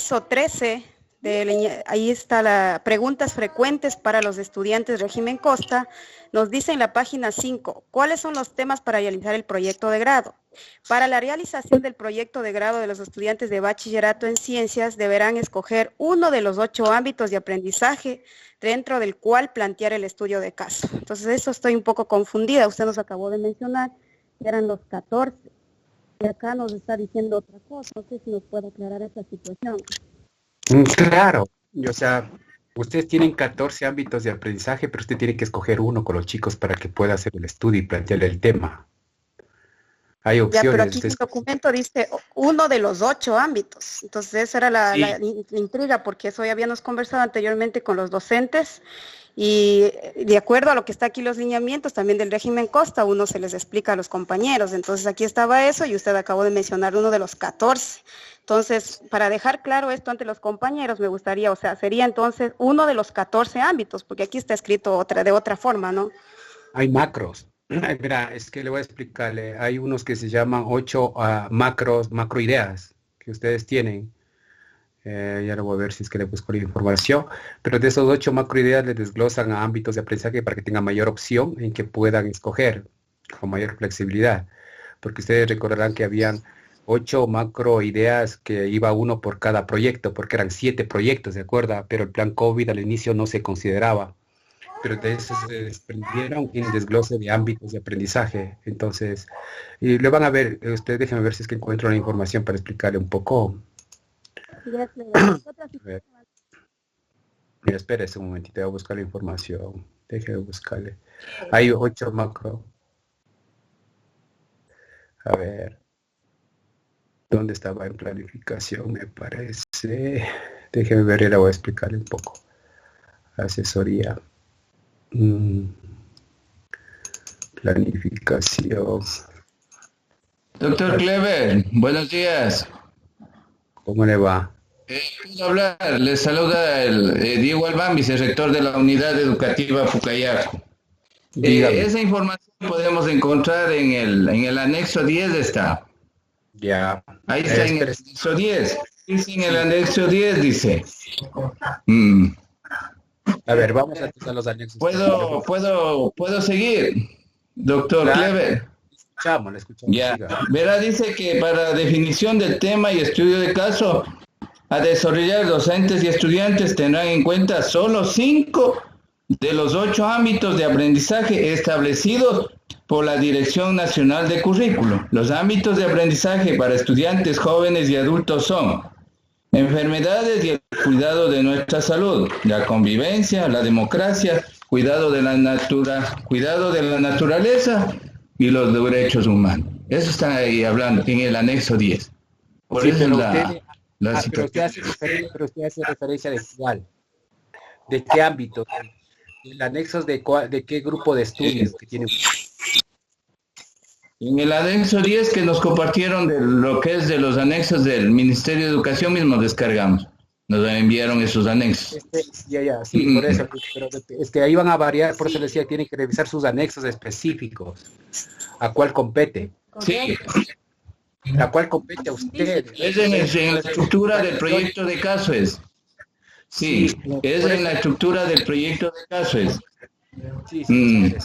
anexo 13, ahí está la preguntas frecuentes para los estudiantes régimen costa, nos dice en la página 5, ¿cuáles son los temas para realizar el proyecto de grado? Para la realización del proyecto de grado de los estudiantes de bachillerato en ciencias, deberán escoger uno de los 8 ámbitos de aprendizaje dentro del cual plantear el estudio de caso. Entonces, eso estoy un poco confundida. Usted nos acabó de mencionar que eran los 14. Y acá nos está diciendo otra cosa. No sé si nos puede aclarar esa situación. Claro, o sea, ustedes tienen 14 ámbitos de aprendizaje, pero usted tiene que escoger uno con los chicos para que pueda hacer el estudio y plantear el tema. Hay Ya, opciones. pero aquí el documento dice uno de los 8 ámbitos. Entonces, esa era la intriga, porque eso ya habíamos conversado anteriormente con los docentes. Y de acuerdo a lo que está aquí los lineamientos también del régimen costa, uno se les explica a los compañeros. Entonces aquí estaba eso y usted acabó de mencionar uno de los 14. Entonces, para dejar claro esto ante los compañeros, me gustaría, o sea, sería entonces uno de los 14 ámbitos, porque aquí está escrito de otra forma, ¿no? Hay macros. Mira, es que le voy a explicarle. Hay unos que se llaman 8 macroideas que ustedes tienen. Ya lo voy a ver si es que le busco la información, pero de esos 8 macroideas les desglosan a ámbitos de aprendizaje para que tengan mayor opción en que puedan escoger con mayor flexibilidad, porque ustedes recordarán que habían 8 macroideas que iba uno por cada proyecto, porque eran 7 proyectos, ¿de acuerdo? Pero el plan COVID al inicio no se consideraba, pero de eso se desprendieron en desglose de ámbitos de aprendizaje. Entonces, y lo van a ver, ustedes déjenme ver si es que encuentro la información para explicarle un poco. Mira, espérese un momentito, voy a buscar la información. Déjeme buscarle. Hay 8 macro. A ver. ¿Dónde estaba en planificación? Me parece. Déjeme ver y la voy a explicarle un poco. Asesoría. Planificación. Doctor Clever, buenos días. ¿Cómo le va? ¿Puedo hablar? Les saluda el Diego Albán, vicerrector de la Unidad Educativa Pucayaco. Esa información podemos encontrar en el anexo 10 está. Ya. Ahí está en el anexo 10. Dice en el anexo 10, dice. A ver, vamos a los anexos. ¿Puedo seguir, doctor Clever? Le escuchamos. Ya. Verá, dice que para definición del tema y estudio de caso, a desarrollar docentes y estudiantes tendrán en cuenta solo 5 de los 8 ámbitos de aprendizaje establecidos por la Dirección Nacional de Currículo. Los ámbitos de aprendizaje para estudiantes jóvenes y adultos son enfermedades y el cuidado de nuestra salud, la convivencia, la democracia, cuidado de la naturaleza y los derechos humanos. Eso está ahí hablando en el anexo 10. Por sí, eso pero pero usted hace referencia de cuál, de qué ámbito, el anexo de qué grupo de estudios que tiene. En el anexo 10 que nos compartieron de lo que es de los anexos del Ministerio de Educación mismo descargamos. Nos enviaron esos anexos. Sí, por eso, pero es que ahí van a variar, por eso les decía, tienen que revisar sus anexos específicos. ¿A cuál compete? Sí. ¿A cuál compete a usted? Es en la estructura del proyecto de caso es. Sí, es en la estructura del proyecto de caso es. Sí,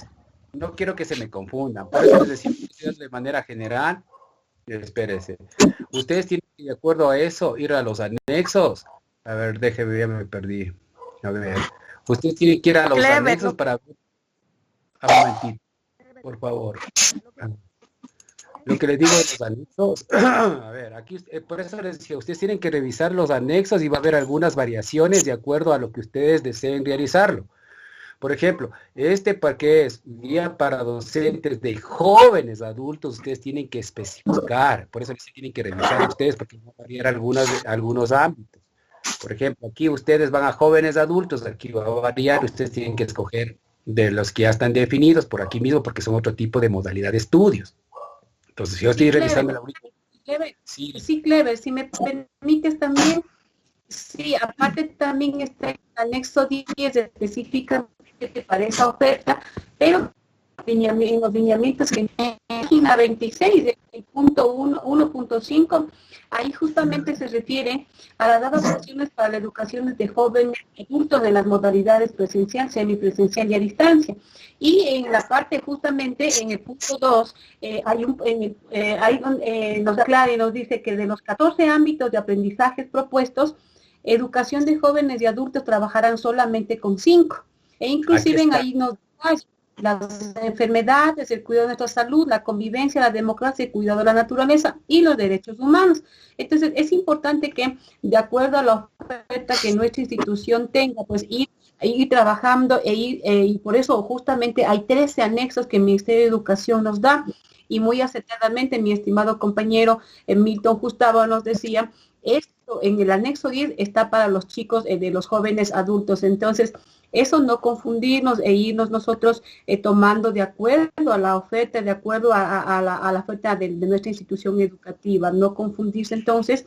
no quiero que se me confundan. Por eso les decía de manera general, espérese. Ustedes tienen que, de acuerdo a eso, ir a los anexos. A ver, déjeme, ya me perdí. A ver, ustedes tienen que ir a los anexos para ver. Un momentito, por favor. Lo que les digo de los anexos, a ver, aquí, por eso les decía, ustedes tienen que revisar los anexos y va a haber algunas variaciones de acuerdo a lo que ustedes deseen realizarlo. Por ejemplo, para qué es guía para docentes de jóvenes adultos, ustedes tienen que especificar, por eso se tienen que revisar ustedes, porque van a variar algunos ámbitos. Por ejemplo, aquí ustedes van a jóvenes adultos, aquí va a variar, ustedes tienen que escoger de los que ya están definidos por aquí mismo, porque son otro tipo de modalidad de estudios. Entonces, si yo estoy revisando la única... Sí, Clever, si me permites también, sí, aparte también está el anexo 10 específicamente para esa oferta, pero en los lineamientos que en la página 26, el punto 1.5, ahí justamente se refiere a las adaptaciones para la educación de jóvenes adultos en las modalidades presencial, semipresencial y a distancia. Y en la parte justamente, en el punto 2, nos aclara y nos dice que de los 14 ámbitos de aprendizajes propuestos, educación de jóvenes y adultos trabajarán solamente con 5. E inclusive ahí nos las enfermedades, el cuidado de nuestra salud, la convivencia, la democracia, el cuidado de la naturaleza y los derechos humanos. Entonces, es importante que, de acuerdo a la oferta que nuestra institución tenga, pues ir trabajando y por eso justamente hay 13 anexos que el Ministerio de Educación nos da. Y muy acertadamente, mi estimado compañero Milton Gustavo nos decía, esto en el anexo 10 está para los chicos de los jóvenes adultos. Entonces, eso no confundirnos e irnos nosotros tomando de acuerdo a la oferta, de acuerdo a la oferta de nuestra institución educativa, no confundirse entonces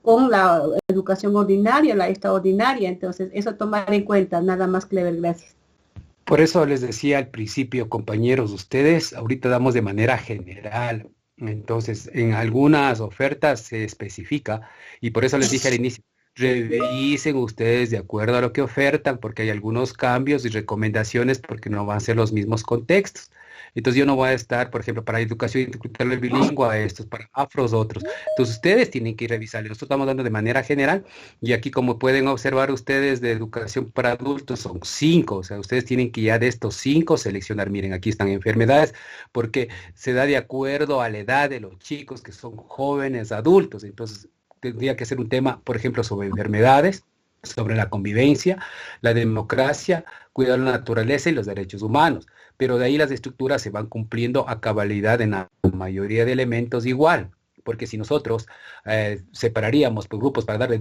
con la educación ordinaria, la extraordinaria. Entonces, eso tomar en cuenta, nada más, Clever, gracias. Por eso les decía al principio, compañeros, ustedes ahorita damos de manera general, entonces en algunas ofertas se especifica y por eso les dije al inicio, revisen ustedes de acuerdo a lo que ofertan, porque hay algunos cambios y recomendaciones porque no van a ser los mismos contextos. Entonces yo no voy a estar, por ejemplo, para educación intercultural bilingüe a estos, para afros otros. Entonces ustedes tienen que ir revisar. Nosotros estamos dando de manera general y aquí como pueden observar ustedes de educación para adultos son 5. O sea, ustedes tienen que ya de estos 5 seleccionar. Miren, aquí están enfermedades porque se da de acuerdo a la edad de los chicos que son jóvenes adultos. Entonces tendría que ser un tema, por ejemplo, sobre enfermedades, sobre la convivencia, la democracia, cuidar la naturaleza y los derechos humanos. Pero de ahí las estructuras se van cumpliendo a cabalidad en la mayoría de elementos igual. Porque si nosotros separaríamos por grupos para dar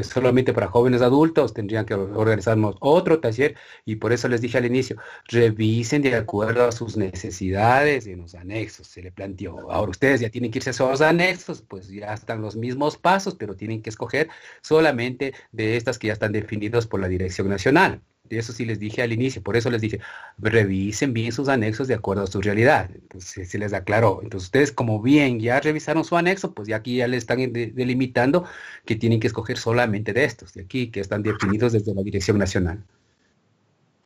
solamente para jóvenes adultos, tendrían que organizarnos otro taller y por eso les dije al inicio, revisen de acuerdo a sus necesidades en los anexos, se le planteó. Ahora ustedes ya tienen que irse a esos anexos, pues ya están los mismos pasos, pero tienen que escoger solamente de estas que ya están definidas por la Dirección Nacional. De eso sí les dije al inicio, por eso les dije, revisen bien sus anexos de acuerdo a su realidad. Entonces se les aclaró. Entonces ustedes como bien ya revisaron su anexo, pues ya aquí ya le están delimitando que tienen que escoger solamente de estos, de aquí, que están definidos desde la Dirección Nacional.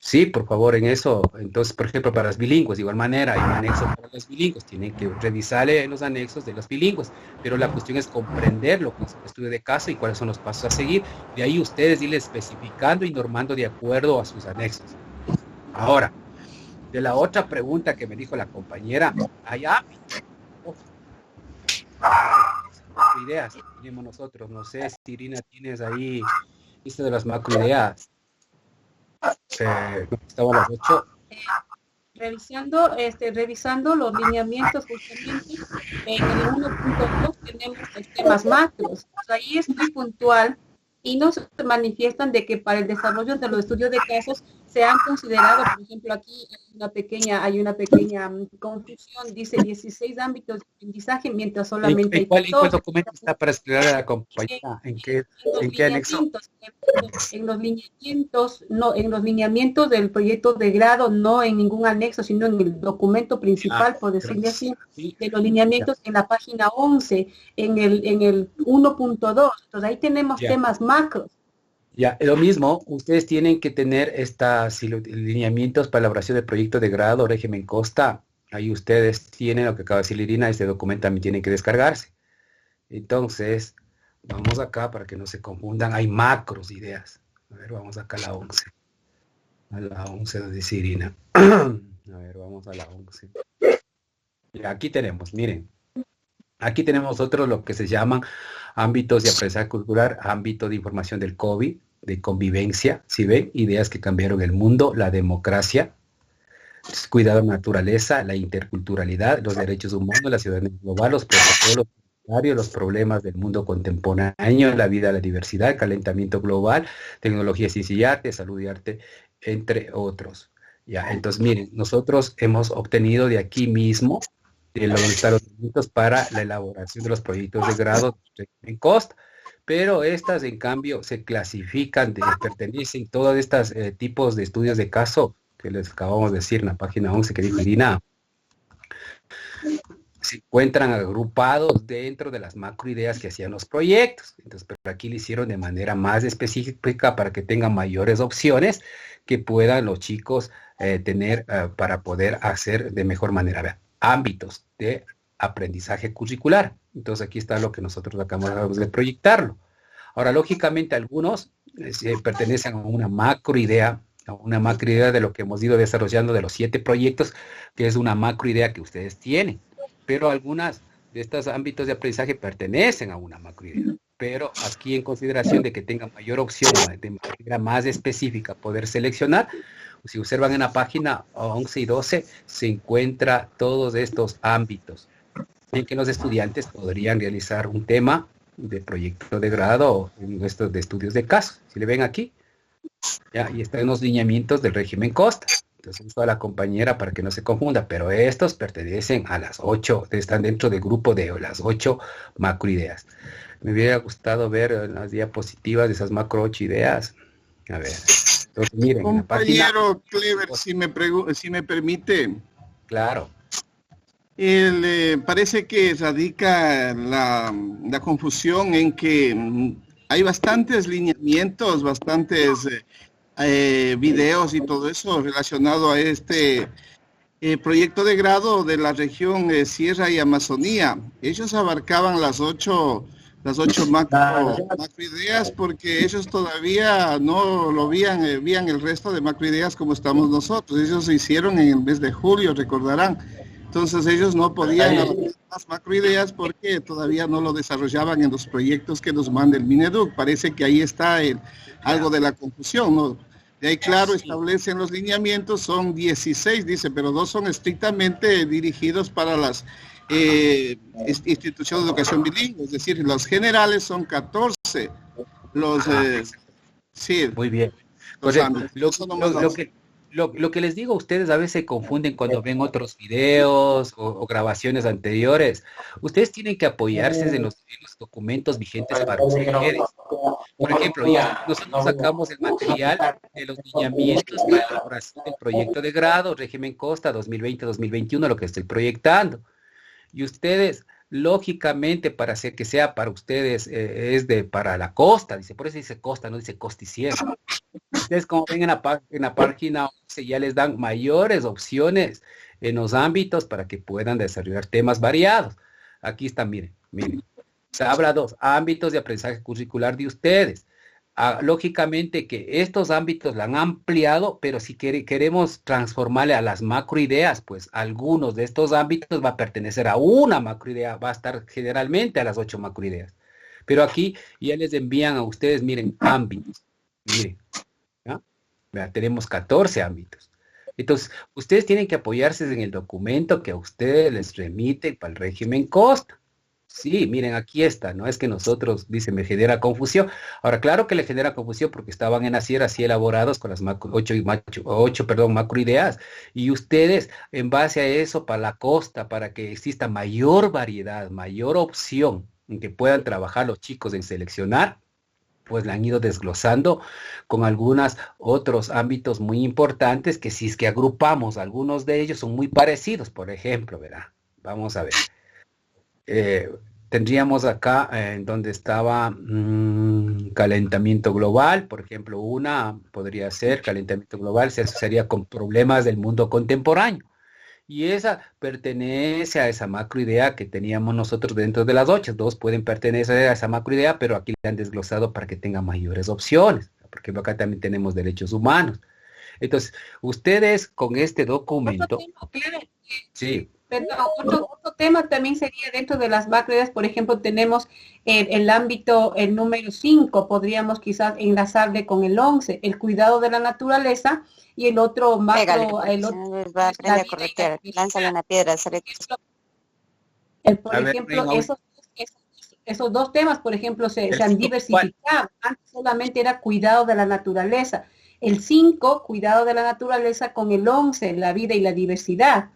Sí, por favor, en eso. Entonces, por ejemplo, para las bilingües, de igual manera, hay un anexo para los bilingües. Tienen que revisarle los anexos de los bilingües. Pero la cuestión es comprender lo que es el estudio de caso y cuáles son los pasos a seguir. De ahí ustedes irles especificando y normando de acuerdo a sus anexos. Ahora, de la otra pregunta que me dijo la compañera, hay ámbitos. Ideas que tenemos nosotros. No sé si Irina tienes ahí lista de las macroideas. Estaba a las 8. Revisando los lineamientos justamente en el 1.2 tenemos los temas macros. Ahí es muy puntual y nos manifiestan de que para el desarrollo de los estudios de casos se han considerado, por ejemplo, aquí hay una pequeña confusión, dice 16 ámbitos de aprendizaje, mientras solamente ¿cuál documento está para explicar a la compañía? ¿En qué anexo? En los lineamientos del proyecto de grado, no en ningún anexo, sino en el documento principal, por decirle así, de los lineamientos en la página 11, en el 1.2. Entonces ahí tenemos temas macros. Ya, lo mismo, ustedes tienen que tener estos lineamientos para elaboración del proyecto de grado, régimen costa. Ahí ustedes tienen lo que acaba de decir Irina, este documento también tiene que descargarse. Entonces, vamos acá para que no se confundan, hay macros ideas. A ver, vamos acá a la 11. A la 11 nos dice Irina. A ver, vamos a la 11. Mira, aquí tenemos, miren. Aquí tenemos nosotros lo que se llaman ámbitos de aprendizaje cultural, ámbito de información del COVID, de convivencia, ¿sí ven? Ideas que cambiaron el mundo, la democracia, cuidado de la naturaleza, la interculturalidad, los derechos humanos, la ciudadanía global, los protocolos sanitarios, los problemas del mundo contemporáneo, la vida, la diversidad, el calentamiento global, tecnología, ciencia y arte, salud y arte, entre otros. Ya, entonces miren, nosotros hemos obtenido de aquí mismo de los lineamientos para la elaboración de los proyectos de grado en costa, pero estas en cambio se clasifican, pertenecen todos estos tipos de estudios de caso que les acabamos de decir en la página 11 que dijo Irina, se encuentran agrupados dentro de las macroideas que hacían los proyectos. Entonces, pero aquí lo hicieron de manera más específica para que tengan mayores opciones que puedan los chicos tener para poder hacer de mejor manera. Vean, ámbitos de aprendizaje curricular. Entonces, aquí está lo que nosotros acabamos de proyectarlo. Ahora, lógicamente, algunos pertenecen a una macroidea de lo que hemos ido desarrollando de los 7 proyectos, que es una macroidea que ustedes tienen. Pero algunas de estos ámbitos de aprendizaje pertenecen a una macroidea. Pero aquí en consideración de que tengan mayor opción, de manera más específica, poder seleccionar, si observan en la página 11 y 12, se encuentra todos estos ámbitos en que los estudiantes podrían realizar un tema de proyecto de grado en estos de estudios de caso. Si le ven aquí, ya, y están los lineamientos del régimen Costa. Entonces uso a la compañera para que no se confunda, pero estos pertenecen a las 8, están dentro del grupo de las 8 macroideas. Me hubiera gustado ver las diapositivas de esas macro 8 ideas. A ver, entonces miren. Compañero Clever, si me permite. Claro. Parece que radica la confusión en que hay bastantes lineamientos, bastantes videos y todo eso relacionado a este proyecto de grado de la región Sierra y Amazonía. Ellos abarcaban las 8 macroideas porque ellos todavía no lo veían el resto de macroideas como estamos nosotros. Ellos se hicieron en el mes de julio, recordarán. Entonces ellos no podían adoptar las macroideas porque todavía no lo desarrollaban en los proyectos que nos manda el Mineduc. Parece que ahí está algo de la confusión, ¿no? De ahí, claro, establecen los lineamientos, son 16, dice, pero 2 son estrictamente dirigidos para las instituciones de educación bilingüe, es decir, los generales son 14. Los, sí. Muy bien. Lo que les digo, ustedes a veces se confunden cuando ven otros videos o grabaciones anteriores. Ustedes tienen que apoyarse en los documentos vigentes para ustedes. Por ejemplo, ya nosotros sacamos el material de los lineamientos para la elaboración del proyecto de grado, régimen Costa 2020-2021, lo que estoy proyectando. Y ustedes, lógicamente, para hacer que sea para ustedes, para la costa, dice, por eso dice costa, no dice costa y sierra. Ustedes, como ven en la página 11, ya les dan mayores opciones en los ámbitos para que puedan desarrollar temas variados. Aquí está, miren. Se habla 2 ámbitos de aprendizaje curricular de ustedes. Lógicamente que estos ámbitos la han ampliado, pero si queremos transformarle a las macroideas, pues algunos de estos ámbitos va a pertenecer a una macroidea, va a estar generalmente a las 8 macroideas. Pero aquí ya les envían a ustedes, miren, ámbitos. Miren, ¿ya? Vea, tenemos 14 ámbitos. Entonces, ustedes tienen que apoyarse en el documento que a ustedes les remite para el régimen Costa. Sí, miren, aquí está, no es que nosotros, dice, me genera confusión. Ahora, claro que le genera confusión porque estaban en la sierra así elaborados con las 8 macroideas. Y ustedes, en base a eso, para la costa, para que exista mayor variedad, mayor opción en que puedan trabajar los chicos en seleccionar, pues la han ido desglosando con algunos otros ámbitos muy importantes que si es que agrupamos algunos de ellos son muy parecidos. Por ejemplo, verá, vamos a ver. Tendríamos acá en donde estaba calentamiento global, por ejemplo, una podría ser calentamiento global, se asociaría con problemas del mundo contemporáneo. Y esa pertenece a esa macroidea que teníamos nosotros dentro de las 8. 2 pueden pertenecer a esa macroidea, pero aquí le han desglosado para que tengan mayores opciones. Por ejemplo, acá también tenemos derechos humanos. Entonces, ustedes con este documento... Sí. Pero otro tema también sería dentro de las macroideas, por ejemplo, tenemos el ámbito, el número 5, podríamos quizás enlazarle con el 11, el cuidado de la naturaleza, y el otro macro, lánzale una piedra. Por ejemplo, esos 2 temas, por ejemplo, se han diversificado. Antes solamente era cuidado de la naturaleza. El 5, cuidado de la naturaleza, con el 11, la vida y la diversidad.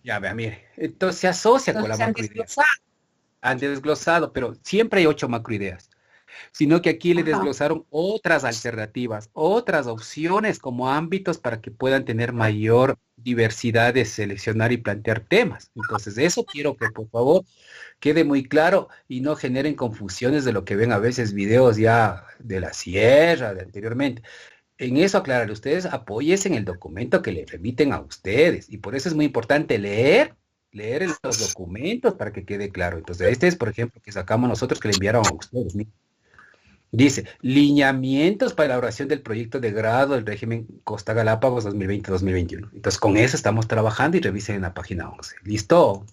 Ya vea, mire, entonces se asocia con la macroidea. Han desglosado, pero siempre hay 8 macroideas. sino que aquí le Ajá. desglosaron otras alternativas, otras opciones como ámbitos para que puedan tener mayor diversidad de seleccionar y plantear temas. Entonces, eso quiero que por favor quede muy claro y no generen confusiones de lo que ven a veces videos ya de la sierra, de anteriormente. En eso aclararle, ustedes apóyense en el documento que le remiten a ustedes. Y por eso es muy importante leer los documentos para que quede claro. Entonces, este es, por ejemplo, que sacamos nosotros que le enviaron a ustedes. Dice, lineamientos para la elaboración del proyecto de grado del régimen Costa Galápagos 2020-2021. Entonces, con eso estamos trabajando y revisen en la página 11. ¿Listo?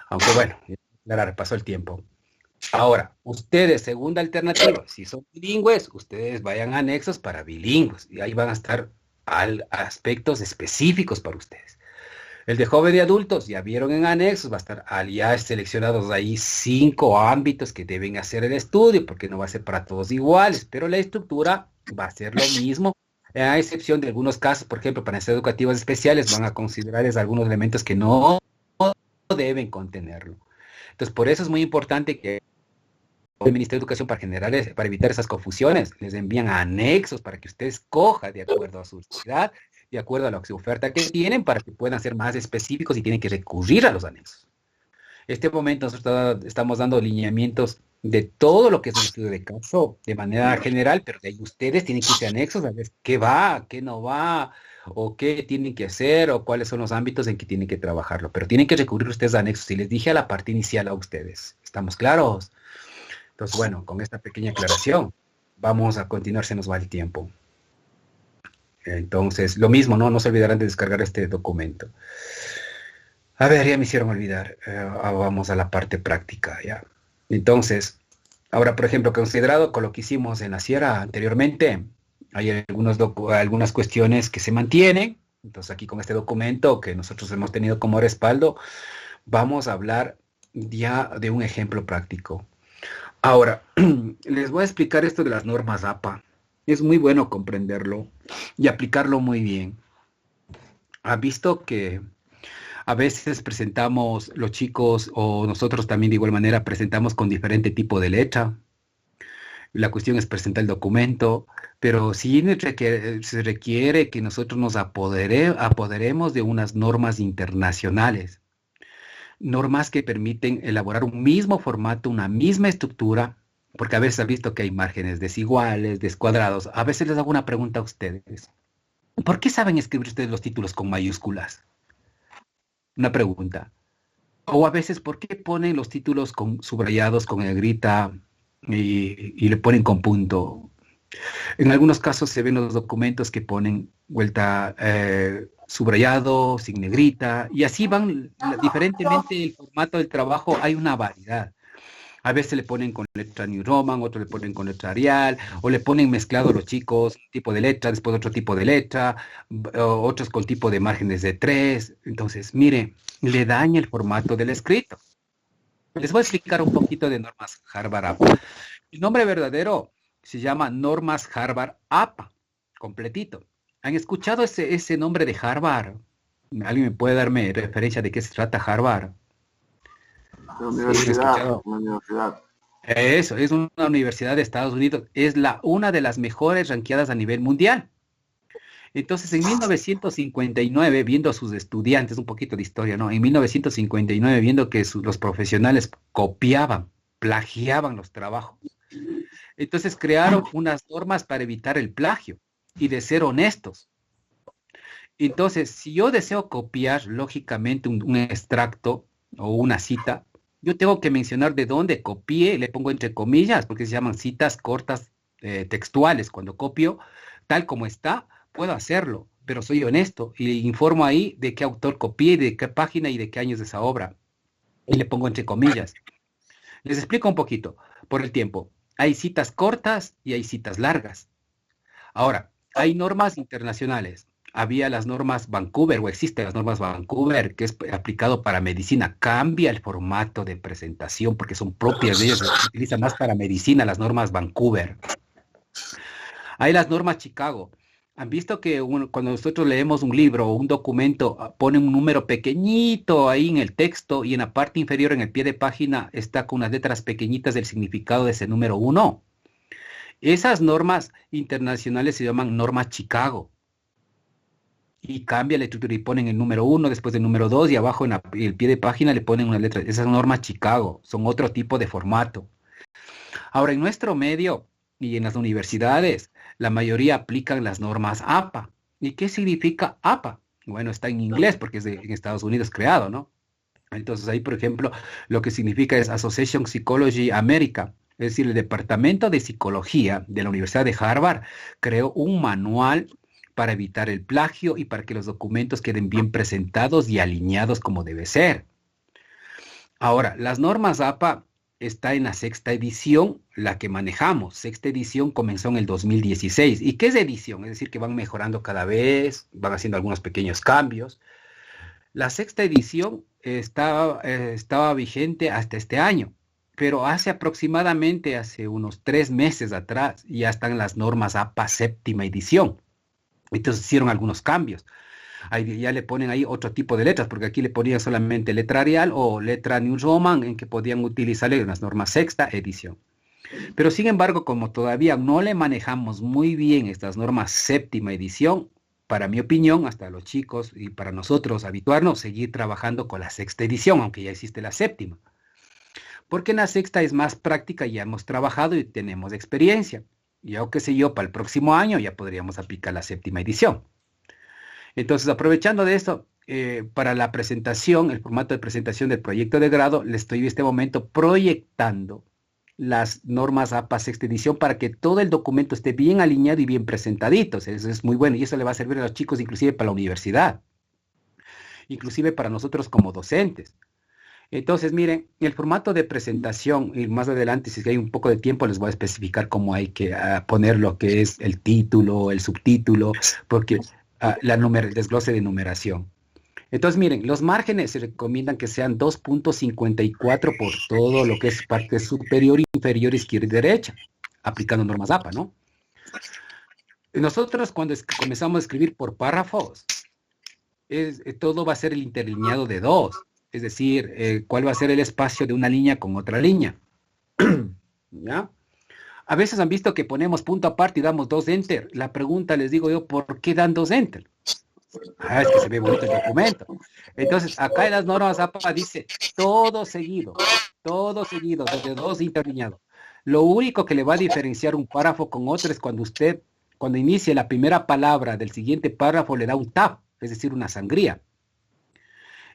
Aunque bueno, claro, pasó el tiempo. Ahora, ustedes, segunda alternativa, si son bilingües, ustedes vayan a anexos para bilingües y ahí van a estar aspectos específicos para ustedes. El de joven y adultos, ya vieron en anexos, va a estar ya seleccionados ahí 5 ámbitos que deben hacer el estudio, porque no va a ser para todos iguales, pero la estructura va a ser lo mismo, a excepción de algunos casos, por ejemplo, para necesidades educativas especiales, van a considerar algunos elementos que no deben contenerlo. Entonces, por eso es muy importante que el Ministerio de Educación, para evitar esas confusiones, les envían anexos para que ustedes cojan de acuerdo a su necesidad, de acuerdo a la oferta que tienen, para que puedan ser más específicos y tienen que recurrir a los anexos. Este momento nosotros estamos dando lineamientos de todo lo que es un estudio de caso de manera general, pero de ahí ustedes tienen que irse a anexos a ver qué va, qué no va, o qué tienen que hacer, o cuáles son los ámbitos en que tienen que trabajarlo. Pero tienen que recurrir ustedes a anexos. Y les dije a la parte inicial a ustedes. ¿Estamos claros? Entonces, bueno, con esta pequeña aclaración, vamos a continuar, se nos va el tiempo. Entonces, lo mismo, ¿no? No se olvidarán de descargar este documento. A ver, ya me hicieron olvidar. Vamos a la parte práctica, ¿ya? Entonces, ahora, por ejemplo, considerado con lo que hicimos en la sierra anteriormente, hay algunas cuestiones que se mantienen. Entonces, aquí con este documento que nosotros hemos tenido como respaldo, vamos a hablar ya de un ejemplo práctico. Ahora, les voy a explicar esto de las normas APA. Es muy bueno comprenderlo y aplicarlo muy bien. ¿Ha visto que a veces presentamos los chicos, o nosotros también de igual manera, presentamos con diferente tipo de letra? La cuestión es presentar el documento, pero sí se requiere que nosotros nos apoderemos de unas normas internacionales. Normas que permiten elaborar un mismo formato, una misma estructura, porque a veces han visto que hay márgenes desiguales, descuadrados. A veces les hago una pregunta a ustedes. ¿Por qué saben escribir ustedes los títulos con mayúsculas? Una pregunta. O a veces, ¿por qué ponen los títulos con subrayados, con negrita y le ponen con punto? En algunos casos se ven los documentos que ponen vuelta subrayado, sin negrita, y así van, diferentemente el formato del trabajo, hay una variedad. A veces le ponen con letra New Roman, otros le ponen con letra Arial, o le ponen mezclado los chicos, un tipo de letra, después otro tipo de letra, otros con tipo de márgenes de 3. Entonces, mire, le daña el formato del escrito. Les voy a explicar un poquito de normas Harvard APA. El nombre verdadero se llama Normas Harvard APA, completito. ¿Han escuchado ese nombre de Harvard? ¿Alguien me puede darme referencia de qué se trata Harvard? La universidad. Eso, es una universidad de Estados Unidos. Es una de las mejores ranqueadas a nivel mundial. Entonces, en 1959, viendo a sus estudiantes, un poquito de historia, ¿no? En 1959, viendo que los profesionales copiaban, plagiaban los trabajos. Entonces, crearon unas normas para evitar el plagio y de ser honestos. Entonces, si yo deseo copiar, lógicamente, un extracto o una cita, yo tengo que mencionar de dónde copié, le pongo entre comillas, porque se llaman citas cortas textuales. Cuando copio, tal como está, puedo hacerlo, pero soy honesto y informo ahí de qué autor copié, de qué página y de qué años de esa obra. Y le pongo entre comillas. Les explico un poquito, por el tiempo. Hay citas cortas y hay citas largas. Ahora, hay normas internacionales. Había las normas Vancouver, o existen las normas Vancouver, que es aplicado para medicina. Cambia el formato de presentación porque son propias de ellos. Se utilizan más para medicina las normas Vancouver. Hay las normas Chicago. ¿Han visto que cuando nosotros leemos un libro o un documento, pone un número pequeñito ahí en el texto y en la parte inferior, en el pie de página, está con unas letras pequeñitas del significado de ese número 1? Esas normas internacionales se llaman normas Chicago. Y cambia la estructura y ponen el número 1 después del número 2 y abajo en el pie de página le ponen una letra. Esas normas Chicago son otro tipo de formato. Ahora, en nuestro medio y en las universidades, la mayoría aplican las normas APA. ¿Y qué significa APA? Bueno, está en inglés porque es en Estados Unidos creado, ¿no? Entonces ahí, por ejemplo, lo que significa es Association Psychology America. Es decir, el Departamento de Psicología de la Universidad de Harvard creó un manual para evitar el plagio y para que los documentos queden bien presentados y alineados como debe ser. Ahora, las normas APA está en la 6ª edición, la que manejamos. 6ª edición comenzó en el 2016. ¿Y qué es edición? Es decir, que van mejorando cada vez, van haciendo algunos pequeños cambios. La 6ª edición estaba vigente hasta este año, pero hace unos 3 meses atrás, ya están las normas APA 7ª edición. Entonces hicieron algunos cambios. Ahí ya le ponen ahí otro tipo de letras, porque aquí le ponían solamente letra Arial o letra New Roman, en que podían utilizarle en las normas 6ª edición. Pero sin embargo, como todavía no le manejamos muy bien estas normas 7ª edición, para mi opinión, hasta los chicos y para nosotros habituarnos, seguir trabajando con la 6ª edición, aunque ya existe la 7ª. Porque en la 6ª es más práctica, ya hemos trabajado y tenemos experiencia. Ya qué sé yo, para el próximo año ya podríamos aplicar la 7ª edición. Entonces, aprovechando de esto, para la presentación, el formato de presentación del proyecto de grado, le estoy en este momento proyectando las normas APA 6ª edición para que todo el documento esté bien alineado y bien presentadito. Eso es muy bueno y eso le va a servir a los chicos inclusive para la universidad, inclusive para nosotros como docentes. Entonces, miren, el formato de presentación, y más adelante, si hay un poco de tiempo, les voy a especificar cómo hay que poner lo que es el título, el subtítulo, porque el desglose de numeración. Entonces, miren, los márgenes se recomiendan que sean 2.54 por todo lo que es parte superior, inferior, izquierda y derecha, aplicando normas APA, ¿no? Nosotros cuando comenzamos a escribir por párrafos, todo va a ser el interlineado de 2. Es decir, cuál va a ser el espacio de una línea con otra línea. ¿Ya? A veces han visto que ponemos punto aparte y damos 2 enter. La pregunta, les digo yo, ¿por qué dan 2 enter? Es que se ve bonito el documento. Entonces, acá en las normas APA dice todo seguido, desde 2 interlineados. Lo único que le va a diferenciar un párrafo con otro es cuando inicie la primera palabra del siguiente párrafo, le da un tab, es decir, una sangría.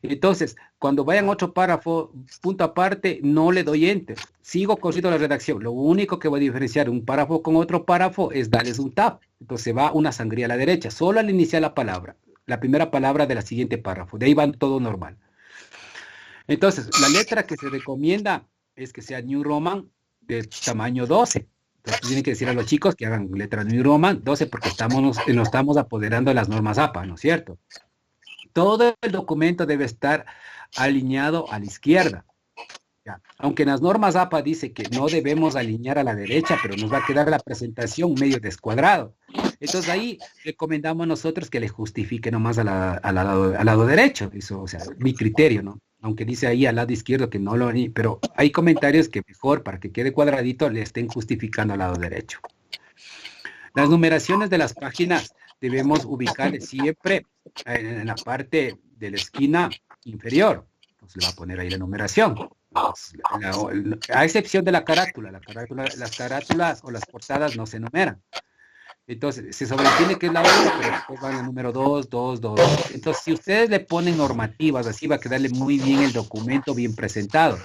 Entonces, cuando vayan otro párrafo, punto aparte, no le doy enter. Sigo corriendo la redacción. Lo único que va a diferenciar un párrafo con otro párrafo es darles un tab. Entonces va una sangría a la derecha, solo al iniciar la palabra, la primera palabra de la siguiente párrafo. De ahí va todo normal. Entonces, la letra que se recomienda es que sea New Roman de tamaño 12. Entonces, tienen que decir a los chicos que hagan letra New Roman 12 porque nos estamos apoderando de las normas APA, ¿no es cierto? Todo el documento debe estar alineado a la izquierda. Ya. Aunque en las normas APA dice que no debemos alinear a la derecha, pero nos va a quedar la presentación medio descuadrado. Entonces ahí recomendamos nosotros que le justifique nomás al lado derecho. Eso, o sea, mi criterio, ¿no? Aunque dice ahí al lado izquierdo que no lo... Pero hay comentarios que mejor, para que quede cuadradito, le estén justificando al lado derecho. Las numeraciones de las páginas debemos ubicarles siempre en la parte de la esquina inferior. Entonces le va a poner ahí la numeración. A excepción de la carátula. Las carátulas o las portadas no se numeran. Entonces se sobreentiende que es la 1, pero después van al número 2, 2, 2. Entonces si ustedes le ponen normativas, así va a quedarle muy bien el documento bien presentado.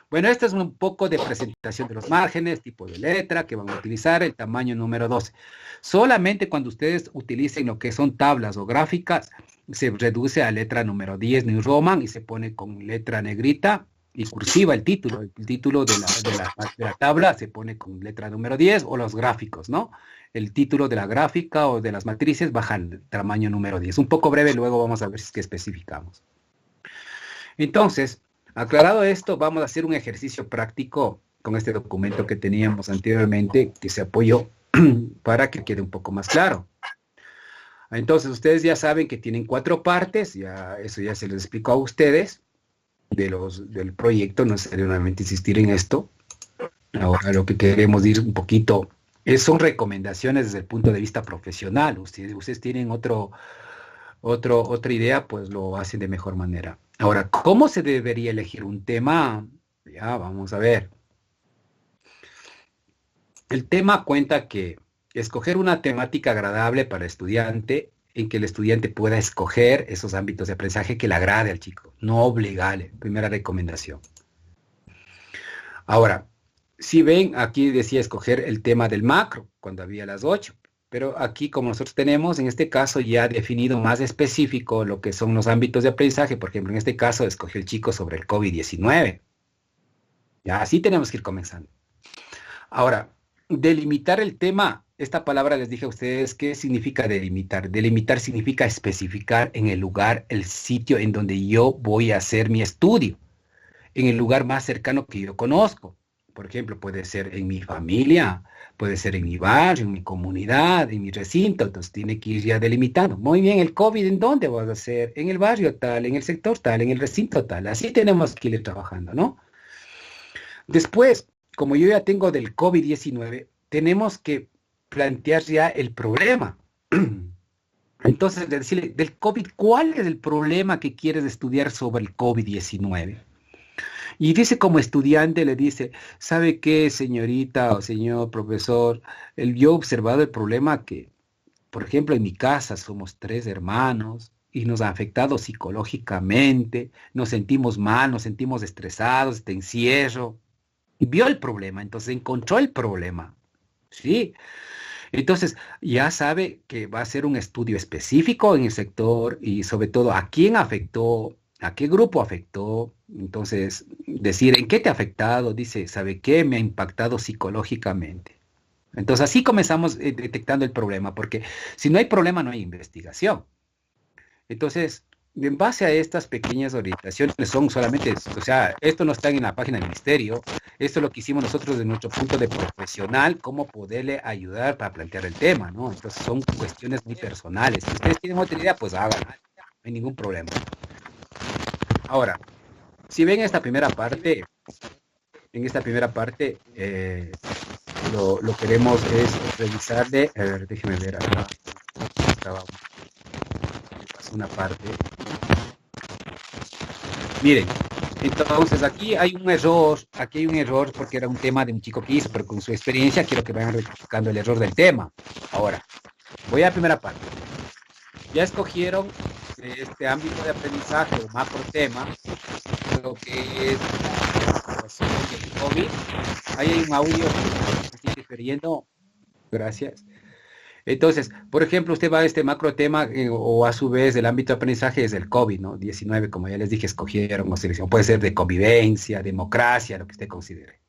Bueno, esto es un poco de presentación de los márgenes, tipo de letra que van a utilizar, el tamaño número 12. Solamente cuando ustedes utilicen lo que son tablas o gráficas, se reduce a letra número 10 New Roman y se pone con letra negrita y cursiva el título. El título de la tabla se pone con letra número 10 o los gráficos, ¿no? El título de la gráfica o de las matrices baja al tamaño número 10. Un poco breve, luego vamos a ver si es que especificamos. Entonces, aclarado esto, vamos a hacer un ejercicio práctico con este documento que teníamos anteriormente, que se apoyó para que quede un poco más claro. Entonces, ustedes ya saben que tienen 4 partes, ya eso ya se les explicó a ustedes del proyecto, no es necesario nuevamente insistir en esto. Ahora lo que queremos ir un poquito son recomendaciones desde el punto de vista profesional. Ustedes tienen otra idea, pues lo hacen de mejor manera. Ahora, ¿cómo se debería elegir un tema? Ya, vamos a ver. El tema cuenta que escoger una temática agradable para el estudiante, en que el estudiante pueda escoger esos ámbitos de aprendizaje que le agrade al chico, no obligarle. Primera recomendación. Ahora, si ven, aquí decía escoger el tema del macro, cuando había las 8. Pero aquí, como nosotros tenemos, en este caso, ya definido más específico lo que son los ámbitos de aprendizaje. Por ejemplo, en este caso, escogió el chico sobre el COVID-19. Ya, así tenemos que ir comenzando. Ahora, delimitar el tema. Esta palabra les dije a ustedes, ¿qué significa delimitar? Delimitar significa especificar en el lugar, el sitio en donde yo voy a hacer mi estudio. En el lugar más cercano que yo conozco. Por ejemplo, puede ser en mi familia, puede ser en mi barrio, en mi comunidad, en mi recinto. Entonces tiene que ir ya delimitando. Muy bien, el COVID, ¿en dónde vas a hacer? En el barrio tal, en el sector tal, en el recinto tal. Así tenemos que ir trabajando, ¿no? Después, como yo ya tengo del COVID-19, tenemos que plantear ya el problema. Entonces, decirle, del COVID, ¿cuál es el problema que quieres estudiar sobre el COVID-19? Y dice como estudiante, le dice, ¿sabe qué, señorita o señor profesor? Yo he observado el problema que, por ejemplo, en mi casa somos 3 hermanos y nos ha afectado psicológicamente, nos sentimos mal, nos sentimos estresados, este encierro. Y vio el problema, entonces encontró el problema, ¿sí? Entonces, ya sabe que va a ser un estudio específico en el sector y sobre todo a quién afectó, a qué grupo afectó. Entonces, decir, ¿en qué te ha afectado? Dice, ¿sabe qué? Me ha impactado psicológicamente. Entonces, así comenzamos detectando el problema, porque si no hay problema, no hay investigación. Entonces, en base a estas pequeñas orientaciones, son solamente, o sea, esto no está en la página del ministerio, esto es lo que hicimos nosotros de nuestro punto de profesional, cómo poderle ayudar para plantear el tema, ¿no? Entonces, son cuestiones muy personales. Si ustedes tienen otra idea, pues háganlo, no hay ningún problema. Ahora, si ven esta primera parte, en esta primera parte, lo queremos es revisarle, a ver, déjenme ver acá, una parte. Miren, entonces aquí hay un error porque era un tema de un chico que hizo, pero con su experiencia quiero que vayan rectificando el error del tema. Ahora, voy a la primera parte. Ya escogieron este ámbito de aprendizaje o macro tema, lo que es el COVID. Ahí hay un audio que está interfiriendo. Gracias. Entonces, por ejemplo, usted va a este macro tema o a su vez el ámbito de aprendizaje es el COVID, ¿no? 19, como ya les dije, escogieron o selección. Puede ser de convivencia, democracia, lo que usted considere.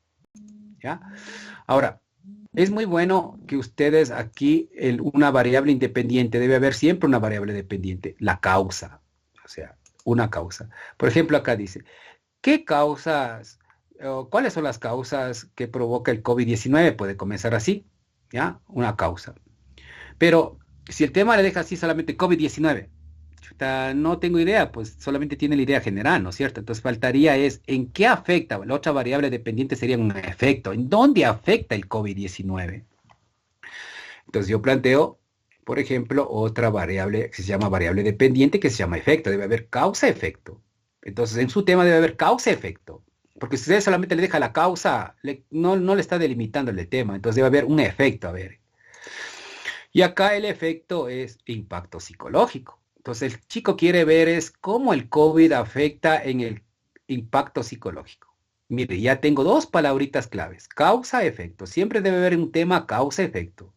¿Ya? Ahora, es muy bueno que ustedes aquí, una variable independiente, debe haber siempre una variable dependiente, la causa, o sea, una causa. Por ejemplo, acá dice, ¿qué causas, cuáles son las causas que provoca el COVID-19? Puede comenzar así, ¿ya? Una causa. Pero si el tema le deja así solamente COVID-19, no tengo idea, pues solamente tiene la idea general, ¿no es cierto? Entonces faltaría es, ¿en qué afecta? La otra variable dependiente sería un efecto. ¿En dónde afecta el COVID-19? Entonces yo planteo, por ejemplo, otra variable que se llama variable dependiente, que se llama efecto. Debe haber causa-efecto. Entonces en su tema debe haber causa-efecto. Porque si usted solamente le deja la causa, no le está delimitando el tema. Entonces debe haber un efecto, a ver. Y acá el efecto es impacto psicológico. Entonces el chico quiere ver es cómo el COVID afecta en el impacto psicológico. Mire, ya tengo 2 palabritas claves. Causa-efecto. Siempre debe haber un tema causa-efecto.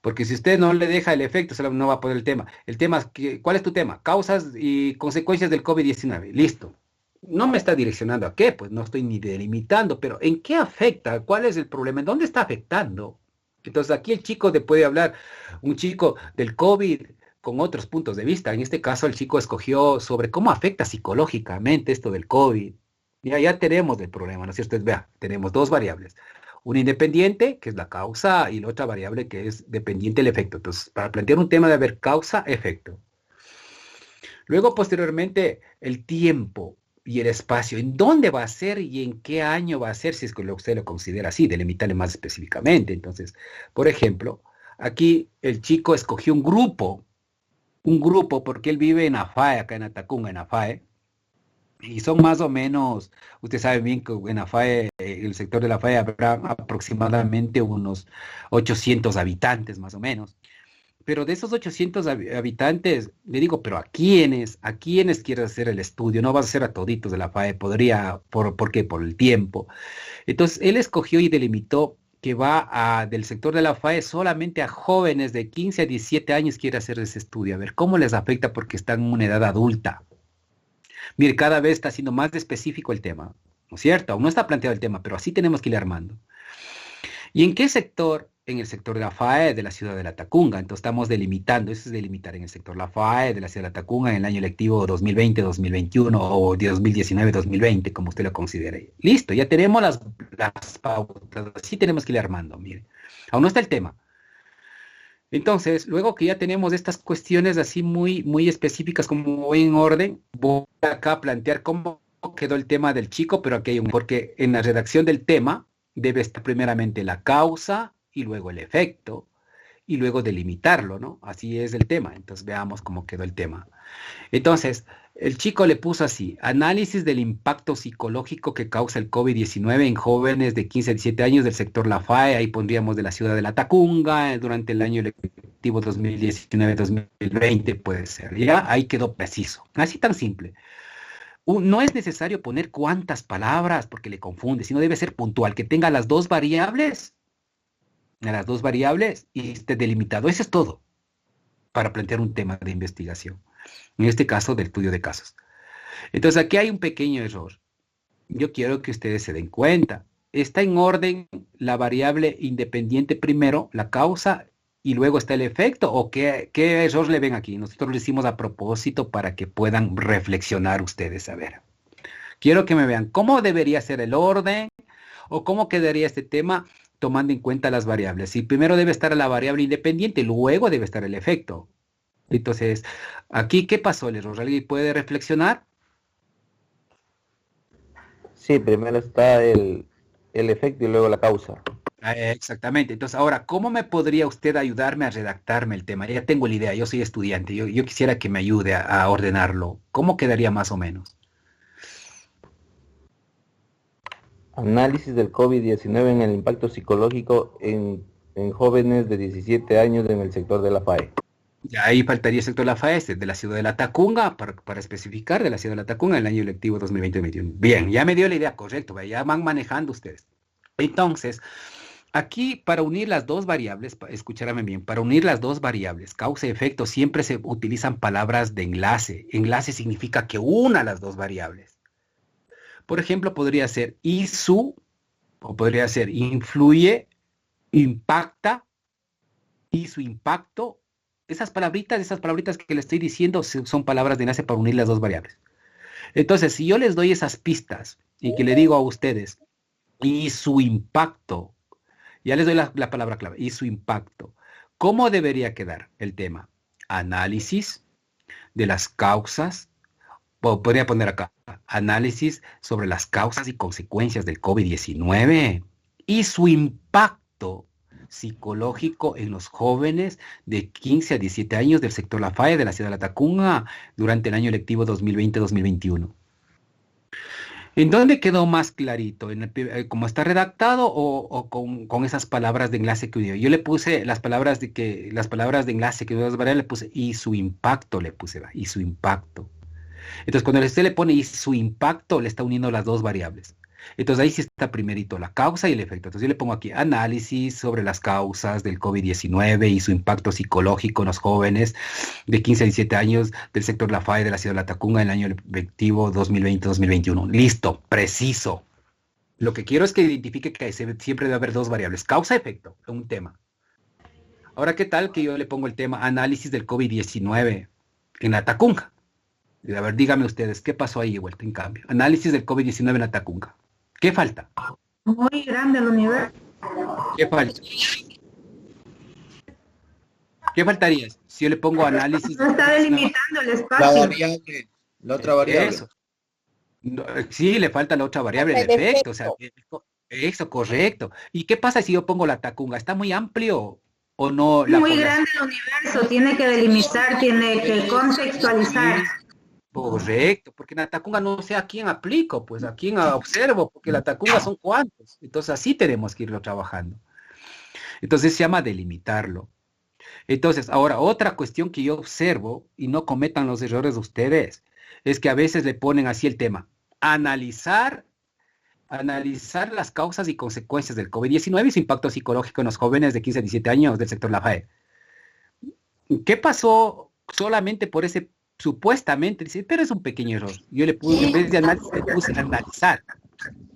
Porque si usted no le deja el efecto, no va a poner el tema. El tema, ¿cuál es tu tema? Causas y consecuencias del COVID-19. Listo. No me está direccionando a qué, pues no estoy ni delimitando, pero ¿en qué afecta? ¿Cuál es el problema? ¿En dónde está afectando? Entonces aquí el chico puede hablar, un chico del COVID con otros puntos de vista. En este caso el chico escogió sobre cómo afecta psicológicamente esto del COVID. Ya tenemos el problema, ¿no es cierto? Vea, tenemos 2 variables. Una independiente, que es la causa, y la otra variable que es dependiente del efecto. Entonces, para plantear un tema de haber causa-efecto. Luego, posteriormente, el tiempo y el espacio. ¿En dónde va a ser y en qué año va a ser? Si es que usted lo considera así, delimitarle más específicamente. Entonces, por ejemplo, aquí el chico escogió un grupo porque él vive en Afae, acá en Atacunga, en Afae. Y son más o menos, usted sabe bien que en Afae, el sector de la Afae habrá aproximadamente unos 800 habitantes más o menos. Pero de esos 800 habitantes, le digo, pero a quiénes quieres hacer el estudio? No vas a hacer a toditos de la FAE, podría, ¿por qué? Por el tiempo. Entonces, él escogió y delimitó que del sector de la FAE solamente a jóvenes de 15 a 17 años quiere hacer ese estudio. A ver, ¿cómo les afecta? Porque están en una edad adulta. Mire, cada vez está siendo más específico el tema, ¿no es cierto? Aún no está planteado el tema, pero así tenemos que ir armando. ¿Y en qué sector? En el sector de la FAE de la ciudad de La Tacunga. Entonces estamos delimitando, eso es delimitar en el sector la FAE de la ciudad de La Tacunga en el año lectivo 2020-2021 o 2019-2020, como usted lo considere. Listo, ya tenemos las pautas, así tenemos que ir armando, mire. Aún no está el tema. Entonces, luego que ya tenemos estas cuestiones así muy, muy específicas como voy en orden, voy acá a plantear cómo quedó el tema del chico, pero aquí hay porque en la redacción del tema debe estar primeramente la causa y luego el efecto y luego delimitarlo, ¿no? Así es el tema. Entonces veamos cómo quedó el tema. Entonces, el chico le puso así: análisis del impacto psicológico que causa el COVID-19 en jóvenes de 15 a 17 años del sector La FAE, ahí pondríamos de la ciudad de La Tacunga, durante el año lectivo 2019-2020, puede ser, ¿ya? Ahí quedó preciso, así tan simple. No es necesario poner cuántas palabras porque le confunde, sino debe ser puntual, que tenga las dos variables y esté delimitado. Eso es todo para plantear un tema de investigación. En este caso, del estudio de casos. Entonces, aquí hay un pequeño error. Yo quiero que ustedes se den cuenta. Está en orden la variable independiente primero, la causa, y luego está el efecto. ¿O qué error le ven aquí? Nosotros lo hicimos a propósito para que puedan reflexionar ustedes. A ver, quiero que me vean cómo debería ser el orden o cómo quedaría este tema tomando en cuenta las variables. Si primero debe estar la variable independiente, luego debe estar el efecto. Entonces, aquí, ¿qué pasó el error? ¿Alguien puede reflexionar? Sí, primero está el efecto y luego la causa. Exactamente. Entonces, ahora, ¿cómo me podría usted ayudarme a redactarme el tema? Ya tengo la idea, yo soy estudiante, yo quisiera que me ayude a ordenarlo. ¿Cómo quedaría más o menos? Análisis del COVID-19 en el impacto psicológico en jóvenes de 17 años en el sector de la FAE. Ya ahí faltaría el sector de la FAE, de la ciudad de La Tacunga, para especificar de la ciudad de La Tacunga en el año lectivo 2020-2021. Bien, ya me dio la idea, correcto, ya van manejando ustedes. Entonces, aquí para unir las dos variables, escúchame bien, para unir las dos variables, causa y efecto, siempre se utilizan palabras de enlace. Enlace significa que una las dos variables. Por ejemplo, podría ser o podría ser influye, impacta, y su impacto. Esas palabritas que le estoy diciendo son palabras de enlace para unir las dos variables. Entonces, si yo les doy esas pistas y que le digo a ustedes, y su impacto, ya les doy la palabra clave, y su impacto, ¿cómo debería quedar el tema? Análisis de las causas, podría poner acá, análisis sobre las causas y consecuencias del COVID-19 y su impacto psicológico en los jóvenes de 15 a 17 años del sector La FAE de la ciudad de La Tacunga durante el año lectivo 2020-2021. ¿En dónde quedó más clarito? ¿Cómo está redactado o con esas palabras de enlace que yo le puse las palabras de enlace que le puse y su impacto y su impacto. Entonces, cuando usted le pone y su impacto, le está uniendo las dos variables. Entonces, ahí sí está primerito la causa y el efecto. Entonces, yo le pongo aquí análisis sobre las causas del COVID-19 y su impacto psicológico en los jóvenes de 15 a 17 años del sector La FAE de la ciudad de La Tacunga en el año lectivo 2020-2021. Listo, preciso. Lo que quiero es que identifique que siempre debe haber dos variables, causa y efecto, en un tema. Ahora, ¿qué tal que yo le pongo el tema análisis del COVID-19 en La Tacunga? A ver, díganme ustedes, ¿qué pasó ahí de vuelta en cambio? Análisis del COVID-19 en La Tacunga. ¿Qué falta? Muy grande el universo. ¿Qué falta? ¿Qué faltaría? Si yo le pongo análisis... No está delimitando el La espacio. variable, la otra variable. Eso. No, sí, le falta la otra variable, el efecto. O sea, eso, correcto. ¿Y qué pasa si yo pongo la tacunga? ¿Está muy amplio o no? Es muy grande el universo, tiene que delimitar, tiene que contextualizar. Correcto, porque en la tacunga no sé a quién aplico, pues a quién observo, porque la tacunga son cuantos. Entonces así tenemos que irlo trabajando. Entonces se llama delimitarlo. Entonces, ahora, otra cuestión que yo observo, y no cometan los errores de ustedes, es que a veces le ponen así el tema, analizar las causas y consecuencias del COVID-19 y su impacto psicológico en los jóvenes de 15 a 17 años del sector La FAE. ¿Qué pasó solamente por ese, supuestamente, dice, pero es un pequeño error? Yo le puse, en vez de análisis, le puse analizar.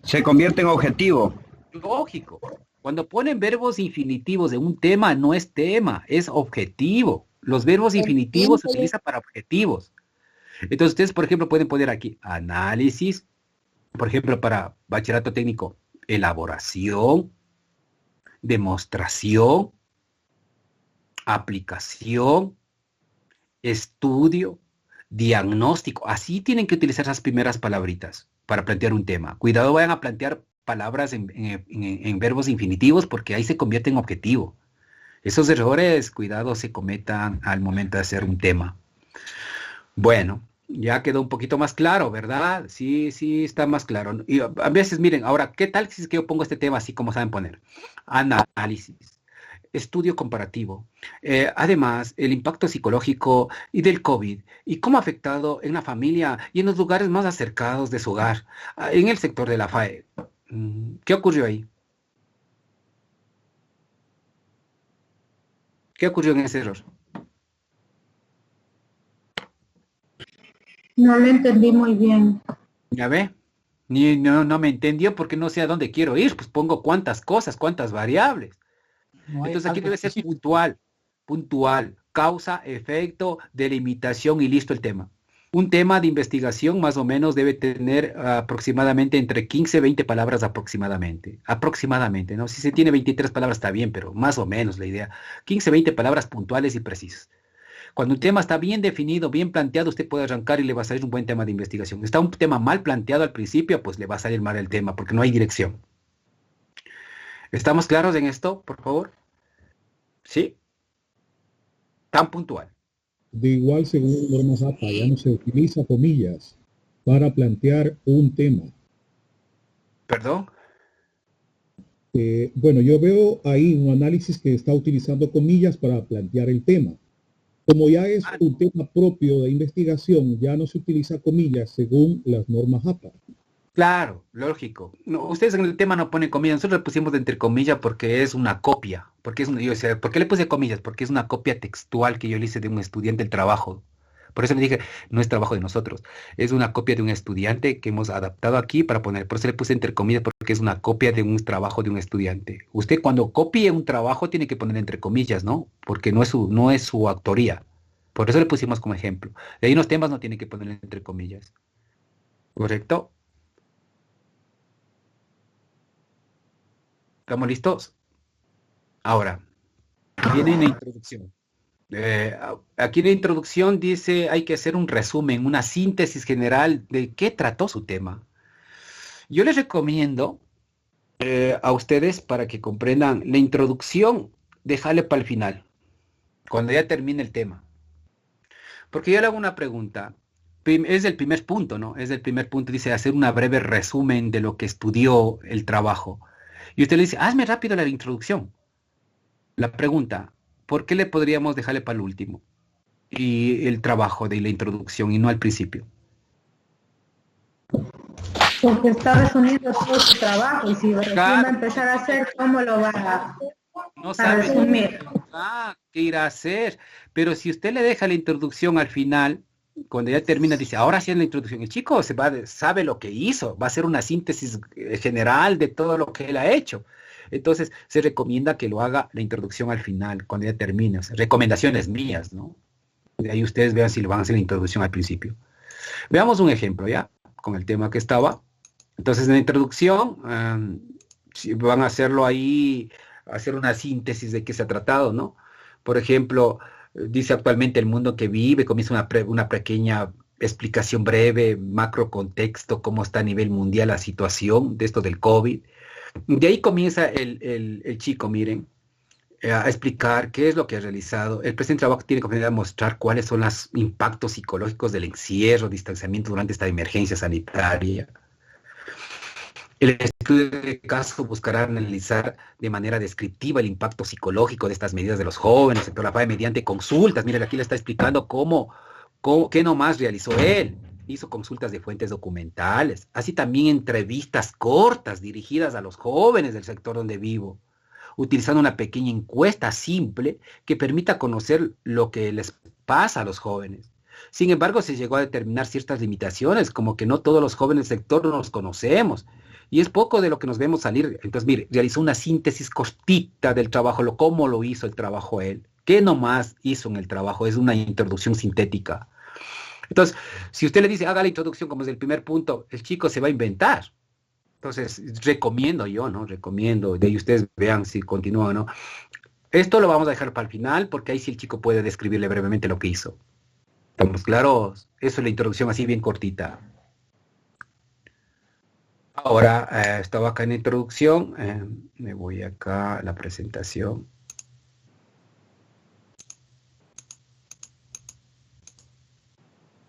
Se convierte en objetivo. Lógico. Cuando ponen verbos infinitivos de un tema, no es tema, es objetivo. Los verbos infinitivos se utilizan para objetivos. Entonces ustedes, por ejemplo, pueden poner aquí análisis, por ejemplo, para bachillerato técnico, elaboración, demostración, aplicación, estudio, diagnóstico. Así tienen que utilizar esas primeras palabritas para plantear un tema. Cuidado, vayan a plantear palabras en verbos infinitivos porque ahí se convierte en objetivo. Esos errores, cuidado, se cometan al momento de hacer un tema. Bueno, ya quedó un poquito más claro, ¿verdad? Sí, está más claro. Y a veces, miren, ahora, ¿qué tal si es que yo pongo este tema así como saben poner? Análisis, estudio comparativo. Además, el impacto psicológico y del COVID y cómo ha afectado en la familia y en los lugares más acercados de su hogar, en el sector de la FAE. ¿Qué ocurrió ahí? ¿Qué ocurrió en ese error? No lo entendí muy bien. ¿Ya ve? No me entendió porque no sé a dónde quiero ir. Pues pongo cuántas cosas, cuántas variables. Entonces aquí debe ser puntual, causa, efecto, delimitación y listo el tema. Un tema de investigación más o menos debe tener aproximadamente entre 15 y 20 palabras aproximadamente, ¿no? Si se tiene 23 palabras está bien, pero más o menos la idea. 15, 20 palabras puntuales y precisas. Cuando un tema está bien definido, bien planteado, usted puede arrancar y le va a salir un buen tema de investigación. Está un tema mal planteado al principio, pues le va a salir mal el tema, porque no hay dirección. ¿Estamos claros en esto, por favor? ¿Sí? Tan puntual. De igual, según normas APA, ya no se utiliza comillas para plantear un tema. ¿Perdón? Bueno, yo veo ahí un análisis que está utilizando comillas para plantear el tema. Como ya es un tema propio de investigación, ya no se utiliza comillas según las normas APA. Claro, lógico. No, ustedes en el tema no ponen comillas, nosotros le pusimos entre comillas porque es una copia. ¿Por qué le puse comillas? Porque es una copia textual que yo le hice de un estudiante el trabajo. Por eso le dije, no es trabajo de nosotros, es una copia de un estudiante que hemos adaptado aquí para poner. Por eso le puse entre comillas porque es una copia de un trabajo de un estudiante. Usted cuando copie un trabajo tiene que poner entre comillas, ¿no? Porque no es su autoría. Por eso le pusimos como ejemplo. De ahí los temas no tiene que poner entre comillas. ¿Correcto? ¿Estamos listos? Ahora, viene la introducción. Aquí en la introducción dice, hay que hacer un resumen, una síntesis general de qué trató su tema. Yo les recomiendo a ustedes, para que comprendan, la introducción, dejarle para el final, cuando ya termine el tema. Porque yo le hago una pregunta. Es el primer punto, ¿no? Es el primer punto, dice, hacer una breve resumen de lo que estudió el trabajo. Y usted le dice, hazme rápido la introducción. La pregunta, ¿por qué le podríamos dejarle para el último? Y el trabajo de la introducción y no al principio. Porque está resumiendo todo su trabajo y si recién va a empezar a hacer, ¿cómo lo va a resumir? ¿Qué irá a hacer? Pero si usted le deja la introducción al final, cuando ya termina, dice, ahora sí es la introducción. El chico sabe lo que hizo, va a hacer una síntesis general de todo lo que él ha hecho. Entonces, se recomienda que lo haga la introducción al final, cuando ya termine. O sea, recomendaciones mías, ¿no? De ahí ustedes vean si lo van a hacer la introducción al principio. Veamos un ejemplo, ¿ya? Con el tema que estaba. Entonces, en la introducción, si van a hacerlo ahí, hacer una síntesis de qué se ha tratado, ¿no? Por ejemplo, dice actualmente el mundo que vive, comienza una pequeña explicación breve, macro contexto, cómo está a nivel mundial la situación de esto del COVID. De ahí comienza el chico, miren, a explicar qué es lo que ha realizado. El presente trabajo tiene que comenzar a mostrar cuáles son los impactos psicológicos del encierro, distanciamiento durante esta emergencia sanitaria. El estudio de caso buscará analizar de manera descriptiva el impacto psicológico de estas medidas de los jóvenes, sector la PAE, mediante consultas. Miren, aquí le está explicando qué nomás realizó él. Hizo consultas de fuentes documentales, así también entrevistas cortas dirigidas a los jóvenes del sector donde vivo, utilizando una pequeña encuesta simple que permita conocer lo que les pasa a los jóvenes. Sin embargo, se llegó a determinar ciertas limitaciones, como que no todos los jóvenes del sector nos conocemos, y es poco de lo que nos vemos salir. Entonces, mire, realizó una síntesis cortita del trabajo, cómo lo hizo el trabajo él, qué nomás hizo en el trabajo, es una introducción sintética. Entonces, si usted le dice, haga la introducción como es el primer punto, el chico se va a inventar. Entonces, recomiendo yo, ¿no? Recomiendo, de ahí ustedes vean si continúa o no. Esto lo vamos a dejar para el final, porque ahí sí el chico puede describirle brevemente lo que hizo. ¿Estamos claros? Eso es la introducción así bien cortita. Ahora, estaba acá en la introducción, me voy acá a la presentación.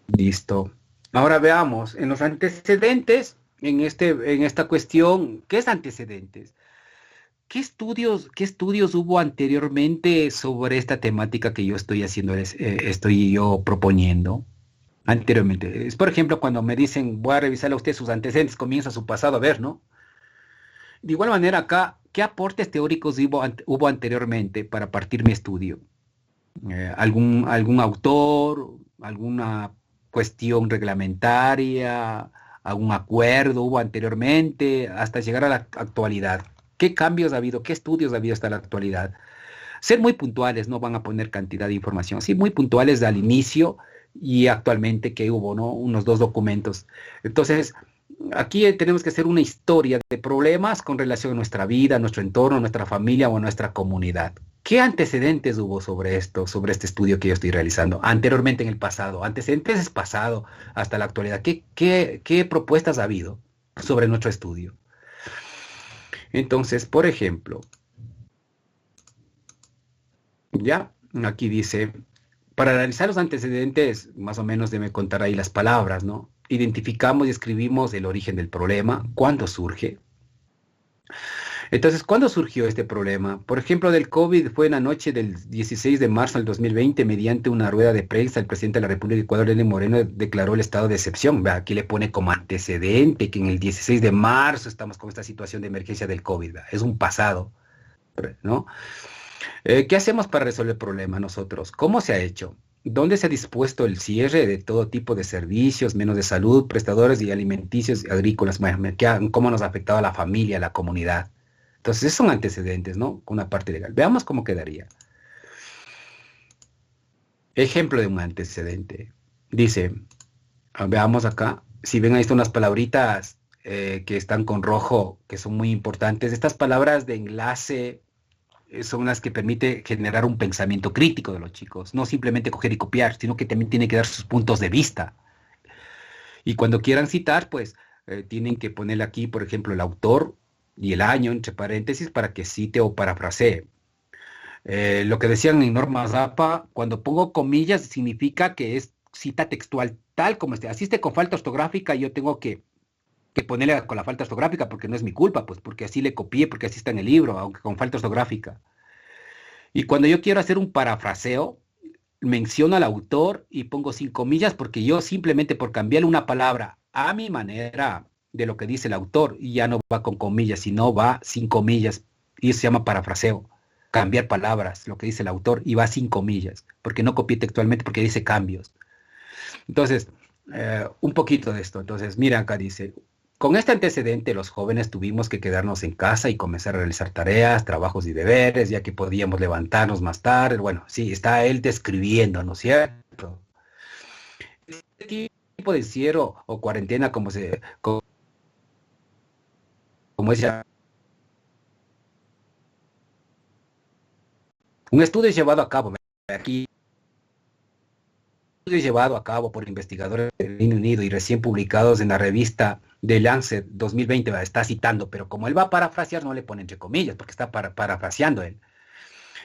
Listo. Ahora veamos, en los antecedentes, en esta cuestión, ¿qué es antecedentes? ¿Qué estudios hubo anteriormente sobre esta temática que yo estoy haciendo, estoy yo proponiendo? Anteriormente. Es, por ejemplo, cuando me dicen, voy a revisarle a usted sus antecedentes, comienza su pasado a ver, ¿no? De igual manera acá, ¿qué aportes teóricos hubo anteriormente para partir mi estudio? ¿Algún autor, alguna cuestión reglamentaria, algún acuerdo hubo anteriormente, hasta llegar a la actualidad? ¿Qué cambios ha habido? ¿Qué estudios ha habido hasta la actualidad? Ser muy puntuales, no van a poner cantidad de información, sí, muy puntuales al inicio y actualmente que hubo, ¿no? Unos 2 documentos. Entonces, aquí tenemos que hacer una historia de problemas con relación a nuestra vida, nuestro entorno, nuestra familia o nuestra comunidad. ¿Qué antecedentes hubo sobre esto, sobre este estudio que yo estoy realizando? Anteriormente en el pasado, antecedentes es pasado hasta la actualidad. ¿Qué propuestas ha habido sobre nuestro estudio? Entonces, por ejemplo, ya, aquí dice, para analizar los antecedentes, más o menos debe contar ahí las palabras, ¿no? Identificamos y escribimos el origen del problema, cuándo surge. Entonces, ¿cuándo surgió este problema? Por ejemplo, del COVID fue en la noche del 16 de marzo del 2020, mediante una rueda de prensa, el presidente de la República de Ecuador, Lenín Moreno, declaró el estado de excepción. Aquí le pone como antecedente que en el 16 de marzo estamos con esta situación de emergencia del COVID. Es un pasado, ¿no? ¿Qué hacemos para resolver el problema nosotros? ¿Cómo se ha hecho? ¿Dónde se ha dispuesto el cierre de todo tipo de servicios, menos de salud, prestadores y alimenticios agrícolas? ¿Cómo nos ha afectado a la familia, a la comunidad? Entonces, esos son antecedentes, ¿no? Con una parte legal. Veamos cómo quedaría. Ejemplo de un antecedente. Dice, veamos acá, si ven ahí están unas palabritas que están con rojo, que son muy importantes. Estas palabras de enlace son las que permiten generar un pensamiento crítico de los chicos, no simplemente coger y copiar, sino que también tienen que dar sus puntos de vista. Y cuando quieran citar, pues tienen que ponerle aquí, por ejemplo, el autor y el año, entre paréntesis, para que cite o parafrasee. Lo que decían en Norma Zappa, cuando pongo comillas, significa que es cita textual, tal como esté. Así esté con falta ortográfica, yo tengo que ponerle con la falta ortográfica, porque no es mi culpa, pues porque así le copié, porque así está en el libro, aunque con falta ortográfica. Y cuando yo quiero hacer un parafraseo, menciono al autor y pongo sin comillas, porque yo simplemente por cambiarle una palabra a mi manera de lo que dice el autor, y ya no va con comillas, sino va sin comillas, y eso se llama parafraseo, cambiar palabras, lo que dice el autor, y va sin comillas, porque no copié textualmente, porque dice cambios. Entonces, un poquito de esto. Entonces, mira, acá dice, con este antecedente, los jóvenes tuvimos que quedarnos en casa y comenzar a realizar tareas, trabajos y deberes, ya que podíamos levantarnos más tarde. Bueno, sí, está él describiendo, ¿no es cierto? Este tipo de encierro o cuarentena, como es Un estudio es llevado a cabo, aquí, estudio llevado a cabo por investigadores del Reino Unido y recién publicados en la revista The Lancet 2020, está citando, pero como él va a parafrasear, no le pone entre comillas, porque está parafraseando él.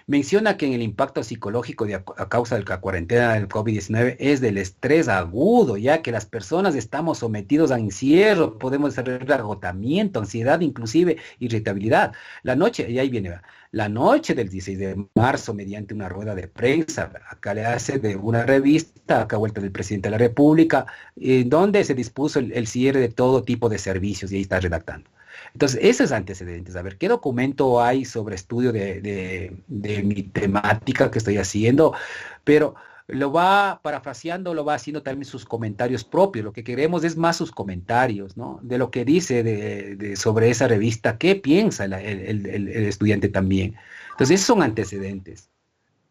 Menciona que en el impacto psicológico a causa de la cuarentena del COVID-19 es del estrés agudo, ya que las personas estamos sometidos a encierro, podemos desarrollar agotamiento, ansiedad, inclusive irritabilidad. La noche, y ahí viene, la noche del 16 de marzo, mediante una rueda de prensa, acá le hace de una revista, acá vuelta del presidente de la República, donde se dispuso el cierre de todo tipo de servicios, y ahí está redactando. Entonces, esos antecedentes, a ver, ¿qué documento hay sobre estudio de mi temática que estoy haciendo? Pero lo va parafraseando, lo va haciendo también sus comentarios propios. Lo que queremos es más sus comentarios, ¿no? De lo que dice sobre esa revista, qué piensa el estudiante también. Entonces, esos son antecedentes.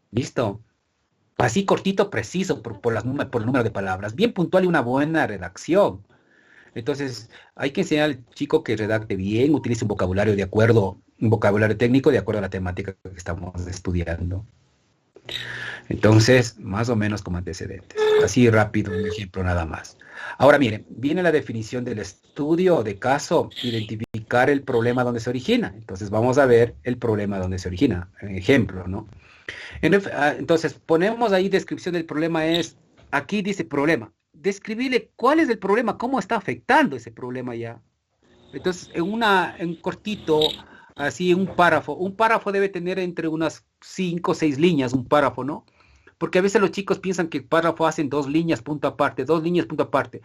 ¿Listo? Así cortito, preciso, por el número de palabras. Bien puntual y una buena redacción. Entonces, hay que enseñar al chico que redacte bien, utilice un vocabulario técnico de acuerdo a la temática que estamos estudiando. Entonces, más o menos como antecedentes. Así rápido, un ejemplo nada más. Ahora miren, viene la definición del estudio de caso, identificar el problema donde se origina. Entonces, vamos a ver el problema donde se origina. Ejemplo, ¿no? Entonces, ponemos ahí descripción del problema aquí dice problema. Describirle cuál es el problema, cómo está afectando ese problema ya. Entonces, en cortito, así un párrafo debe tener entre unas 5 o 6 líneas, un párrafo, ¿no? Porque a veces los chicos piensan que el párrafo hacen 2 líneas, punto aparte, 2 líneas, punto aparte.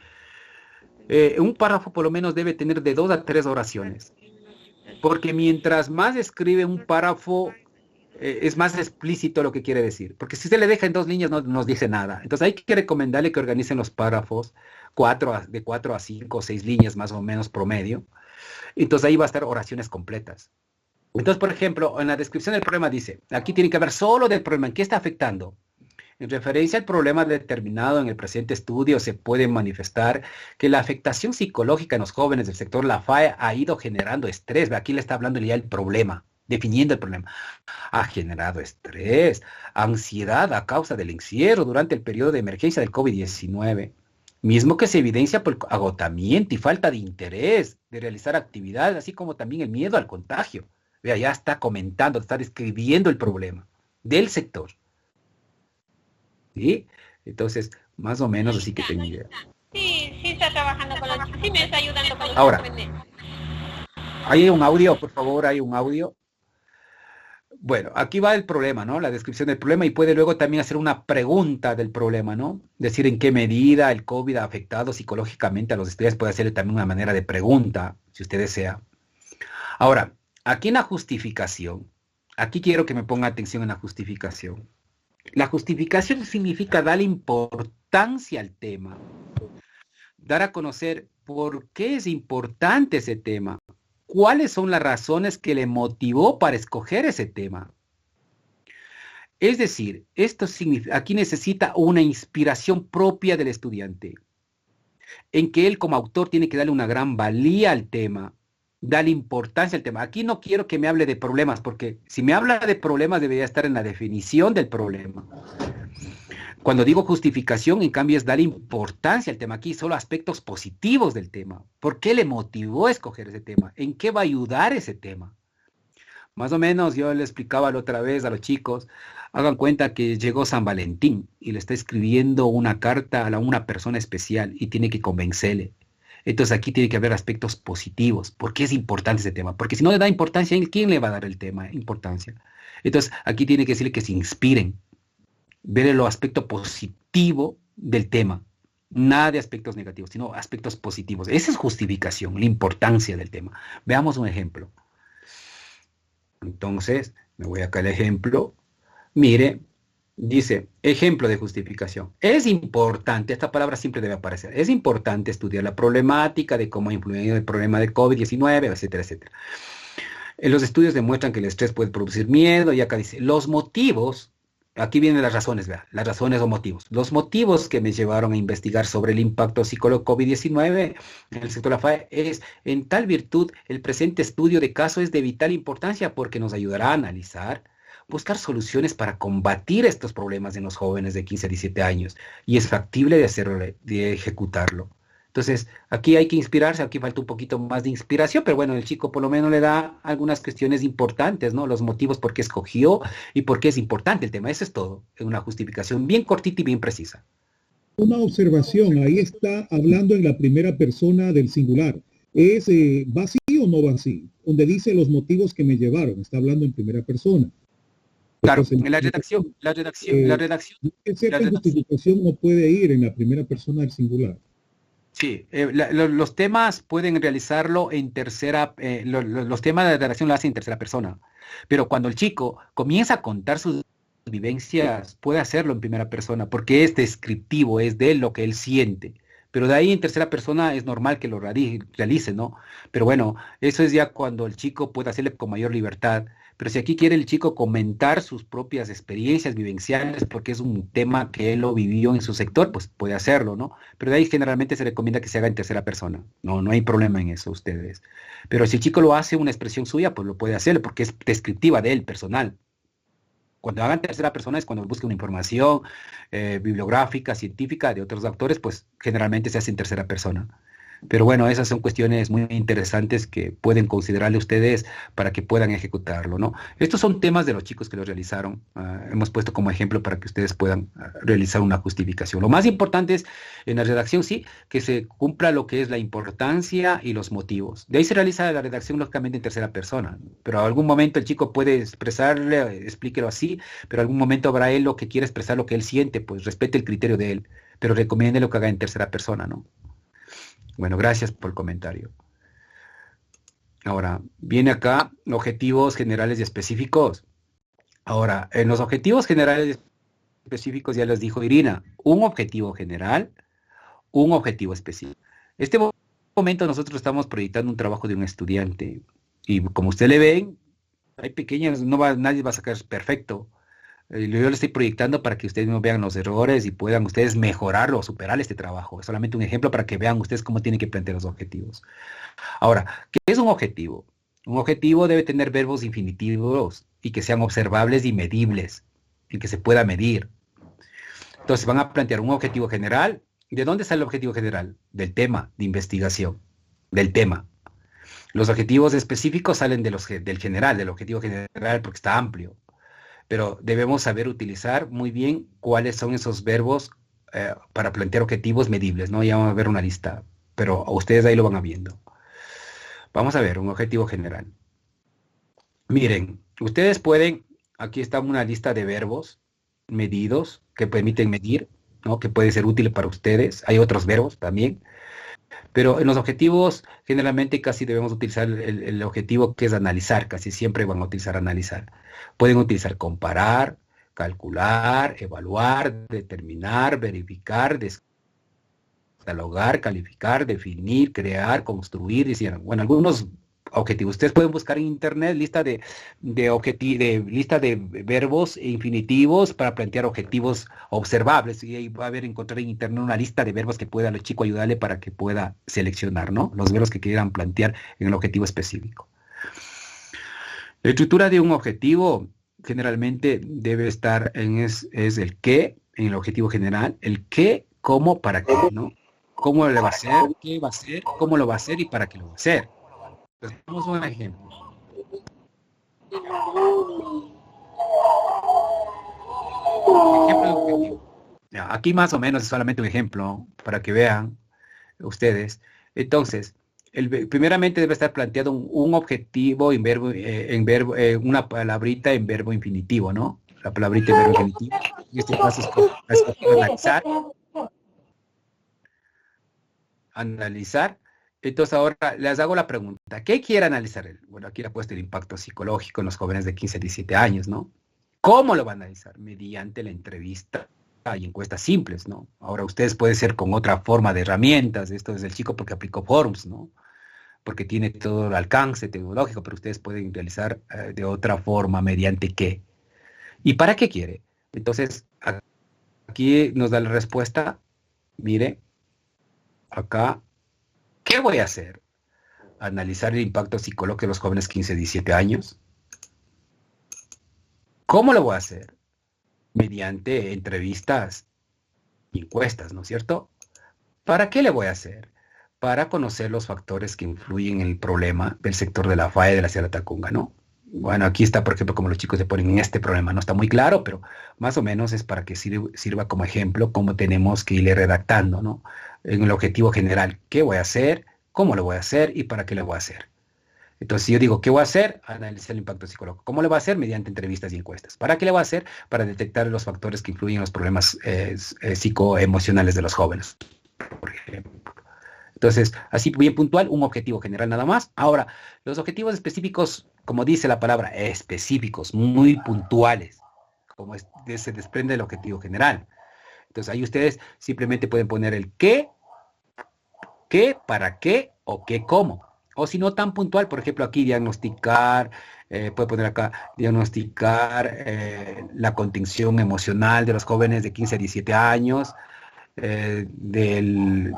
Un párrafo por lo menos debe tener de 2 a 3 oraciones. Porque mientras más escribe un párrafo, es más explícito lo que quiere decir. Porque si se le deja en 2 líneas no nos dice nada. Entonces hay que recomendarle que organicen los párrafos de 4 a 5 o 6 líneas más o menos promedio. Entonces ahí va a estar oraciones completas. Entonces, por ejemplo, en la descripción del problema dice, aquí tiene que hablar solo del problema, ¿en qué está afectando? En referencia al problema determinado en el presente estudio, se puede manifestar que la afectación psicológica en los jóvenes del sector La FAE ha ido generando estrés. Aquí le está hablando ya el problema, definiendo el problema. Ha generado estrés, ansiedad a causa del encierro durante el periodo de emergencia del COVID-19, mismo que se evidencia por agotamiento y falta de interés de realizar actividades, así como también el miedo al contagio. Vea, ya está comentando, está describiendo el problema del sector. ¿Sí? Entonces, más o menos así que tengo idea. Sí, está trabajando con los chicos, sí me está ayudando con los Ahora, ¿hay un audio, por favor? ¿Hay un audio? Bueno, aquí va el problema, ¿no? La descripción del problema, y puede luego también hacer una pregunta del problema, ¿no? Decir en qué medida el COVID ha afectado psicológicamente a los estudiantes. Puede hacerle también una manera de pregunta, si usted desea. Ahora, aquí en la justificación, aquí quiero que me ponga atención en la justificación. La justificación significa darle importancia al tema, dar a conocer por qué es importante ese tema, cuáles son las razones que le motivó para escoger ese tema. Es decir, esto significa, aquí necesita una inspiración propia del estudiante, en que él como autor tiene que darle una gran valía al tema, darle importancia al tema. Aquí no quiero que me hable de problemas, porque si me habla de problemas debería estar en la definición del problema. Cuando digo justificación, en cambio, es darle importancia al tema. Aquí solo aspectos positivos del tema. ¿Por qué le motivó a escoger ese tema? ¿En qué va a ayudar ese tema? Más o menos yo le explicaba la otra vez a los chicos, hagan cuenta que llegó San Valentín y le está escribiendo una carta a una persona especial y tiene que convencerle. Entonces aquí tiene que haber aspectos positivos. ¿Por qué es importante ese tema? Porque si no le da importancia, ¿quién le va a dar el tema? Importancia. Entonces aquí tiene que decirle que se inspiren. Ver el aspecto positivo del tema. Nada de aspectos negativos, sino aspectos positivos. Esa es justificación, la importancia del tema. Veamos un ejemplo. Entonces, me voy acá al ejemplo. Mire, dice, ejemplo de justificación. Es importante, esta palabra siempre debe aparecer, es importante estudiar la problemática de cómo ha influido el problema de COVID-19, etcétera, etcétera. Los estudios demuestran que el estrés puede producir miedo, y acá dice, los motivos, aquí vienen las razones, vea, las razones o motivos. Los motivos que me llevaron a investigar sobre el impacto psicológico COVID-19 en el sector de la FAE es, en tal virtud, el presente estudio de caso es de vital importancia porque nos ayudará a analizar buscar soluciones para combatir estos problemas en los jóvenes de 15 a 17 años, y es factible de hacerlo, de ejecutarlo. Entonces, aquí hay que inspirarse, aquí falta un poquito más de inspiración, pero bueno, el chico por lo menos le da algunas cuestiones importantes, ¿no? Los motivos por qué escogió y por qué es importante el tema. Eso es todo, es una justificación bien cortita y bien precisa. Una observación, ahí está hablando en la primera persona del singular. ¿Es vacío o no vacío? Donde dice los motivos que me llevaron, está hablando en primera persona. Claro, en la redacción. Esa justificación no puede ir en la primera persona del singular. Sí, los temas pueden realizarlo en tercera, los temas de redacción lo hacen en tercera persona, pero cuando el chico comienza a contar sus vivencias, puede hacerlo en primera persona, porque es descriptivo, es de lo que él siente, pero de ahí en tercera persona es normal que lo realice, ¿no? Pero bueno, eso es ya cuando el chico puede hacerle con mayor libertad. Pero si aquí quiere el chico comentar sus propias experiencias vivenciales, porque es un tema que él lo vivió en su sector, pues puede hacerlo, ¿no? Pero de ahí generalmente se recomienda que se haga en tercera persona. No hay problema en eso, ustedes. Pero si el chico lo hace una expresión suya, pues lo puede hacer, porque es descriptiva de él, personal. Cuando haga en tercera persona es cuando busque una información bibliográfica, científica de otros autores, pues generalmente se hace en tercera persona. Pero bueno, esas son cuestiones muy interesantes que pueden considerarle ustedes para que puedan ejecutarlo, ¿no? Estos son temas de los chicos que lo realizaron. Hemos puesto como ejemplo para que ustedes puedan realizar una justificación. Lo más importante es, en la redacción, sí, que se cumpla lo que es la importancia y los motivos. De ahí se realiza la redacción, lógicamente, en tercera persona. Pero a algún momento el chico puede expresarle, explíquelo así, pero a algún momento habrá él lo que quiere expresar, lo que él siente, pues respete el criterio de él. Pero recomiende lo que haga en tercera persona, ¿no? Bueno, gracias por el comentario. Ahora, viene acá objetivos generales y específicos. Ahora, en los objetivos generales y específicos ya les dijo Irina, un objetivo general, un objetivo específico. Este momento nosotros estamos proyectando un trabajo de un estudiante y como ustedes le ven, hay pequeñas, nadie va a sacar perfecto. Yo le estoy proyectando para que ustedes no vean los errores y puedan ustedes mejorarlo o superar este trabajo. Es solamente un ejemplo para que vean ustedes cómo tienen que plantear los objetivos. Ahora, ¿qué es un objetivo? Un objetivo debe tener verbos infinitivos y que sean observables y medibles, y que se pueda medir. Entonces van a plantear un objetivo general. ¿De dónde sale el objetivo general? Del tema de investigación, del tema. Los objetivos específicos salen del general, del objetivo general, porque está amplio. Pero debemos saber utilizar muy bien cuáles son esos verbos para plantear objetivos medibles, ¿no? Ya vamos a ver una lista, pero ustedes ahí lo van viendo. Vamos a ver un objetivo general. Miren, ustedes pueden, aquí está una lista de verbos medidos que permiten medir, ¿no? Que puede ser útil para ustedes. Hay otros verbos también. Pero en los objetivos, generalmente casi debemos utilizar el objetivo que es analizar, casi siempre van a utilizar analizar. Pueden utilizar comparar, calcular, evaluar, determinar, verificar, catalogar, calificar, definir, crear, construir, diseñar. Bueno, algunos objetivos. Ustedes pueden buscar en internet lista de verbos e infinitivos para plantear objetivos observables y ahí va a encontrar en internet una lista de verbos que pueda el chico ayudarle para que pueda seleccionar, ¿no? Los verbos que quieran plantear en el objetivo específico. La estructura de un objetivo generalmente debe estar es el qué en el objetivo general, el qué, cómo, para qué, ¿no? ¿Cómo le va a hacer? ¿Qué va a hacer? ¿Cómo lo va a hacer? ¿Y para qué lo va a hacer? Entonces, vamos a un ejemplo. Ejemplo de objetivo. Aquí más o menos es solamente un ejemplo para que vean ustedes. Entonces, primeramente debe estar planteado un objetivo en verbo, una palabrita en verbo infinitivo, ¿no? La palabrita en verbo infinitivo. En este caso es analizar. Analizar. Entonces ahora les hago la pregunta, ¿qué quiere analizar él? Bueno, aquí le he puesto el impacto psicológico en los jóvenes de 15 a 17 años, ¿no? ¿Cómo lo va a analizar? Mediante la entrevista y encuestas simples, ¿no? Ahora ustedes pueden ser con otra forma de herramientas, esto es el chico porque aplicó Forms, ¿no? Porque tiene todo el alcance tecnológico, pero ustedes pueden realizar de otra forma, mediante qué. ¿Y para qué quiere? Entonces, aquí nos da la respuesta, mire, acá, ¿qué voy a hacer? Analizar el impacto psicológico de los jóvenes 15 a 17 años. ¿Cómo lo voy a hacer? Mediante entrevistas y encuestas, ¿no es cierto? ¿Para qué le voy a hacer? Para conocer los factores que influyen en el problema del sector de la FAE de la Sierra Tacunga, ¿no? Bueno, aquí está, por ejemplo, como los chicos se ponen en este problema, no está muy claro, pero más o menos es para que sirva como ejemplo cómo tenemos que irle redactando, ¿no? En el objetivo general, ¿qué voy a hacer? ¿Cómo lo voy a hacer? ¿Y para qué lo voy a hacer? Entonces, si yo digo, ¿qué voy a hacer? Analizar el impacto psicológico. ¿Cómo lo voy a hacer? Mediante entrevistas y encuestas. ¿Para qué le voy a hacer? Para detectar los factores que influyen en los problemas psicoemocionales de los jóvenes, por ejemplo. Entonces, así bien puntual, un objetivo general nada más. Ahora, los objetivos específicos, como dice la palabra, específicos, muy puntuales, como se desprende del objetivo general. Entonces, ahí ustedes simplemente pueden poner el qué, para qué o qué, cómo. O si no tan puntual, por ejemplo, aquí diagnosticar, puede poner acá, diagnosticar la contención emocional de los jóvenes de 15 a 17 años, del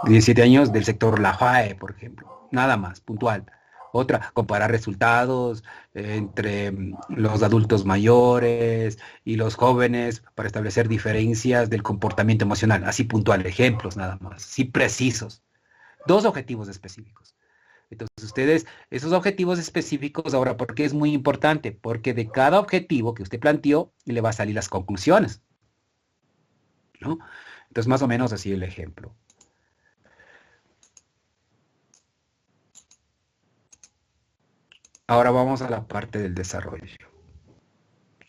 17 años del sector La FAE, por ejemplo. Nada más, puntual. Otra, comparar resultados entre los adultos mayores y los jóvenes para establecer diferencias del comportamiento emocional. Así puntual, ejemplos nada más, sí precisos. 2 objetivos específicos. Entonces ustedes, esos objetivos específicos, ahora, ¿por qué es muy importante? Porque de cada objetivo que usted planteó, le va a salir las conclusiones, ¿no? Entonces, más o menos así el ejemplo. Ahora vamos a la parte del desarrollo.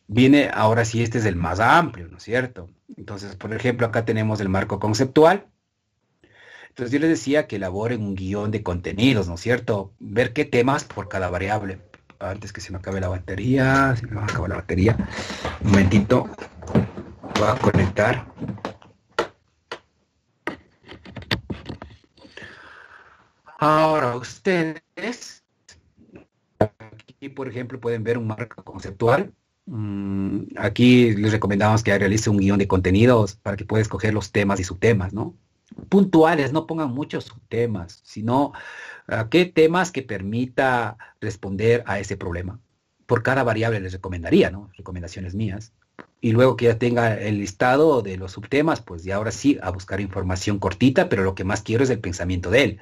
Viene, ahora sí, este es el más amplio, ¿no es cierto? Entonces, por ejemplo, acá tenemos el marco conceptual. Entonces yo les decía que elaboren un guión de contenidos, ¿no es cierto? Ver qué temas por cada variable. Antes que se me acabe la batería, se me va a acabar la batería. Un momentito. Voy a conectar. Ahora ustedes, aquí por ejemplo pueden ver un marco conceptual. Aquí les recomendamos que realice un guión de contenidos para que pueda escoger los temas y subtemas, ¿no? Puntuales, no pongan muchos subtemas, sino qué temas que permita responder a ese problema. Por cada variable les recomendaría, ¿no? Recomendaciones mías. Y luego que ya tenga el listado de los subtemas, pues ya ahora sí a buscar información cortita, pero lo que más quiero es el pensamiento de él.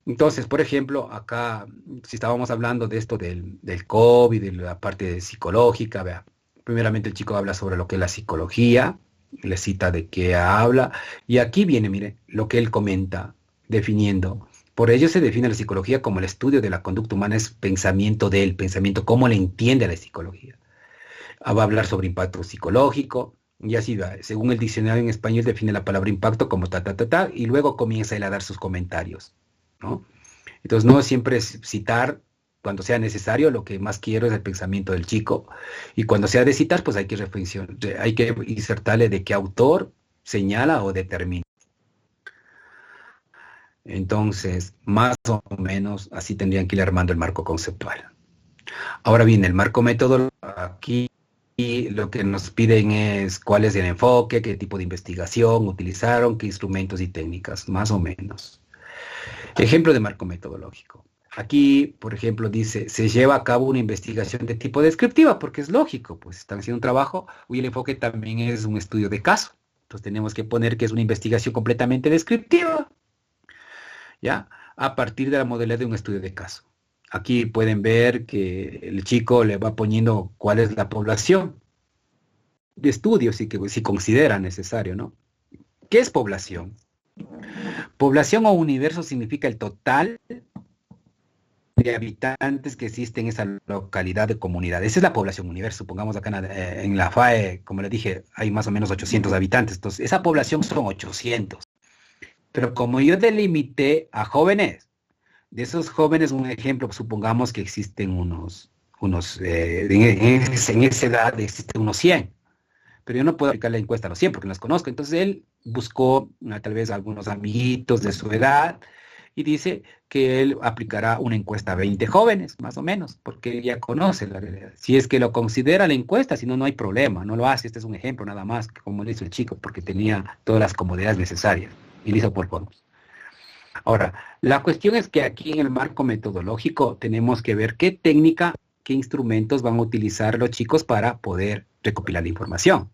Entonces, por ejemplo, acá, si estábamos hablando de esto del COVID, de la parte psicológica, vea, primeramente el chico habla sobre lo que es la psicología, le cita de qué habla, y aquí viene, mire, lo que él comenta, definiendo. Por ello se define la psicología como el estudio de la conducta humana, es pensamiento de él, pensamiento, cómo le entiende a la psicología. Va a hablar sobre impacto psicológico, y así va. Según el diccionario en español define la palabra impacto como y luego comienza él a dar sus comentarios, ¿no? Entonces no siempre es citar cuando sea necesario, lo que más quiero es el pensamiento del chico, y cuando sea de citar, pues hay que insertarle de qué autor señala o determina. Entonces, más o menos así tendrían que ir armando el marco conceptual. Ahora bien, el marco metodológico, aquí lo que nos piden es cuál es el enfoque, qué tipo de investigación utilizaron, qué instrumentos y técnicas, más o menos. Ejemplo de marco metodológico. Aquí, por ejemplo, dice, se lleva a cabo una investigación de tipo descriptiva, porque es lógico, pues están haciendo un trabajo, y el enfoque también es un estudio de caso. Entonces tenemos que poner que es una investigación completamente descriptiva, ¿ya? A partir de la modalidad de un estudio de caso. Aquí pueden ver que el chico le va poniendo cuál es la población de estudio, si considera necesario, ¿no? ¿Qué es población? Población o universo significa el total de habitantes que existen en esa localidad de comunidad. Esa es la población universo. Supongamos acá en la FAE, como les dije, hay más o menos 800 habitantes. Entonces, esa población son 800. Pero como yo delimité a jóvenes, de esos jóvenes, un ejemplo, supongamos que existen en esa edad existen unos 100. Pero yo no puedo aplicar la encuesta a los 100 porque no los conozco. Entonces, él buscó tal vez algunos amiguitos de su edad, y dice que él aplicará una encuesta a 20 jóvenes, más o menos, porque él ya conoce la realidad. Si es que lo considera la encuesta, si no, no hay problema, no lo hace. Este es un ejemplo nada más, como lo hizo el chico, porque tenía todas las comodidades necesarias, y lo hizo por formas. Ahora, la cuestión es que aquí en el marco metodológico tenemos que ver qué técnica qué instrumentos van a utilizar los chicos para poder recopilar la información.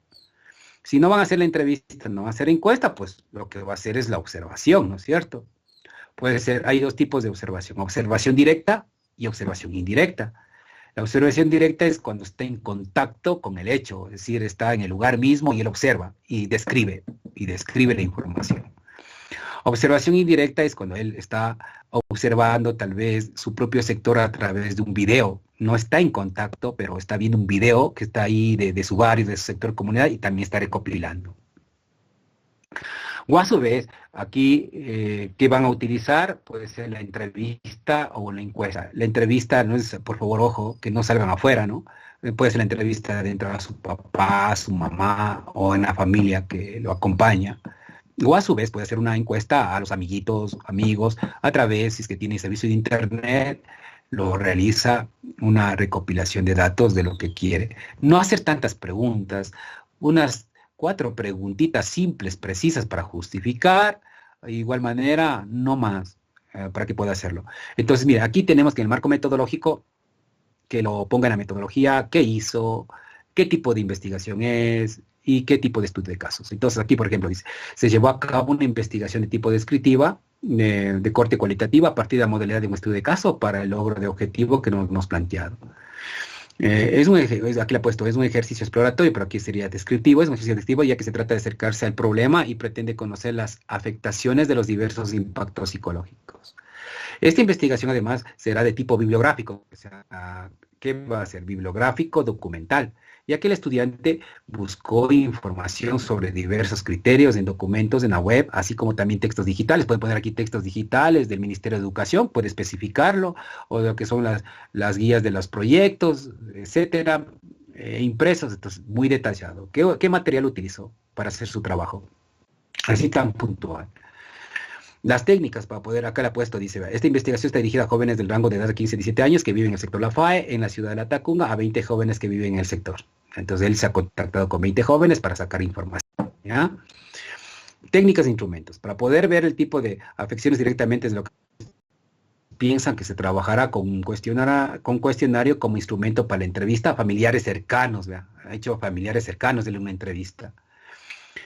Si no van a hacer la entrevista, no van a hacer encuesta, pues lo que va a hacer es la observación, ¿no es cierto? Puede ser, hay dos tipos de observación directa y observación indirecta. La observación directa es cuando está en contacto con el hecho, es decir, está en el lugar mismo y él observa y describe la información. Observación indirecta es cuando él está observando tal vez su propio sector a través de un video. No está en contacto, pero está viendo un video que está ahí de su barrio, de su sector comunidad y también está recopilando. O a su vez, aquí, ¿qué van a utilizar? Puede ser la entrevista o la encuesta. La entrevista no es, por favor, ojo, que no salgan afuera, ¿no? Puede ser la entrevista dentro de su papá, su mamá o en la familia que lo acompaña. O a su vez puede ser una encuesta a los amiguitos, amigos, a través, si es que tiene servicio de internet, lo realiza una recopilación de datos de lo que quiere. No hacer tantas preguntas, unas 4 preguntitas simples, precisas para justificar, de igual manera, no más, para que pueda hacerlo. Entonces, mira, aquí tenemos que en el marco metodológico, que lo ponga en la metodología, qué hizo, qué tipo de investigación es, y qué tipo de estudio de casos. Entonces aquí, por ejemplo, dice, se llevó a cabo una investigación de tipo descriptiva, de corte cualitativa, a partir de la modalidad de un estudio de caso para el logro de objetivo que nos hemos planteado. Aquí le he puesto, es un ejercicio exploratorio, pero aquí sería descriptivo, es un ejercicio descriptivo ya que se trata de acercarse al problema y pretende conocer las afectaciones de los diversos impactos psicológicos. Esta investigación además será de tipo bibliográfico, o sea, ¿qué va a ser? Bibliográfico documental, ya que el estudiante buscó información sobre diversos criterios en documentos en la web, así como también textos digitales. Pueden poner aquí textos digitales del Ministerio de Educación, puede especificarlo, o de lo que son las guías de los proyectos, etcétera, impresos, entonces muy detallado. ¿Qué material utilizó para hacer su trabajo? Así tan puntual. Las técnicas para poder, acá la he puesto, dice, esta investigación está dirigida a jóvenes del rango de edad de 15 a 17 años que viven en el sector La FAE, en la ciudad de La Tacunga, a 20 jóvenes que viven en el sector. Entonces él se ha contactado con 20 jóvenes para sacar información, ¿ya? Técnicas e instrumentos. Para poder ver el tipo de afecciones directamente es lo que piensan que se trabajará con un cuestionario como instrumento para la entrevista a familiares cercanos, ¿vea? Ha hecho familiares cercanos de una entrevista,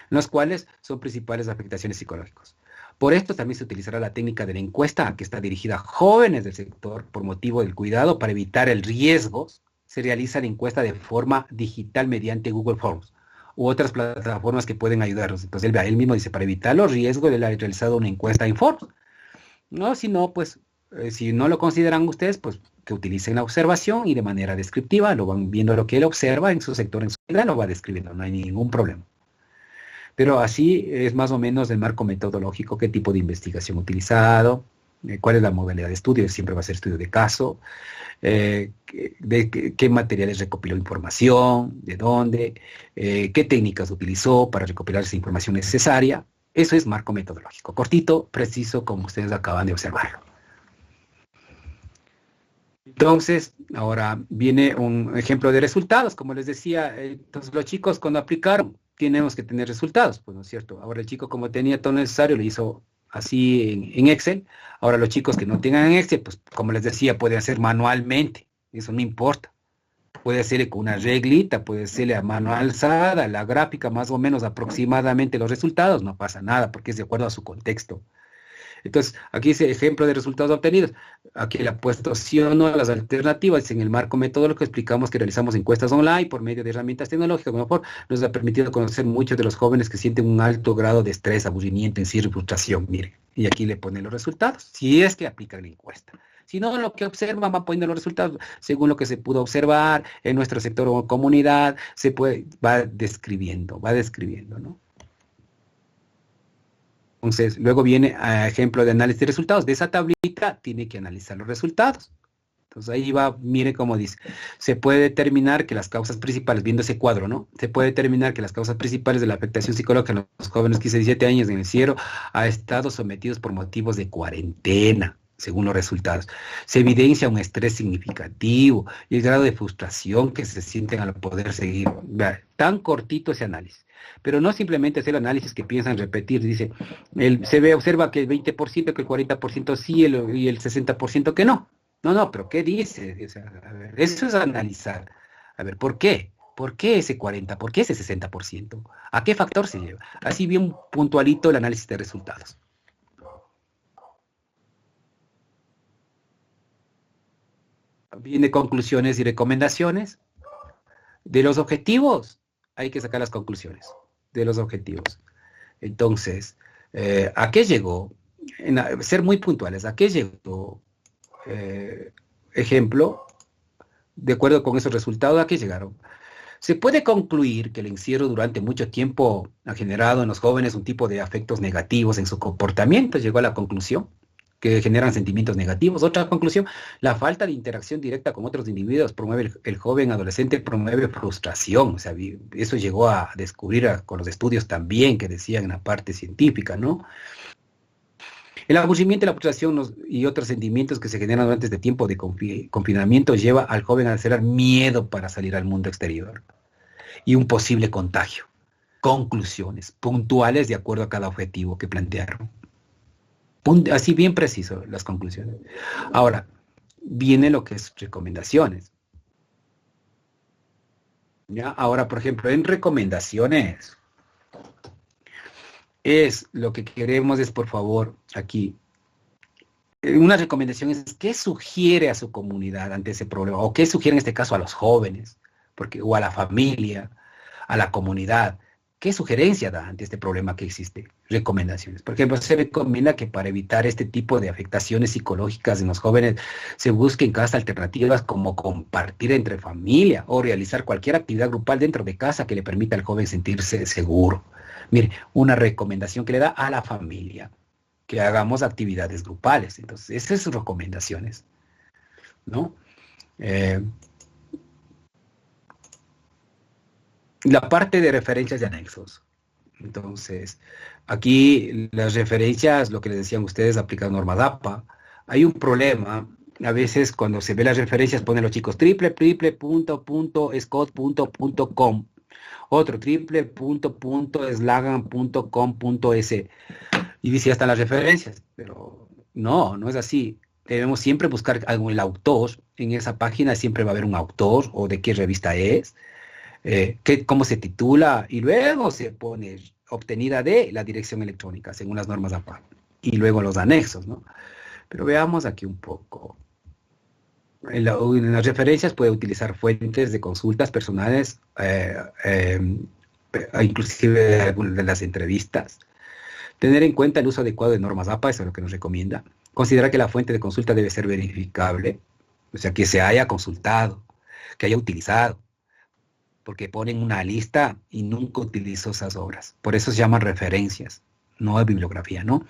los cuales son principales afectaciones psicológicas. Por esto también se utilizará la técnica de la encuesta, que está dirigida a jóvenes del sector por motivo del cuidado para evitar el riesgo. Se realiza la encuesta de forma digital mediante Google Forms u otras plataformas que pueden ayudarnos. Entonces él mismo dice, para evitar los riesgos de haber realizado una encuesta en Forms. No, si no, pues, si no lo consideran ustedes, pues que utilicen la observación y de manera descriptiva, lo van viendo lo que él observa en su sector, en su vida, lo va describiendo, no hay ningún problema. Pero así es más o menos el marco metodológico, qué tipo de investigación utilizado, cuál es la modalidad de estudio, siempre va a ser estudio de caso, de qué materiales recopiló información, de dónde, qué técnicas utilizó para recopilar esa información necesaria. Eso es marco metodológico, cortito, preciso, como ustedes acaban de observarlo. Entonces, ahora viene un ejemplo de resultados, como les decía, entonces los chicos cuando aplicaron, tenemos que tener resultados, pues no es cierto. Ahora el chico como tenía todo necesario, lo hizo así en Excel. Ahora los chicos que no tengan en Excel, pues como les decía, puede hacer manualmente, eso no importa. Puede hacerle con una reglita, puede hacerle a mano alzada, la gráfica más o menos aproximadamente los resultados, no pasa nada porque es de acuerdo a su contexto. Entonces, aquí dice ejemplo de resultados obtenidos. Aquí le ha puesto sí o no a las alternativas. En el marco metodológico explicamos que realizamos encuestas online por medio de herramientas tecnológicas. Mejor nos ha permitido conocer muchos de los jóvenes que sienten un alto grado de estrés, aburrimiento, encierro y frustración. Miren, y aquí le pone los resultados, si es que aplican la encuesta. Si no, lo que observan va poniendo los resultados según lo que se pudo observar en nuestro sector o comunidad, va describiendo, ¿no? Entonces, luego viene a ejemplo de análisis de resultados. De esa tablita tiene que analizar los resultados. Entonces ahí va, mire cómo dice. Se puede determinar que las causas principales, viendo ese cuadro, ¿no? Se puede determinar que las causas principales de la afectación psicológica en los jóvenes 15 a 17 años en el encierro ha estado sometidos por motivos de cuarentena, según los resultados. Se evidencia un estrés significativo y el grado de frustración que se sienten al poder seguir. Vea, tan cortito ese análisis. Pero no simplemente hacer análisis que piensan repetir, dice, observa que el 20%, que el 40% sí y el 60% que no. No, pero ¿qué dice? O sea, a ver, eso es analizar. A ver, ¿por qué? ¿Por qué ese 40%? ¿Por qué ese 60%? ¿A qué factor se lleva? Así bien puntualito el análisis de resultados. Viene conclusiones y recomendaciones. De los objetivos, hay que sacar las conclusiones de los objetivos. Entonces, ¿a qué llegó? Ser muy puntuales. ¿A qué llegó? Ejemplo, de acuerdo con esos resultados, ¿a qué llegaron? Se puede concluir que el encierro durante mucho tiempo ha generado en los jóvenes un tipo de afectos negativos en su comportamiento. Llegó a la conclusión que generan sentimientos negativos. Otra conclusión, la falta de interacción directa con otros individuos promueve el joven adolescente, promueve frustración. O sea, eso llegó a descubrir con los estudios también que decían en la parte científica, ¿no? El aburrimiento, la frustración y otros sentimientos que se generan durante este tiempo de confinamiento lleva al joven a tener miedo para salir al mundo exterior y un posible contagio. Conclusiones puntuales de acuerdo a cada objetivo que plantearon. Así bien preciso las conclusiones. Ahora, viene lo que es recomendaciones. ¿Ya? Ahora, por ejemplo, en recomendaciones, es lo que queremos es, por favor, aquí, una recomendación es qué sugiere a su comunidad ante ese problema, o qué sugiere en este caso a los jóvenes, o a la familia, a la comunidad. ¿Qué sugerencia da ante este problema que existe? Recomendaciones. Por ejemplo, se recomienda que para evitar este tipo de afectaciones psicológicas en los jóvenes se busquen casas alternativas como compartir entre familia o realizar cualquier actividad grupal dentro de casa que le permita al joven sentirse seguro. Mire, una recomendación que le da a la familia, que hagamos actividades grupales. Entonces, esas son recomendaciones, ¿no? La parte de referencias y anexos. Entonces, aquí las referencias, lo que les decían ustedes, aplican normas APA. Hay un problema, a veces cuando se ve las referencias ponen los chicos .scott.com, otro .slagan.com.es y dice ya están las referencias, pero no es así. Debemos siempre buscar el autor, en esa página siempre va a haber un autor o de qué revista es, cómo se titula, y luego se pone obtenida de la dirección electrónica, según las normas APA, y luego los anexos, ¿no? Pero veamos aquí un poco. En las referencias puede utilizar fuentes de consultas personales, inclusive de las entrevistas. Tener en cuenta el uso adecuado de normas APA, eso es lo que nos recomienda. Considerar que la fuente de consulta debe ser verificable, o sea, que se haya consultado, que haya utilizado, porque ponen una lista y nunca utilizó esas obras. Por eso se llaman referencias, no es bibliografía, ¿no?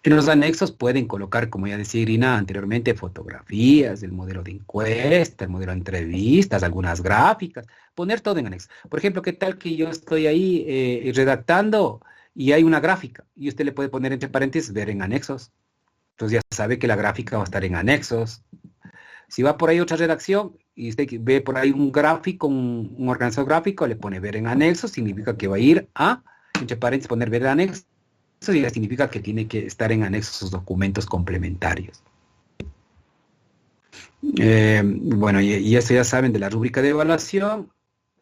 En los anexos pueden colocar, como ya decía Irina anteriormente, fotografías del modelo de encuesta, el modelo de entrevistas, algunas gráficas, poner todo en anexo. Por ejemplo, ¿qué tal que yo estoy ahí redactando y hay una gráfica? Y usted le puede poner entre paréntesis, ver en anexos. Entonces ya sabe que la gráfica va a estar en anexos. Si va por ahí otra redacción y usted ve por ahí un gráfico, un organizador gráfico, le pone ver en anexos, significa que va a ir a, entre paréntesis, poner ver en anexos. Eso ya significa que tiene que estar en anexos sus documentos complementarios. Bueno, y eso ya saben de la rúbrica de evaluación.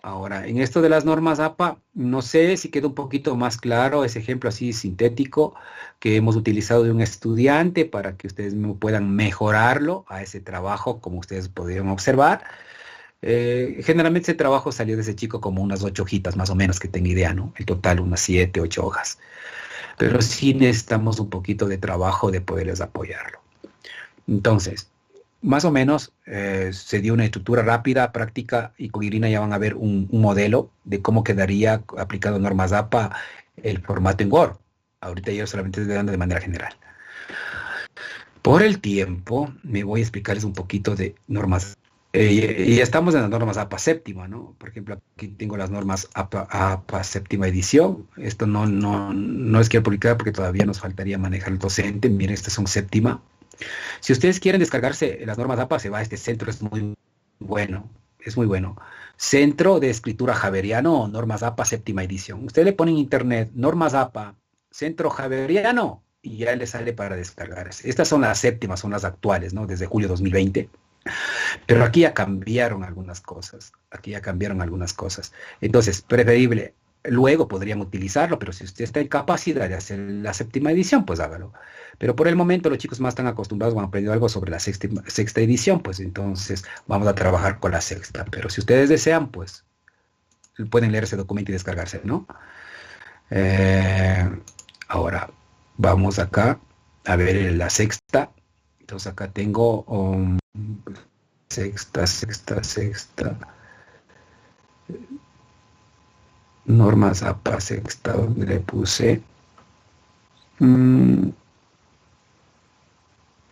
Ahora, en esto de las normas APA, no sé si queda un poquito más claro ese ejemplo así sintético que hemos utilizado de un estudiante para que ustedes puedan mejorarlo a ese trabajo, como ustedes pudieron observar. Generalmente ese trabajo salió de ese chico como unas 8 hojitas, más o menos, que tenga idea, ¿no? En total unas 7, 8 hojas. Pero sí necesitamos un poquito de trabajo de poderles apoyarlo. Entonces, más o menos se dio una estructura rápida, práctica, y con Irina ya van a ver un modelo de cómo quedaría aplicado normas APA el formato en Word. Ahorita yo solamente estoy dando de manera general. Por el tiempo, me voy a explicarles un poquito de normas. Y estamos en las normas APA séptima, ¿no? Por ejemplo, aquí tengo las normas APA séptima edición. Esto no es que publicar porque todavía nos faltaría manejar el docente. Miren, estas son séptima. Si ustedes quieren descargarse las normas APA, se va a este centro, es muy bueno, Centro de Escritura Javeriano o normas APA séptima edición. Ustedes le ponen en internet, normas APA, centro Javeriano, y ya le sale para descargarse. Estas son las séptimas, son las actuales, ¿no? Desde julio 2020. Pero aquí ya cambiaron algunas cosas. Entonces, preferible, luego podrían utilizarlo, pero si usted está en capacidad de hacer la séptima edición, pues hágalo. Pero por el momento los chicos más están acostumbrados, han aprendido algo sobre la sexta edición, pues entonces vamos a trabajar con la sexta. Pero si ustedes desean, pues pueden leer ese documento y descargarse, ¿no? Ahora, vamos acá a ver la sexta. Entonces acá tengo sexta. Normas APA sexta, donde le puse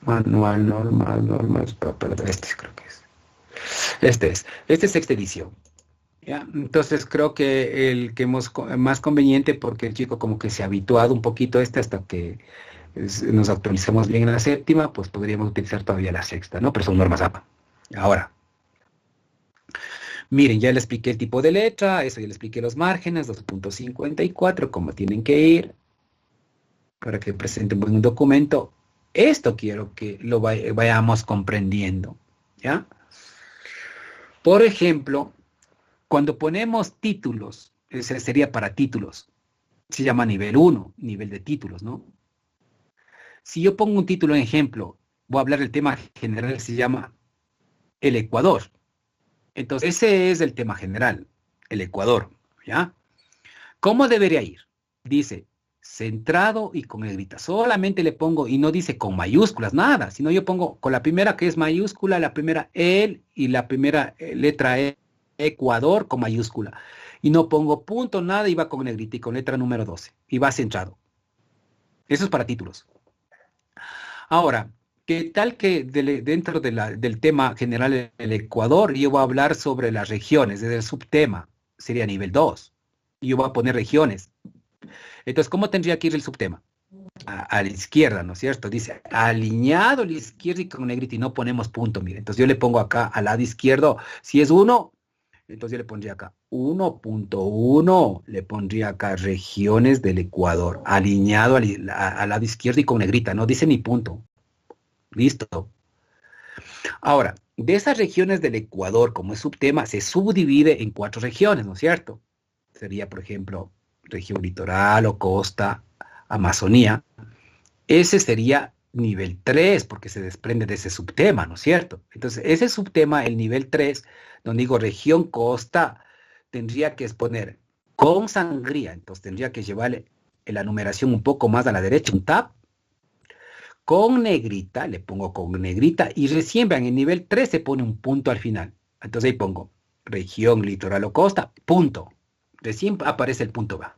manual, normas para este creo que es. Este es sexta edición. ¿Ya? Entonces creo que el que más conveniente, porque el chico como que se ha habituado un poquito hasta que nos actualizamos bien en la séptima, pues podríamos utilizar todavía la sexta, ¿no? Pero son normas APA. Ahora, miren, ya le expliqué el tipo de letra, eso ya le expliqué los márgenes, 2.54, cómo tienen que ir, para que presenten un buen documento. Esto quiero que lo vayamos comprendiendo, ¿ya? Por ejemplo, cuando ponemos títulos, ese sería para títulos, se llama nivel 1, nivel de títulos, ¿no? Si yo pongo un título en ejemplo, voy a hablar del tema general, se llama el Ecuador. Entonces, ese es el tema general, el Ecuador, ¿ya? ¿Cómo debería ir? Dice, centrado y con negrita. Solamente le pongo, y no dice con mayúsculas, nada, sino yo pongo con la primera que es mayúscula, la primera el y la primera letra E, Ecuador con mayúscula. Y no pongo punto, nada, y va con negrita y con letra número 12. Y va centrado. Eso es para títulos. Ahora, ¿qué tal que dentro del tema general del Ecuador, yo voy a hablar sobre las regiones, desde el subtema, sería nivel 2, y yo voy a poner regiones. Entonces, ¿cómo tendría que ir el subtema? A la izquierda, ¿no es cierto? Dice, alineado a la izquierda y con negrita, y no ponemos punto, mire. Entonces yo le pongo acá al lado izquierdo, si es 1, entonces yo le pondría acá 1.1, le pondría acá regiones del Ecuador, alineado al lado izquierdo y con negrita, no dice ni punto. Listo. Ahora, de esas regiones del Ecuador, como es subtema, se subdivide en 4 regiones, ¿no es cierto? Sería, por ejemplo, región litoral o costa, Amazonía. Ese sería nivel 3, porque se desprende de ese subtema, ¿no es cierto? Entonces, ese subtema, el nivel 3, donde digo región costa, tendría que exponer con sangría, entonces tendría que llevarle la numeración un poco más a la derecha, un tab. Con negrita, le pongo con negrita, y recién vean, en nivel 3 se pone un punto al final. Entonces ahí pongo región, litoral o costa, punto. Recién aparece el punto va.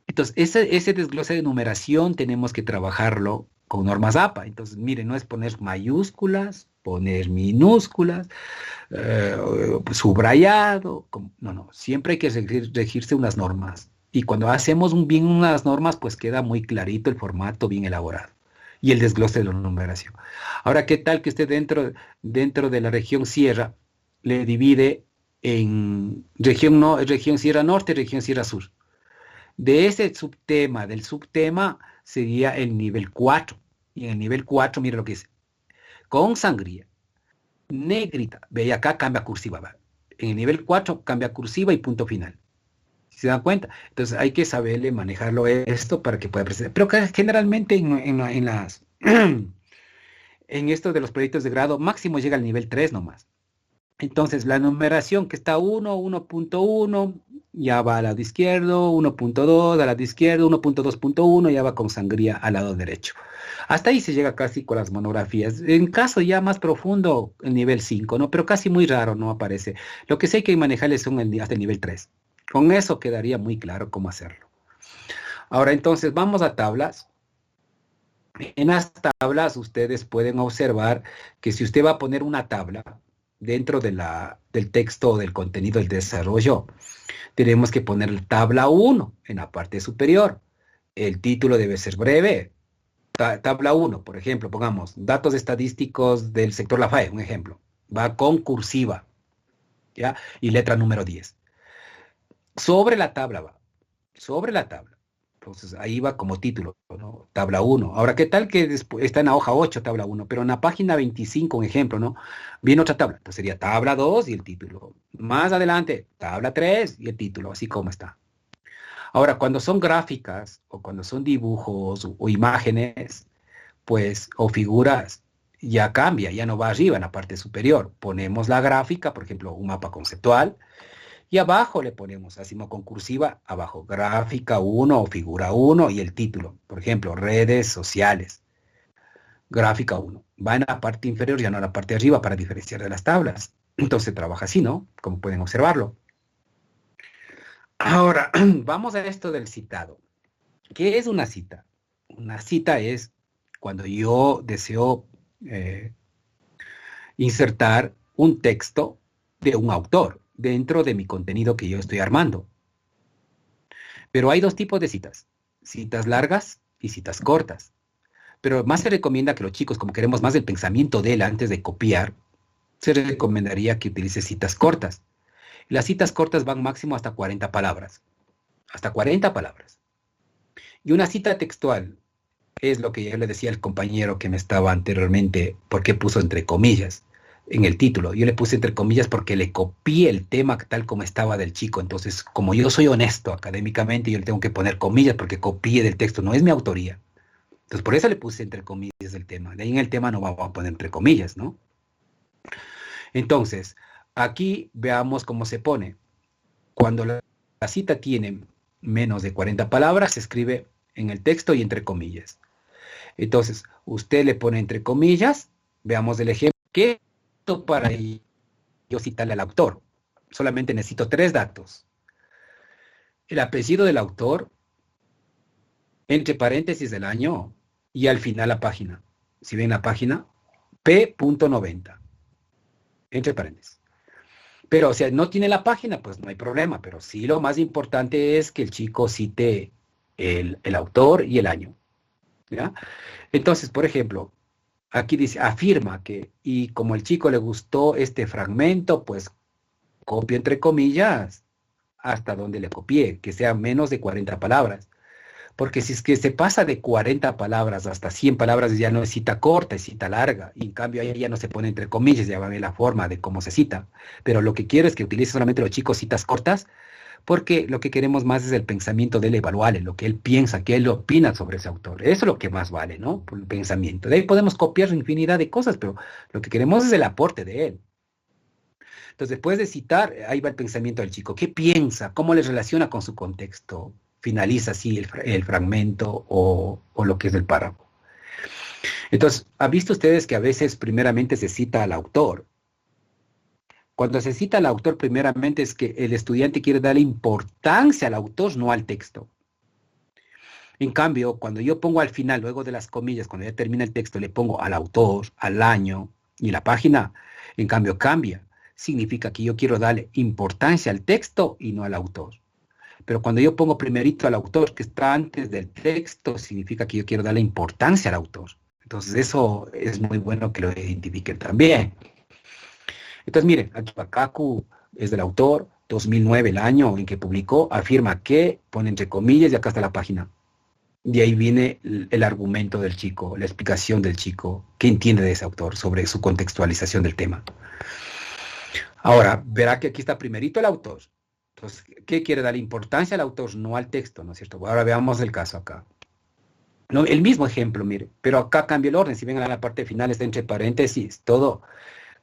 Entonces ese desglose de numeración tenemos que trabajarlo con normas APA. Entonces miren, no es poner mayúsculas, poner minúsculas, subrayado. No, siempre hay que regirse unas normas. Y cuando hacemos bien unas normas, pues queda muy clarito el formato bien elaborado. Y el desglose de la numeración. Ahora, ¿qué tal que usted dentro de la región Sierra le divide en región Sierra Norte y región Sierra Sur? De ese subtema, del subtema, sería el nivel 4. Y en el nivel 4, mire lo que dice. Con sangría, negrita. Ve, acá cambia cursiva. ¿Va? En el nivel 4 cambia cursiva y punto final. ¿Se dan cuenta? Entonces hay que saberle manejarlo esto para que pueda presentar. Pero que generalmente en esto de los proyectos de grado máximo llega al nivel 3 nomás. Entonces la numeración que está 1.1, ya va al lado izquierdo, 1.2 al lado izquierdo, 1.2.1 ya va con sangría al lado derecho. Hasta ahí se llega casi con las monografías. En caso ya más profundo, el nivel 5, ¿no? Pero casi muy raro no aparece. Lo que sí hay que manejarles son hasta el nivel 3. Con eso quedaría muy claro cómo hacerlo. Ahora entonces vamos a tablas. En las tablas ustedes pueden observar que si usted va a poner una tabla dentro del texto o del contenido del desarrollo, tenemos que poner tabla 1 en la parte superior. El título debe ser breve. Tabla 1, por ejemplo, pongamos datos estadísticos del sector La FAE, un ejemplo. Va con cursiva, ¿ya? Y letra número 10. Sobre la tabla va. Sobre la tabla. Entonces ahí va como título, ¿no? Tabla 1. Ahora, ¿qué tal que después está en la hoja 8, tabla 1? Pero en la página 25, un ejemplo, ¿no? Viene otra tabla. Entonces sería tabla 2 y el título. Más adelante, tabla 3 y el título, así como está. Ahora, cuando son gráficas o cuando son dibujos o imágenes, pues, o figuras, ya cambia, ya no va arriba en la parte superior. Ponemos la gráfica, por ejemplo, un mapa conceptual, y abajo le ponemos, así con cursiva, abajo, gráfica 1 o figura 1 y el título. Por ejemplo, redes sociales. Gráfica 1. Va en la parte inferior, ya no en la parte de arriba, para diferenciar de las tablas. Entonces se trabaja así, ¿no? Como pueden observarlo. Ahora, vamos a esto del citado. ¿Qué es una cita? Una cita es cuando yo deseo insertar un texto de un autor dentro de mi contenido que yo estoy armando. Pero hay dos tipos de citas. Citas largas y citas cortas. Pero más se recomienda que los chicos, como queremos más el pensamiento de él antes de copiar, se recomendaría que utilice citas cortas. Las citas cortas van máximo hasta 40 palabras. Hasta 40 palabras. Y una cita textual es lo que yo le decía al compañero que me estaba anteriormente, ¿por qué puso entre comillas en el título? Yo le puse entre comillas porque le copié el tema tal como estaba del chico. Entonces, como yo soy honesto académicamente, yo le tengo que poner comillas porque copié del texto, no es mi autoría. Entonces, por eso le puse entre comillas el tema. De ahí en el tema no vamos a poner entre comillas, ¿no? Entonces, aquí veamos cómo se pone. Cuando la cita tiene menos de 40 palabras, se escribe en el texto y entre comillas. Entonces, usted le pone entre comillas, veamos el ejemplo, que para yo citarle al autor. Solamente necesito 3 datos. El apellido del autor, entre paréntesis el año y al final la página. Si ven la página, P.90. Entre paréntesis. Pero, o sea, no tiene la página, pues no hay problema. Pero sí lo más importante es que el chico cite el autor y el año. ¿Ya? Entonces, por ejemplo, aquí dice, afirma que, y como el chico le gustó este fragmento, pues copio entre comillas hasta donde le copié, que sea menos de 40 palabras. Porque si es que se pasa de 40 palabras hasta 100 palabras, ya no es cita corta, es cita larga. Y en cambio ahí ya no se pone entre comillas, ya va a ver la forma de cómo se cita. Pero lo que quiero es que utilice solamente los chicos citas cortas, porque lo que queremos más es el pensamiento de él, evaluarle, lo que él piensa, que él opina sobre ese autor. Eso es lo que más vale, ¿no? Por el pensamiento. De ahí podemos copiar infinidad de cosas, pero lo que queremos es el aporte de él. Entonces, después de citar, ahí va el pensamiento del chico. ¿Qué piensa? ¿Cómo le relaciona con su contexto? Finaliza así el fragmento o lo que es el párrafo. Entonces, ¿han visto ustedes que a veces primeramente se cita al autor? Cuando se cita al autor primeramente es que el estudiante quiere darle importancia al autor, no al texto. En cambio, cuando yo pongo al final, luego de las comillas, cuando ya termina el texto, le pongo al autor, al año y la página, en cambio cambia. Significa que yo quiero darle importancia al texto y no al autor. Pero cuando yo pongo primerito al autor, que está antes del texto, significa que yo quiero darle importancia al autor. Entonces eso es muy bueno que lo identifiquen también. Entonces miren, aquí Kaku es del autor, 2009 el año en que publicó, afirma que, pone entre comillas y acá está la página. Y ahí viene el argumento del chico, la explicación del chico, qué entiende de ese autor sobre su contextualización del tema. Ahora, verá que aquí está primerito el autor. Entonces, ¿qué quiere dar importancia al autor? No al texto, ¿no es cierto? Ahora veamos el caso acá. No, el mismo ejemplo, mire, pero acá cambia el orden. Si ven a la parte final está entre paréntesis, todo.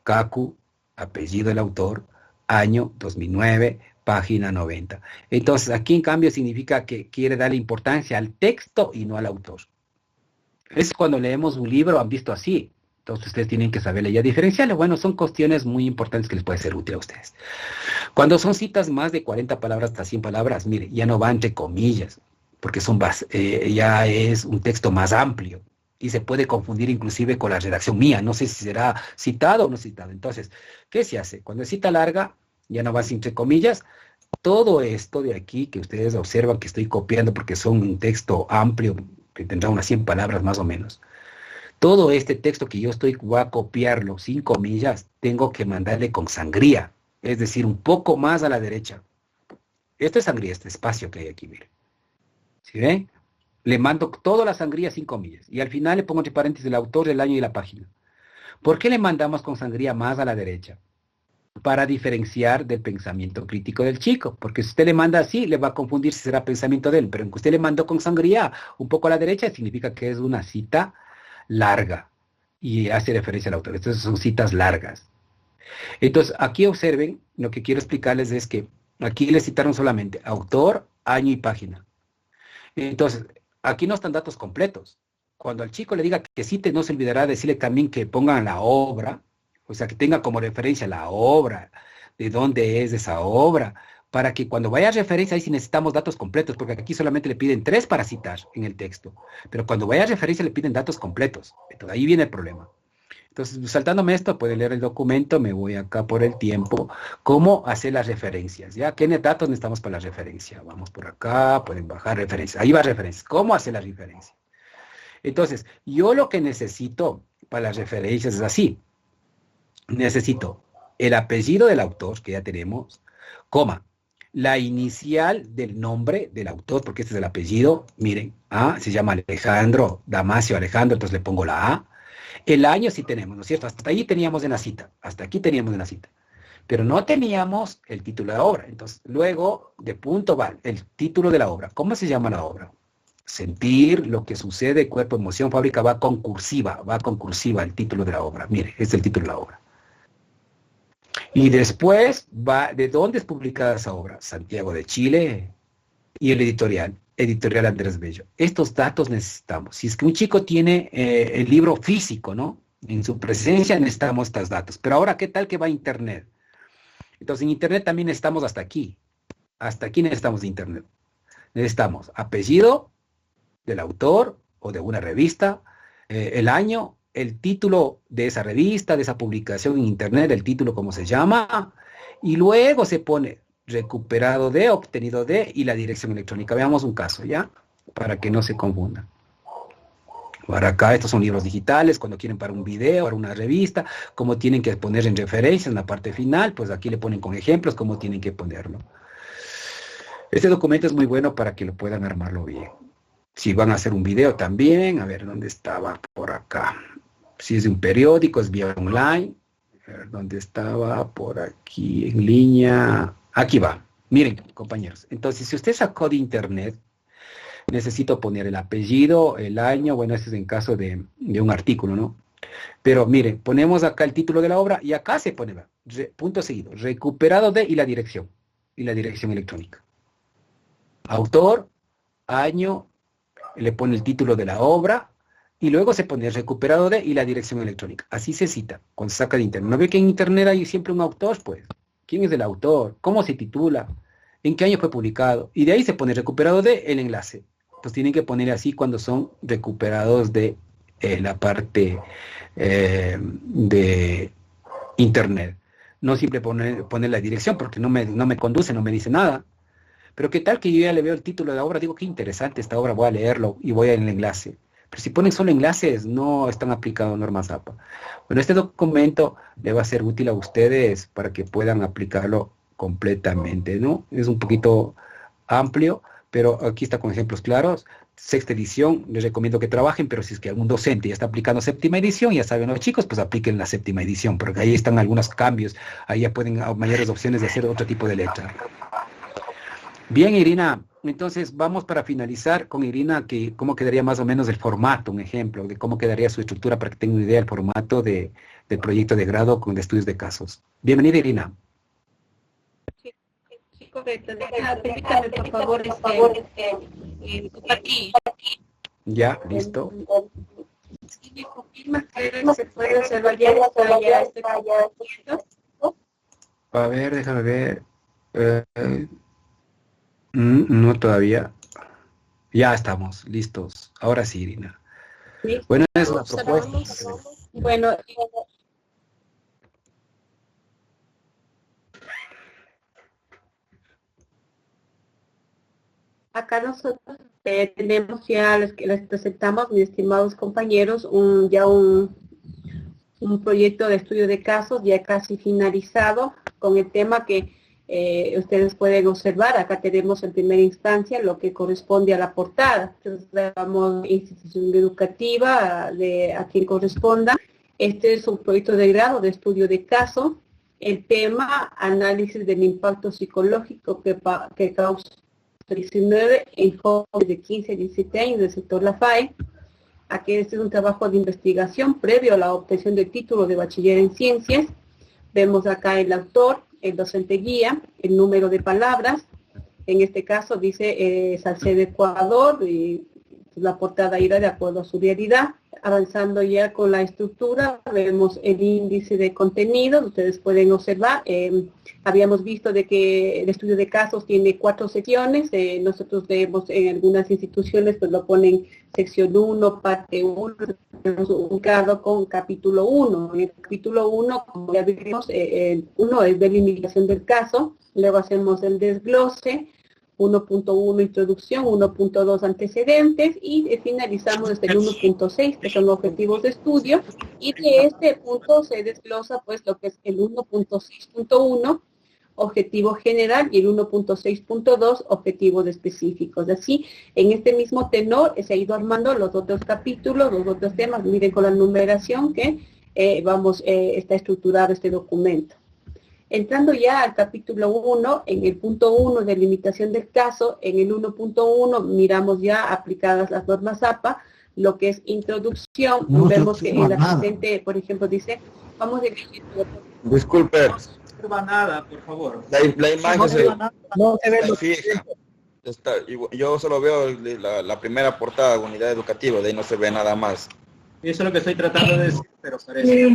Kaku, apellido del autor, año 2009, página 90. Entonces, aquí en cambio significa que quiere darle importancia al texto y no al autor. Es cuando leemos un libro, han visto así. Entonces ustedes tienen que saberle ya diferenciarle. Bueno, son cuestiones muy importantes que les puede ser útil a ustedes. Cuando son citas más de 40 palabras hasta 100 palabras, mire, ya no va entre comillas, porque ya es un texto más amplio y se puede confundir inclusive con la redacción mía. No sé si será citado o no citado. Entonces, ¿qué se hace? Cuando es cita larga, ya no va entre comillas. Todo esto de aquí que ustedes observan que estoy copiando porque son un texto amplio, que tendrá unas 100 palabras más o menos. Todo este texto que yo voy a copiarlo sin comillas, tengo que mandarle con sangría, es decir, un poco más a la derecha. Esto es sangría, este espacio que hay aquí, mire. ¿Sí ven? Le mando toda la sangría sin comillas. Y al final le pongo entre paréntesis el autor, el año y la página. ¿Por qué le mandamos con sangría más a la derecha? Para diferenciar del pensamiento crítico del chico. Porque si usted le manda así, le va a confundir si será pensamiento de él. Pero en que usted le mandó con sangría un poco a la derecha, significa que es una cita larga. Y hace referencia al autor. Estas son citas largas. Entonces, aquí observen, lo que quiero explicarles es que aquí le citaron solamente autor, año y página. Entonces, aquí no están datos completos. Cuando al chico le diga que cite, no se olvidará decirle también que pongan la obra, o sea, que tenga como referencia la obra, de dónde es esa obra, para que cuando vaya a referencia, ahí sí necesitamos datos completos, porque aquí solamente le piden 3 para citar en el texto, pero cuando vaya a referencia le piden datos completos. Entonces, ahí viene el problema. Entonces, saltándome esto, pueden leer el documento, me voy acá por el tiempo, cómo hacer las referencias, ¿ya? ¿Qué datos necesitamos para la referencia? Vamos por acá, pueden bajar referencias, ahí va referencias, ¿cómo hacer la referencia? Entonces, yo lo que necesito para las referencias es así, necesito el apellido del autor, que ya tenemos, coma, la inicial del nombre del autor, porque este es el apellido, miren, se llama Alejandro, Damasio Alejandro, entonces le pongo la A. El año sí tenemos, ¿no es cierto? Hasta ahí teníamos en la cita, hasta aquí teníamos en la cita. Pero no teníamos el título de la obra. Entonces, luego, de punto va el título de la obra. ¿Cómo se llama la obra? Sentir lo que sucede, cuerpo, emoción, fábrica, va con cursiva el título de la obra. Mire, este es el título de la obra. Y después va, ¿de dónde es publicada esa obra? Santiago de Chile y el editorial Andrés Bello. Estos datos necesitamos. Si es que un chico tiene el libro físico, ¿no? En su presencia necesitamos estos datos. Pero ahora, ¿qué tal que va a Internet? Entonces, en Internet también necesitamos hasta aquí. Hasta aquí necesitamos de Internet. Necesitamos apellido del autor o de una revista, el año, el título de esa revista, de esa publicación en Internet, el título, cómo se llama, y luego se pone recuperado de, obtenido de, y la dirección electrónica. Veamos un caso, ¿ya? Para que no se confundan. Para acá, estos son libros digitales, cuando quieren para un video, para una revista, cómo tienen que poner en referencia en la parte final, pues aquí le ponen con ejemplos cómo tienen que ponerlo. Este documento es muy bueno para que lo puedan armarlo bien. Si van a hacer un video también, a ver, ¿dónde estaba? Por acá. Si es de un periódico, es vía online. A ver, ¿dónde estaba? Por aquí, en línea. Aquí va. Miren, compañeros. Entonces, si usted sacó de Internet, necesito poner el apellido, el año, bueno, ese es en caso de un artículo, ¿no? Pero miren, ponemos acá el título de la obra y acá se pone, punto seguido, recuperado de y la dirección electrónica. Autor, año, le pone el título de la obra y luego se pone recuperado de y la dirección electrónica. Así se cita cuando se saca de Internet. ¿No ve que en Internet hay siempre un autor? Pues, ¿quién es el autor? ¿Cómo se titula? ¿En qué año fue publicado? Y de ahí se pone recuperado de el enlace. Pues tienen que poner así cuando son recuperados de la parte de Internet. No siempre poner la dirección porque no me conduce, no me dice nada. Pero qué tal que yo ya le veo el título de la obra, digo, qué interesante esta obra, voy a leerlo y voy al enlace. Pero si ponen solo enlaces, no están aplicados normas APA. Bueno, este documento le va a ser útil a ustedes para que puedan aplicarlo completamente, ¿no? Es un poquito amplio, pero aquí está con ejemplos claros. Sexta edición, les recomiendo que trabajen, pero si es que algún docente ya está aplicando séptima edición, ya saben los chicos, pues apliquen la séptima edición, porque ahí están algunos cambios, ahí ya pueden mayores opciones de hacer otro tipo de letra. Bien, Irina, entonces vamos para finalizar con Irina, que cómo quedaría más o menos el formato, un ejemplo de cómo quedaría su estructura para que tengan una idea del formato del proyecto de grado con estudios de casos. Bienvenida, Irina. Sí, correcto. Permítame, por favor, compartir. Ya, listo. Sí, me confirma que se puede observar ya este comportamiento. A ver, déjame ver. No todavía. Ya estamos listos. Ahora sí, Irina. ¿Sí? Bueno, es la propuesta. Bueno, acá nosotros tenemos ya, les presentamos, mis estimados compañeros, un proyecto de estudio de casos ya casi finalizado con el tema que ustedes pueden observar, acá tenemos en primera instancia lo que corresponde a la portada. Entonces, damos institución educativa a quien corresponda. Este es un proyecto de grado de estudio de caso. El tema, análisis del impacto psicológico que causa COVID-19 en jóvenes de 15 a 17 años del sector La FAE. Aquí este es un trabajo de investigación previo a la obtención del título de bachiller en ciencias. Vemos acá el autor, el docente guía, el número de palabras. En este caso dice Salcedo Ecuador, y la portada irá de acuerdo a su realidad. Avanzando ya con la estructura, vemos el índice de contenido. Ustedes pueden observar, habíamos visto de que el estudio de casos tiene 4 secciones. Nosotros vemos en algunas instituciones, pues lo ponen sección 1, parte 1, ubicado con capítulo 1. En el capítulo 1, como ya vimos, uno es delimitación del caso, luego hacemos el desglose, 1.1 introducción, 1.2 antecedentes y finalizamos desde el 1.6 que son objetivos de estudio, y de este punto se desglosa pues lo que es el 1.6.1 objetivo general y el 1.6.2 objetivos específicos. Así, en este mismo tenor se ha ido armando los otros capítulos, los otros temas. Miren con la numeración que está estructurado este documento. Entrando ya al capítulo 1, en el punto 1 de limitación del caso, en el 1.1 miramos ya aplicadas las normas APA, lo que es introducción. Vemos que el asistente, por ejemplo, dice, vamos a elegir. Disculpe. No se observa nada, por favor. La imagen no se ve está fija. Yo solo veo la primera portada, unidad educativa, de ahí no se ve nada más. Eso es lo que estoy tratando de decir, pero parece. Sí.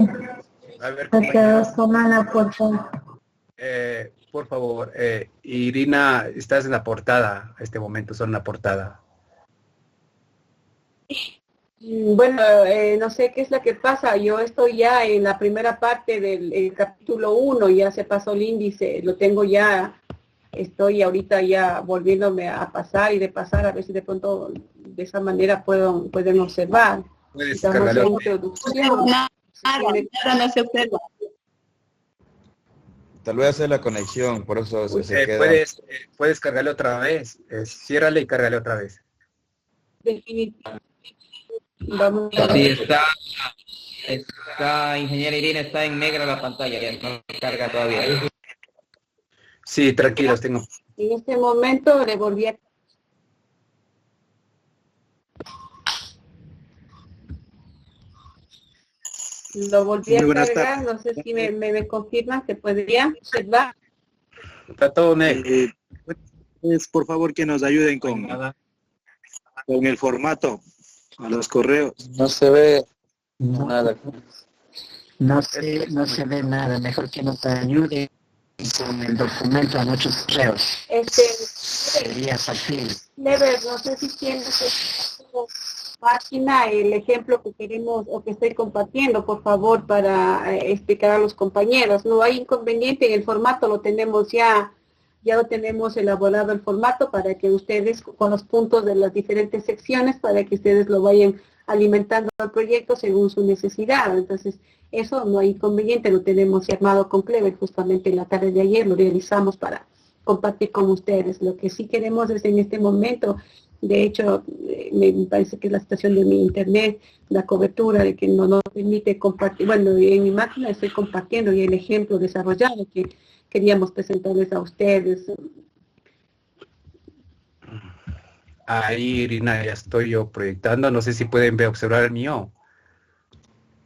A ver, por favor, Irina, estás en la portada, a este momento son la portada. Bueno, no sé qué es lo que pasa, yo estoy ya en la primera parte del capítulo 1, ya se pasó el índice, lo tengo ya, estoy ahorita ya volviéndome a pasar y de pasar, a ver si de pronto de esa manera pueden observar. Puedes Estamos en cargarlo. introducción. No se observa. Tal vez hacer la conexión, por eso se queda. Puedes cargarle otra vez, ciérrale y cárgale otra vez. Definitivamente. Vamos a Sí, ver. está, ingeniera Irina, está en negra la pantalla, ya no carga todavía. Sí, tranquilos, tengo. En este momento le volví a... Lo volví a cargar, no sé si me confirman que podría observar. Está todo negro. Pues, por favor, que nos ayuden con el formato a los correos. No se ve nada. No se ve nada. Mejor que nos ayude con el documento a nuestros correos. Sería factible. Never, no sé si tienes página el ejemplo que queremos o que estoy compartiendo, por favor, para explicar a los compañeros. No hay inconveniente, en el formato lo tenemos ya lo tenemos elaborado el formato para que ustedes, con los puntos de las diferentes secciones, para que ustedes lo vayan alimentando al proyecto según su necesidad. Entonces, eso no hay inconveniente, lo tenemos armado con Clever, justamente en la tarde de ayer lo realizamos para compartir con ustedes. Lo que sí queremos es en este momento, de hecho, me parece que es la situación de mi internet, la cobertura de que no nos permite compartir. Bueno, en mi máquina estoy compartiendo y el ejemplo desarrollado que queríamos presentarles a ustedes. Ahí, Irina, ya estoy yo proyectando. No sé si pueden observar el mío.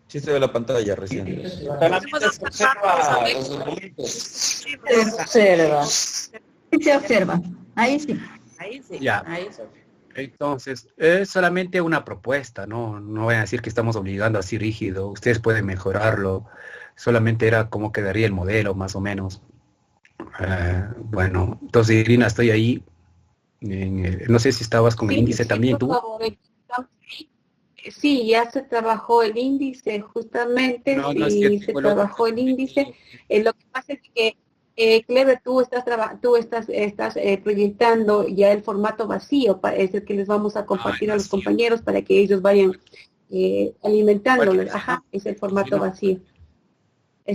Sí se ve la pantalla recién. Se observa. Ahí sí. Ya. Entonces, es solamente una propuesta, ¿no? No voy a decir que estamos obligando así rígido. Ustedes pueden mejorarlo. Solamente era cómo quedaría el modelo, más o menos. Bueno, entonces, Irina, estoy ahí. No sé si estabas con el índice también, tú. Por favor, sí, ya se trabajó el índice, justamente, se trabajó el índice. Lo que pasa es que, Clever, tú estás proyectando ya el formato vacío, es el que les vamos a compartir a los compañeros para que ellos vayan alimentándolo. Ajá, es el formato vacío.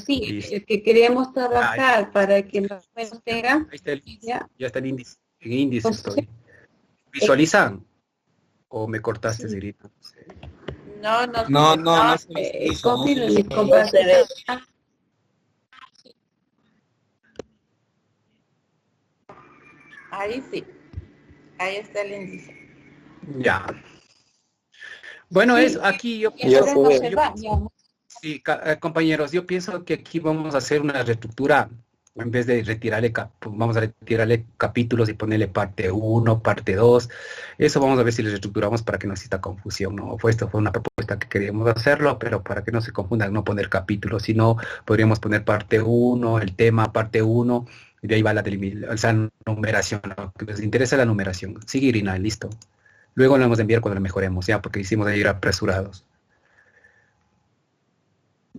Sí, es que queremos trabajar para que más o menos tengan. Ahí está ya está el índice. En índice Entonces, estoy. ¿Visualizan? ¿O me cortaste, Irina? No se visualiza. confirmen mis compañeros. Ahí sí. Ahí está el índice. Ya. Bueno, Sí, es aquí yo entonces pienso, no se va, ya. sí, compañeros, yo pienso que aquí vamos a hacer una reestructura. En vez de retirarle, vamos a retirarle capítulos y ponerle parte 1, parte 2. Eso vamos a ver si le reestructuramos para que no exista confusión, ¿no? Esto fue una propuesta que queríamos hacerlo, pero para que no se confundan, no poner capítulos, sino podríamos poner parte 1, el tema, parte 1, y de ahí va la numeración, ¿no? Que les interesa la numeración. Sigue, Irina, listo. Luego lo vamos a enviar cuando lo mejoremos, ya, porque hicimos ayer apresurados.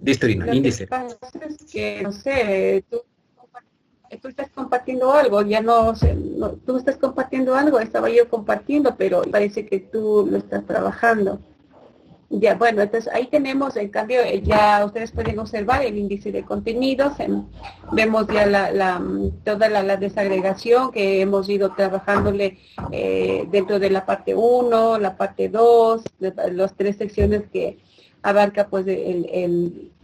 Listo, Irina, Lo índice. que pasa es que, no sé, tú estás compartiendo algo, ya no sé, tú estás compartiendo algo, estaba yo compartiendo, pero parece que tú lo estás trabajando. Ya, bueno, entonces ahí tenemos, en cambio, ya ustedes pueden observar el índice de contenidos, vemos ya toda la desagregación que hemos ido trabajándole dentro de la parte 1, la parte 2, las 3 secciones que abarca pues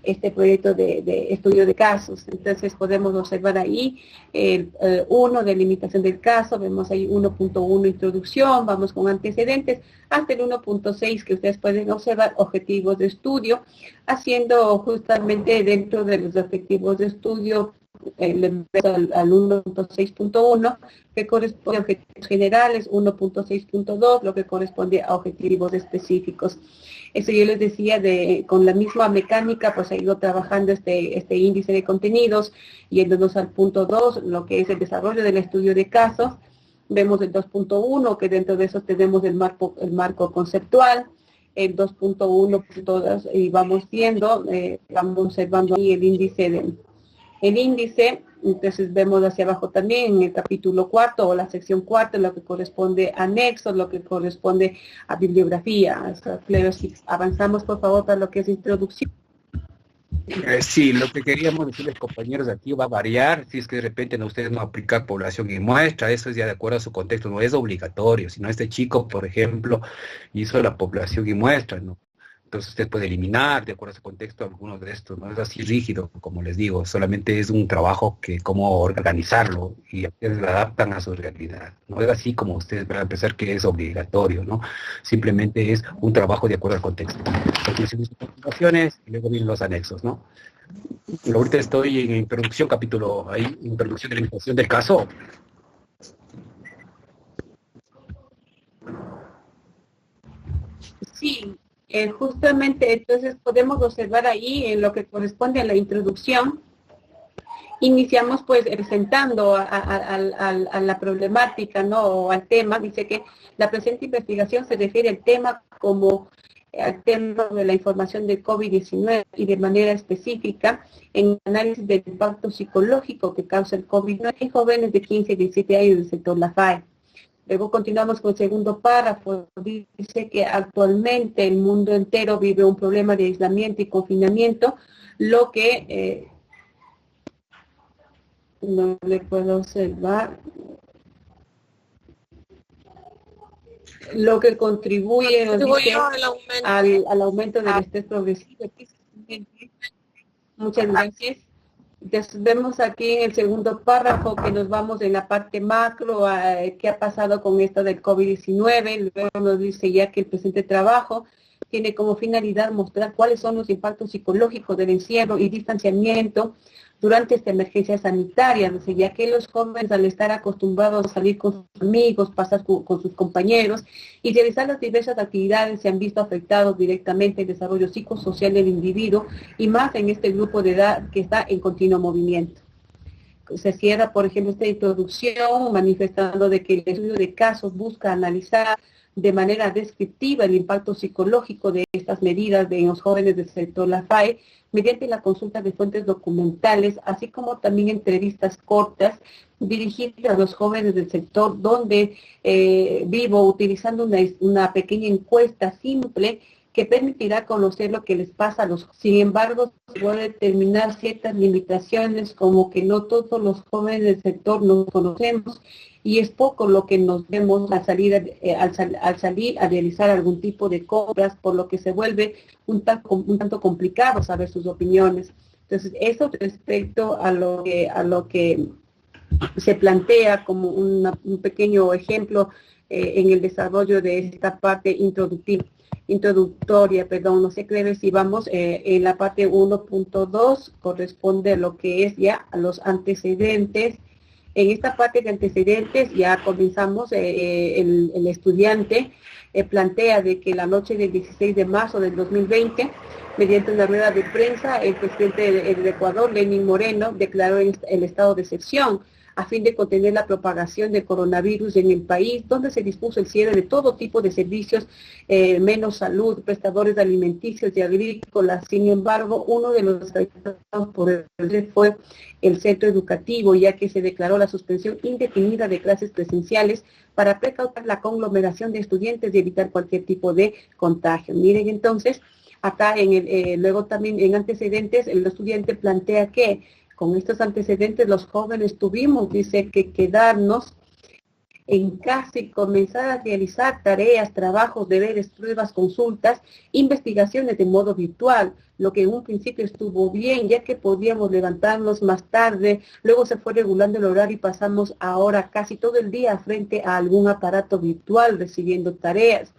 este proyecto de estudio de casos. Entonces podemos observar ahí el 1, delimitación del caso, vemos ahí 1.1, introducción, vamos con antecedentes, hasta el 1.6 que ustedes pueden observar, objetivos de estudio, haciendo justamente dentro de los objetivos de estudio al 1.6.1 que corresponde a objetivos generales, 1.6.2 lo que corresponde a objetivos específicos. Eso yo les decía, con la misma mecánica, pues ha ido trabajando este índice de contenidos, yéndonos al punto 2, lo que es el desarrollo del estudio de casos. Vemos el 2.1, que dentro de eso tenemos el marco conceptual, el 2.1, y vamos viendo, vamos observando ahí el índice entonces vemos hacia abajo también en el capítulo 4 o la sección 4 lo que corresponde a anexos, lo que corresponde a bibliografía. Pero si avanzamos por favor para lo que es introducción. Sí, lo que queríamos decirles, compañeros, aquí va a variar, si es que de repente ustedes no aplican población y muestra, eso es ya de acuerdo a su contexto, no es obligatorio, sino este chico, por ejemplo, hizo la población y muestra, ¿no? Entonces usted puede eliminar, de acuerdo a su contexto, algunos de estos, no es así rígido, como les digo, solamente es un trabajo que cómo organizarlo y ustedes lo adaptan a su realidad. No es así como ustedes van a pensar que es obligatorio, ¿no? Simplemente es un trabajo de acuerdo al contexto. Conclusiones y conclusiones, y luego vienen los anexos, ¿no? Pero ahorita estoy en introducción, capítulo, ahí, introducción de la limitación del caso. Sí. Justamente, entonces podemos observar ahí en lo que corresponde a la introducción, iniciamos pues presentando a la problemática, ¿no? O al tema. Dice que la presente investigación se refiere al tema como al tema de la información de COVID-19 y de manera específica en análisis del impacto psicológico que causa el COVID-19 en jóvenes de 15 y 17 años del sector La FAE. Luego continuamos con el segundo párrafo. Dice que actualmente el mundo entero vive un problema de aislamiento y confinamiento, lo que no le puedo observar, lo que contribuye al aumento del estrés progresivo. Muchas gracias. Entonces, vemos aquí en el segundo párrafo que nos vamos en la parte macro, qué ha pasado con esto del COVID-19. Luego nos dice ya que el presente trabajo tiene como finalidad mostrar cuáles son los impactos psicológicos del encierro y distanciamiento durante esta emergencia sanitaria, ya que los jóvenes al estar acostumbrados a salir con sus amigos, pasar con sus compañeros y realizar las diversas actividades, se han visto afectados directamente el desarrollo psicosocial del individuo y más en este grupo de edad que está en continuo movimiento. Se cierra, por ejemplo, esta introducción manifestando de que el estudio de casos busca analizar de manera descriptiva el impacto psicológico de estas medidas en los jóvenes del sector La FAE mediante la consulta de fuentes documentales, así como también entrevistas cortas dirigidas a los jóvenes del sector donde vivo utilizando una pequeña encuesta simple que permitirá conocer lo que les pasa a los. Sin embargo, se puede determinar ciertas limitaciones, como que no todos los jóvenes del sector nos conocemos y es poco lo que nos vemos al salir a realizar algún tipo de compras, por lo que se vuelve un tanto complicado saber sus opiniones. Entonces, eso respecto a lo que se plantea como un pequeño ejemplo en el desarrollo de esta parte introductoria, no sé, creo si vamos en la parte 1.2, corresponde a lo que es ya a los antecedentes. En esta parte de antecedentes ya comenzamos, el estudiante plantea de que la noche del 16 de marzo del 2020, mediante una rueda de prensa, el presidente del Ecuador, Lenín Moreno, declaró el estado de excepción a fin de contener la propagación del coronavirus en el país, donde se dispuso el cierre de todo tipo de servicios, menos salud, prestadores alimenticios y agrícolas. Sin embargo, uno de los afectados por el fue el centro educativo, ya que se declaró la suspensión indefinida de clases presenciales para precautar la conglomeración de estudiantes y evitar cualquier tipo de contagio. Miren entonces, acá luego también en antecedentes, el estudiante plantea que con estos antecedentes los jóvenes tuvimos, dice, que quedarnos en casa y comenzar a realizar tareas, trabajos, deberes, pruebas, consultas, investigaciones de modo virtual, lo que en un principio estuvo bien, ya que podíamos levantarnos más tarde, luego se fue regulando el horario y pasamos ahora casi todo el día frente a algún aparato virtual recibiendo tareas.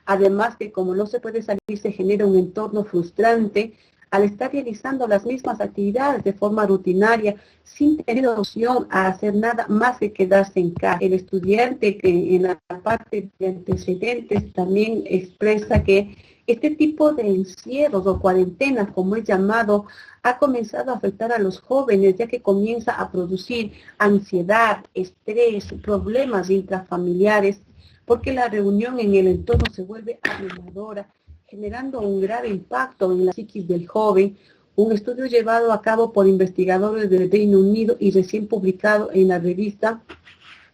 Además que como no se puede salir, se genera un entorno frustrante al estar realizando las mismas actividades de forma rutinaria, sin tener opción a hacer nada más que quedarse en casa. El estudiante, que en la parte de antecedentes también expresa que este tipo de encierros o cuarentenas, como es llamado, ha comenzado a afectar a los jóvenes, ya que comienza a producir ansiedad, estrés, problemas intrafamiliares, porque la reunión en el entorno se vuelve abrumadora, generando un grave impacto en la psiquis del joven. Un estudio llevado a cabo por investigadores del Reino Unido y recién publicado en la revista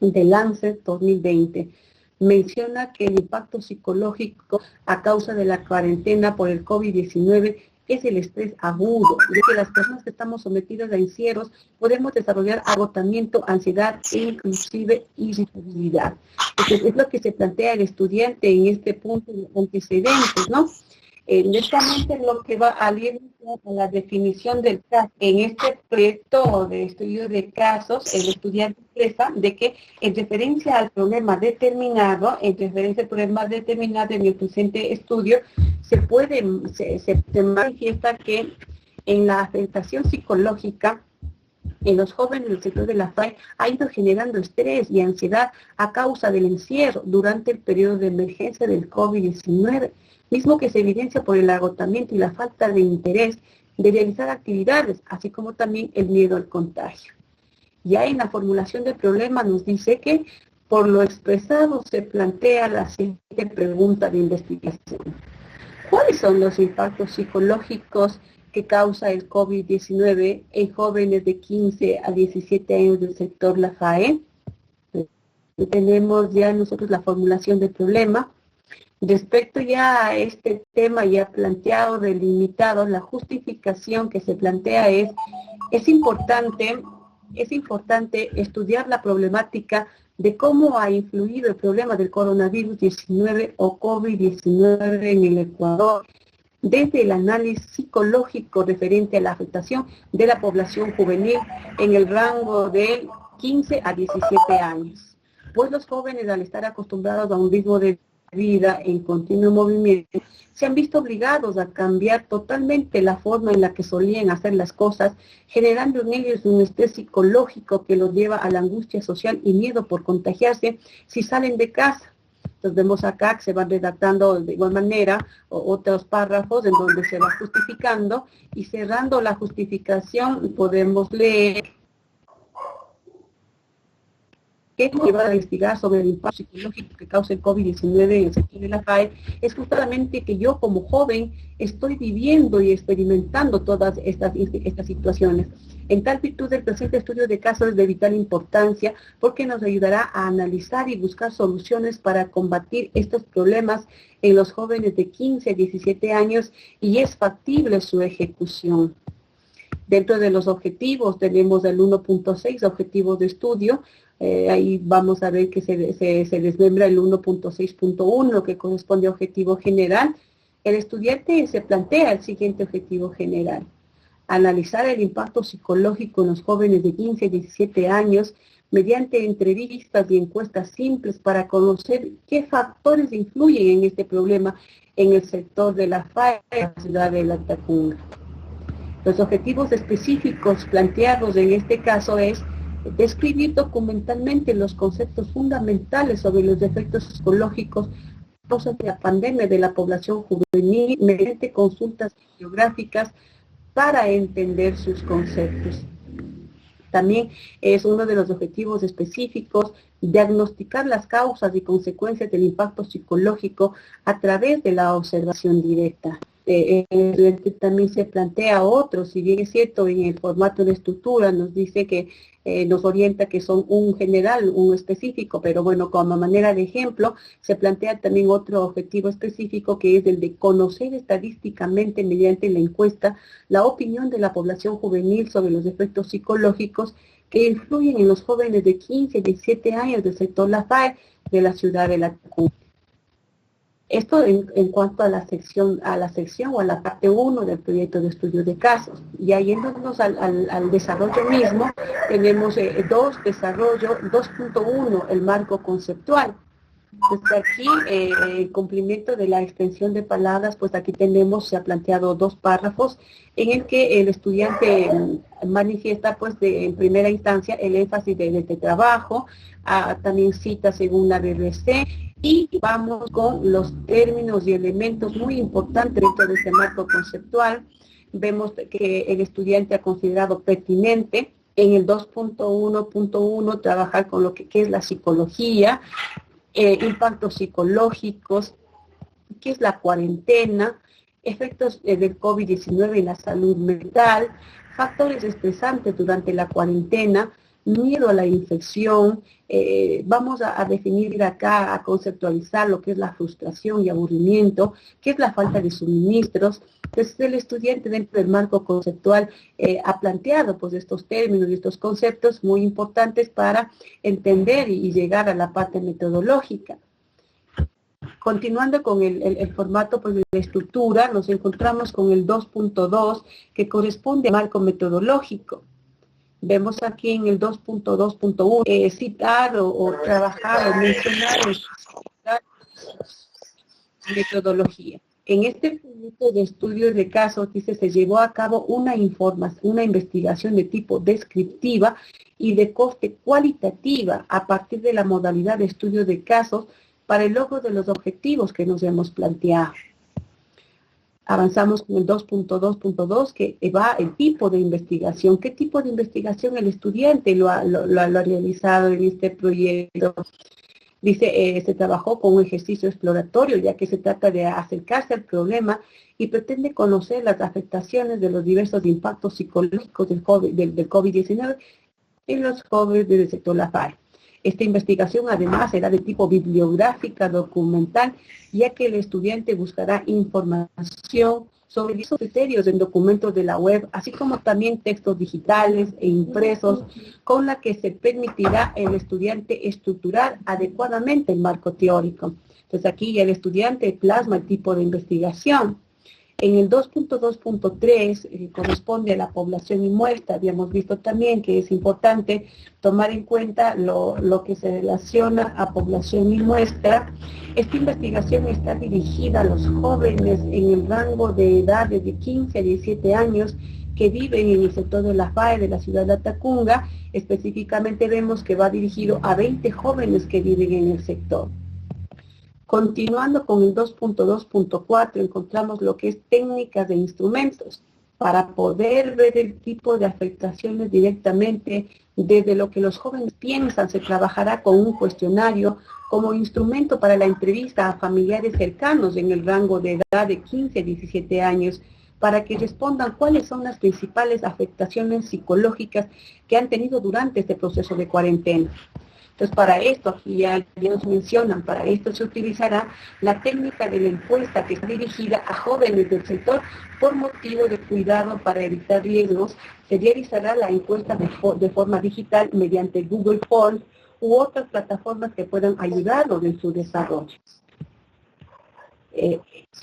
The Lancet 2020 menciona que el impacto psicológico a causa de la cuarentena por el COVID-19 es el estrés agudo, de que las personas que estamos sometidas a encierros podemos desarrollar agotamiento, ansiedad e inclusive irritabilidad. Entonces, es lo que se plantea el estudiante en este punto de antecedentes, ¿no? Netamente lo que va a ir a la definición del caso. En este proyecto de estudio de casos, el estudiante expresa de que en referencia al problema determinado, en el presente estudio, se manifiesta que en la afectación psicológica en los jóvenes del sector de la FAE ha ido generando estrés y ansiedad a causa del encierro durante el periodo de emergencia del COVID-19, mismo que se evidencia por el agotamiento y la falta de interés de realizar actividades, así como también el miedo al contagio. Ya en la formulación del problema nos dice que por lo expresado se plantea la siguiente pregunta de investigación. ¿Cuáles son los impactos psicológicos que causa el COVID-19 en jóvenes de 15 a 17 años del sector La FAE? Tenemos ya nosotros la formulación del problema. Respecto ya a este tema ya planteado, delimitado, la justificación que se plantea es importante estudiar la problemática de cómo ha influido el problema del coronavirus 19 o COVID-19 en el Ecuador, desde el análisis psicológico referente a la afectación de la población juvenil en el rango de 15 a 17 años. Pues los jóvenes, al estar acostumbrados a un ritmo de vida en continuo movimiento, se han visto obligados a cambiar totalmente la forma en la que solían hacer las cosas, generando en ellos un estrés psicológico que los lleva a la angustia social y miedo por contagiarse si salen de casa. Entonces vemos acá que se van redactando de igual manera otros párrafos en donde se va justificando, y cerrando la justificación podemos leer que nos lleva a investigar sobre el impacto psicológico que causa el COVID-19 en el sector de la FAE, es justamente que yo como joven estoy viviendo y experimentando todas estas situaciones. En tal virtud, el presente estudio de casos es de vital importancia porque nos ayudará a analizar y buscar soluciones para combatir estos problemas en los jóvenes de 15 a 17 años y es factible su ejecución. Dentro de los objetivos tenemos el 1.6, objetivos de estudio. Ahí vamos a ver que se desmembra el 1.6.1, que corresponde a objetivo general. El estudiante se plantea el siguiente objetivo general: analizar el impacto psicológico en los jóvenes de 15 a 17 años mediante entrevistas y encuestas simples para conocer qué factores influyen en este problema en el sector de la FAE de la ciudad de La Tacunga. Los objetivos específicos planteados en este caso es describir documentalmente los conceptos fundamentales sobre los efectos psicológicos causa de la pandemia de la población juvenil mediante consultas geográficas para entender sus conceptos. También es uno de los objetivos específicos diagnosticar las causas y consecuencias del impacto psicológico a través de la observación directa. También se plantea otro, si bien es cierto en el formato de estructura nos dice que nos orienta que son un general, un específico, pero bueno, como manera de ejemplo, se plantea también otro objetivo específico que es el de conocer estadísticamente mediante la encuesta la opinión de la población juvenil sobre los efectos psicológicos que influyen en los jóvenes de 15 a 17 años del sector La FAE de la ciudad de La Tacunga. Esto en cuanto a la sección o a la parte 1 del proyecto de estudio de casos. Y yéndonos al desarrollo mismo, tenemos dos desarrollos, 2.1, el marco conceptual. Pues aquí, el cumplimiento de la extensión de palabras, pues aquí se ha planteado 2 párrafos en el que el estudiante manifiesta, pues en primera instancia, el énfasis de este trabajo, también cita según la BBC, y vamos con los términos y elementos muy importantes dentro de este marco conceptual. Vemos que el estudiante ha considerado pertinente en el 2.1.1 trabajar con lo que es la psicología, impactos psicológicos, qué es la cuarentena, efectos del COVID-19 en la salud mental, factores estresantes durante la cuarentena, miedo a la infección. Vamos a definir acá, a conceptualizar lo que es la frustración y aburrimiento, qué es la falta de suministros. Entonces el estudiante dentro del marco conceptual ha planteado pues estos términos y estos conceptos muy importantes para entender y llegar a la parte metodológica. Continuando con el formato pues, de la estructura, nos encontramos con el 2.2 que corresponde al marco metodológico. Vemos aquí en el 2.2.1 citar o trabajar o mencionar metodología. En este proyecto de estudio de casos, dice, se llevó a cabo una investigación de tipo descriptiva y de coste cualitativa a partir de la modalidad de estudio de casos para el logro de los objetivos que nos hemos planteado. Avanzamos con el 2.2.2 que va el tipo de investigación. ¿Qué tipo de investigación el estudiante lo ha realizado en este proyecto? Dice, se trabajó con un ejercicio exploratorio, ya que se trata de acercarse al problema y pretende conocer las afectaciones de los diversos impactos psicológicos del COVID-19 en los jóvenes del sector La FAE. Esta investigación además será de tipo bibliográfica, documental, ya que el estudiante buscará información sobre esos criterios en documentos de la web, así como también textos digitales e impresos, con la que se permitirá al estudiante estructurar adecuadamente el marco teórico. Entonces aquí el estudiante plasma el tipo de investigación. En el 2.2.3 corresponde a la población y muestra. Habíamos visto también que es importante tomar en cuenta lo que se relaciona a población y muestra. Esta investigación está dirigida a los jóvenes en el rango de edad de 15 a 17 años que viven en el sector de la FAE de la ciudad de Tacunga. Específicamente vemos que va dirigido a 20 jóvenes que viven en el sector. Continuando con el 2.2.4 encontramos lo que es técnicas de instrumentos. para poder ver el tipo de afectaciones directamente desde lo que los jóvenes piensan. Se trabajará con un cuestionario como instrumento para la entrevista a familiares cercanos en el rango de edad de 15 a 17 años, para que respondan cuáles son las principales afectaciones psicológicas que han tenido durante este proceso de cuarentena. Entonces, para esto, aquí ya nos mencionan, para esto se utilizará la técnica de la encuesta que está dirigida a jóvenes del sector por motivo de cuidado para evitar riesgos. Se realizará la encuesta de forma digital mediante Google Forms u otras plataformas que puedan ayudarlos en su desarrollo. En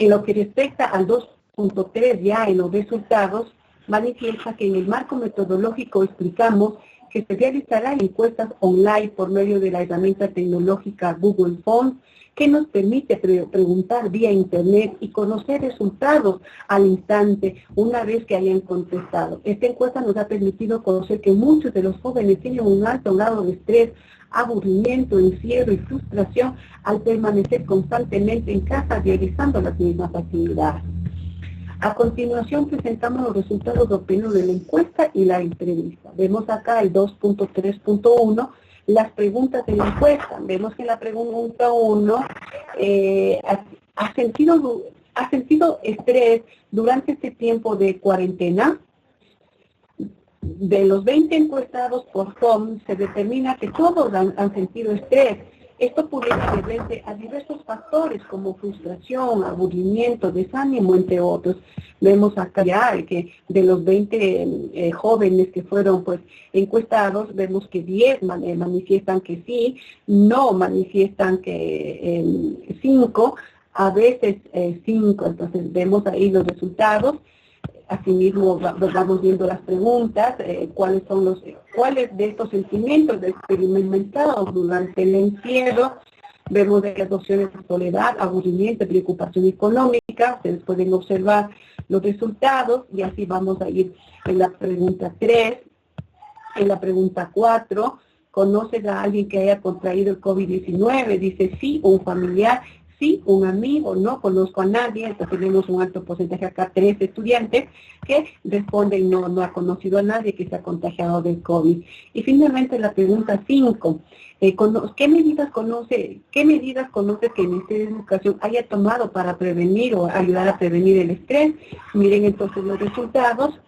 lo que respecta al 2.3, ya en los resultados, manifiesta que en el marco metodológico explicamos que se realizarán encuestas online por medio de la herramienta tecnológica Google Forms, que nos permite preguntar vía internet y conocer resultados al instante una vez que hayan contestado. Esta encuesta nos ha permitido conocer que muchos de los jóvenes tienen un alto grado de estrés, aburrimiento, encierro y frustración al permanecer constantemente en casa realizando las mismas actividades. A continuación presentamos los resultados obtenidos de la encuesta y la entrevista. Vemos acá el 2.3.1, las preguntas de la encuesta. Vemos que en la pregunta 1, ¿ha sentido estrés durante este tiempo de cuarentena? De los 20 encuestados por FOM, se determina que todos han sentido estrés. Esto pudiera deberse a diversos factores como frustración, aburrimiento, desánimo, entre otros. Vemos acá ya que de los 20 jóvenes que fueron pues encuestados, vemos que 10 manifiestan que sí, no manifiestan que 5, a veces 5. Entonces vemos ahí los resultados. Asimismo vamos viendo las preguntas, cuáles de estos sentimientos experimentados durante el encierro. Vemos de las opciones de soledad, aburrimiento, preocupación económica. Ustedes pueden observar los resultados y así vamos a ir en la pregunta 3, en la pregunta 4. ¿Conoces a alguien que haya contraído el COVID-19? Dice sí, un familiar. Sí, un amigo, no conozco a nadie. Entonces tenemos un alto porcentaje acá, 3 estudiantes que responden no ha conocido a nadie que se ha contagiado del COVID. Y finalmente la pregunta 5, ¿qué medidas conoce que el Ministerio de Educación haya tomado para prevenir o ayudar a prevenir el estrés? Miren entonces los resultados.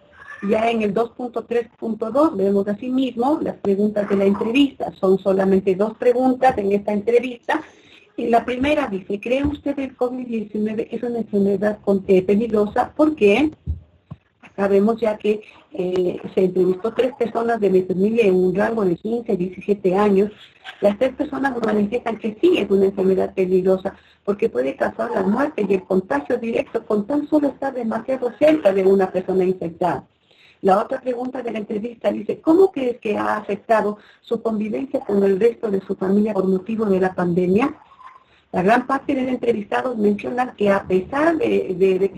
Ya en el 2.3.2 vemos asimismo las preguntas de la entrevista. Son solamente 2 preguntas en esta entrevista. Y la primera dice, ¿cree usted que el COVID-19 es una enfermedad peligrosa? ¿Por qué? Acá vemos ya que se entrevistó 3 personas de mi familia en un rango de 15 a 17 años. Las 3 personas manifiestan que sí es una enfermedad peligrosa, porque puede causar la muerte y el contagio directo con tan solo estar demasiado cerca de una persona infectada. La otra pregunta de la entrevista dice, ¿cómo crees que ha afectado su convivencia con el resto de su familia por motivo de la pandemia? La gran parte de los entrevistados mencionan que a pesar de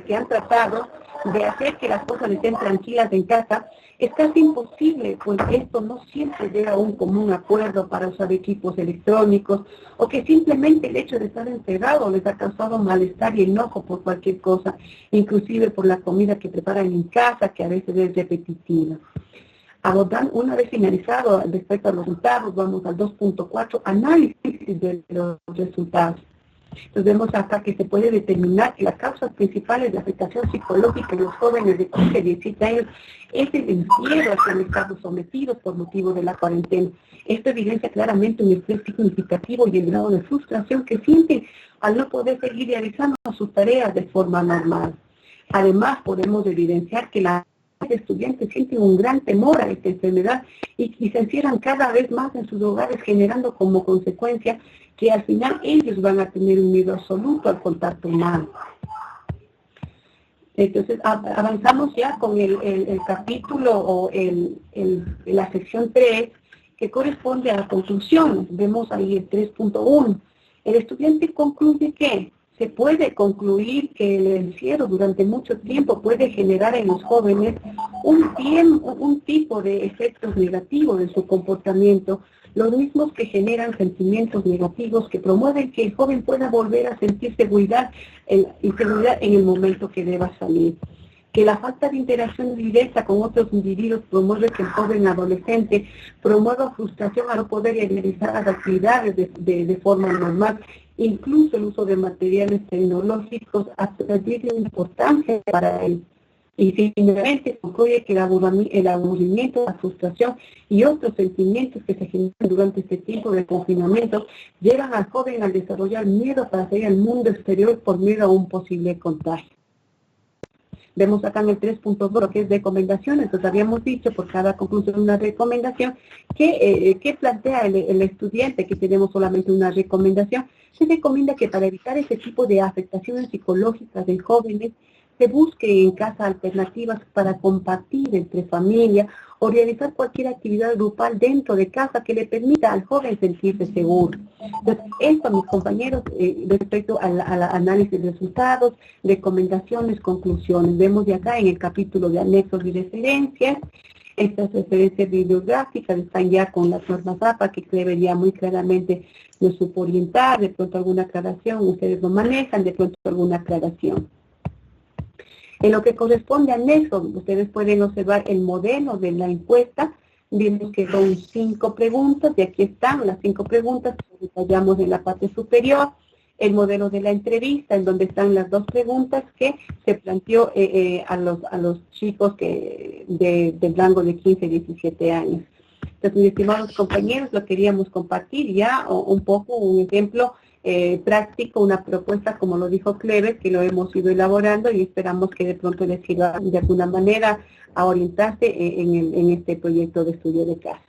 que han tratado de hacer que las cosas estén tranquilas en casa, es casi imposible, pues esto no siempre llega a un común acuerdo para usar equipos electrónicos, o que simplemente el hecho de estar encerrado les ha causado malestar y enojo por cualquier cosa, inclusive por la comida que preparan en casa, que a veces es repetitiva. Una vez finalizado respecto a los resultados, vamos al 2.4, análisis de los resultados. Entonces vemos acá que se puede determinar que las causas principales de afectación psicológica en los jóvenes de 15 a 17 años es el encierro al que han estado sometidos por motivo de la cuarentena. Esto evidencia claramente un estrés significativo y el grado de frustración que sienten al no poder seguir realizando sus tareas de forma normal. Además, podemos evidenciar que la estudiantes sienten un gran temor a esta enfermedad y se encierran cada vez más en sus hogares, generando como consecuencia que al final ellos van a tener un miedo absoluto al contacto humano. Entonces avanzamos ya con el capítulo o la sección 3, que corresponde a la conclusión. Vemos ahí el 3.1. El estudiante concluye que se puede concluir que el encierro durante mucho tiempo puede generar en los jóvenes un tipo de efectos negativos en su comportamiento, los mismos que generan sentimientos negativos que promueven que el joven pueda volver a sentir inseguridad en el momento que deba salir. que la falta de interacción directa con otros individuos promueve que el joven adolescente promueva frustración al no poder realizar las actividades de forma normal. Incluso el uso de materiales tecnológicos adquiere importancia para él. Y finalmente concluye que el aburrimiento, la frustración y otros sentimientos que se generan durante este tiempo de confinamiento llevan al joven a desarrollar miedo para salir al mundo exterior por miedo a un posible contagio. Vemos acá en el 3.2 lo que es recomendaciones. Entonces habíamos dicho por cada conclusión una recomendación que plantea el estudiante, que tenemos solamente una recomendación. Se recomienda que para evitar ese tipo de afectaciones psicológicas de jóvenes se busque en casa alternativas para compartir entre familia o realizar cualquier actividad grupal dentro de casa que le permita al joven sentirse seguro. Entonces, esto, mis compañeros, respecto al análisis de resultados, recomendaciones, conclusiones. Vemos de acá en el capítulo de anexos y referencias. Estas referencias bibliográficas están ya con las normas APA, que debería muy claramente nos supo orientar. De pronto alguna aclaración, ustedes lo manejan, de pronto alguna aclaración. En lo que corresponde a anexo, ustedes pueden observar el modelo de la encuesta. Vemos que son 5 preguntas, y aquí están las 5 preguntas que detallamos en la parte superior. El modelo de la entrevista, en donde están las 2 preguntas que se planteó a los chicos del rango de 15 y 17 años. Entonces, mis estimados compañeros, lo queríamos compartir ya un poco, un ejemplo práctico, una propuesta, como lo dijo Clever, que lo hemos ido elaborando y esperamos que de pronto les sirva de alguna manera a orientarse en este proyecto de estudio de caso.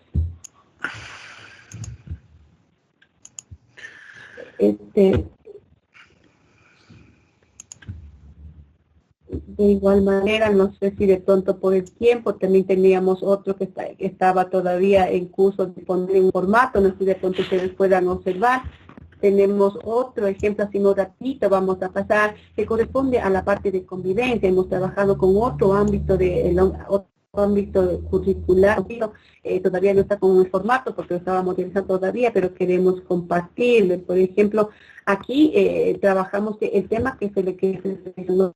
De igual manera, no sé si de pronto por el tiempo, también teníamos otro que estaba todavía en curso de poner en formato, no sé si de pronto ustedes puedan observar. Tenemos otro ejemplo, así un ratito vamos a pasar, que corresponde a la parte de convivencia. Hemos trabajado con otro ámbito curricular, todavía no está con el formato porque lo estábamos realizando todavía, pero queremos compartirlo. Por ejemplo, aquí trabajamos el tema que se seleccionó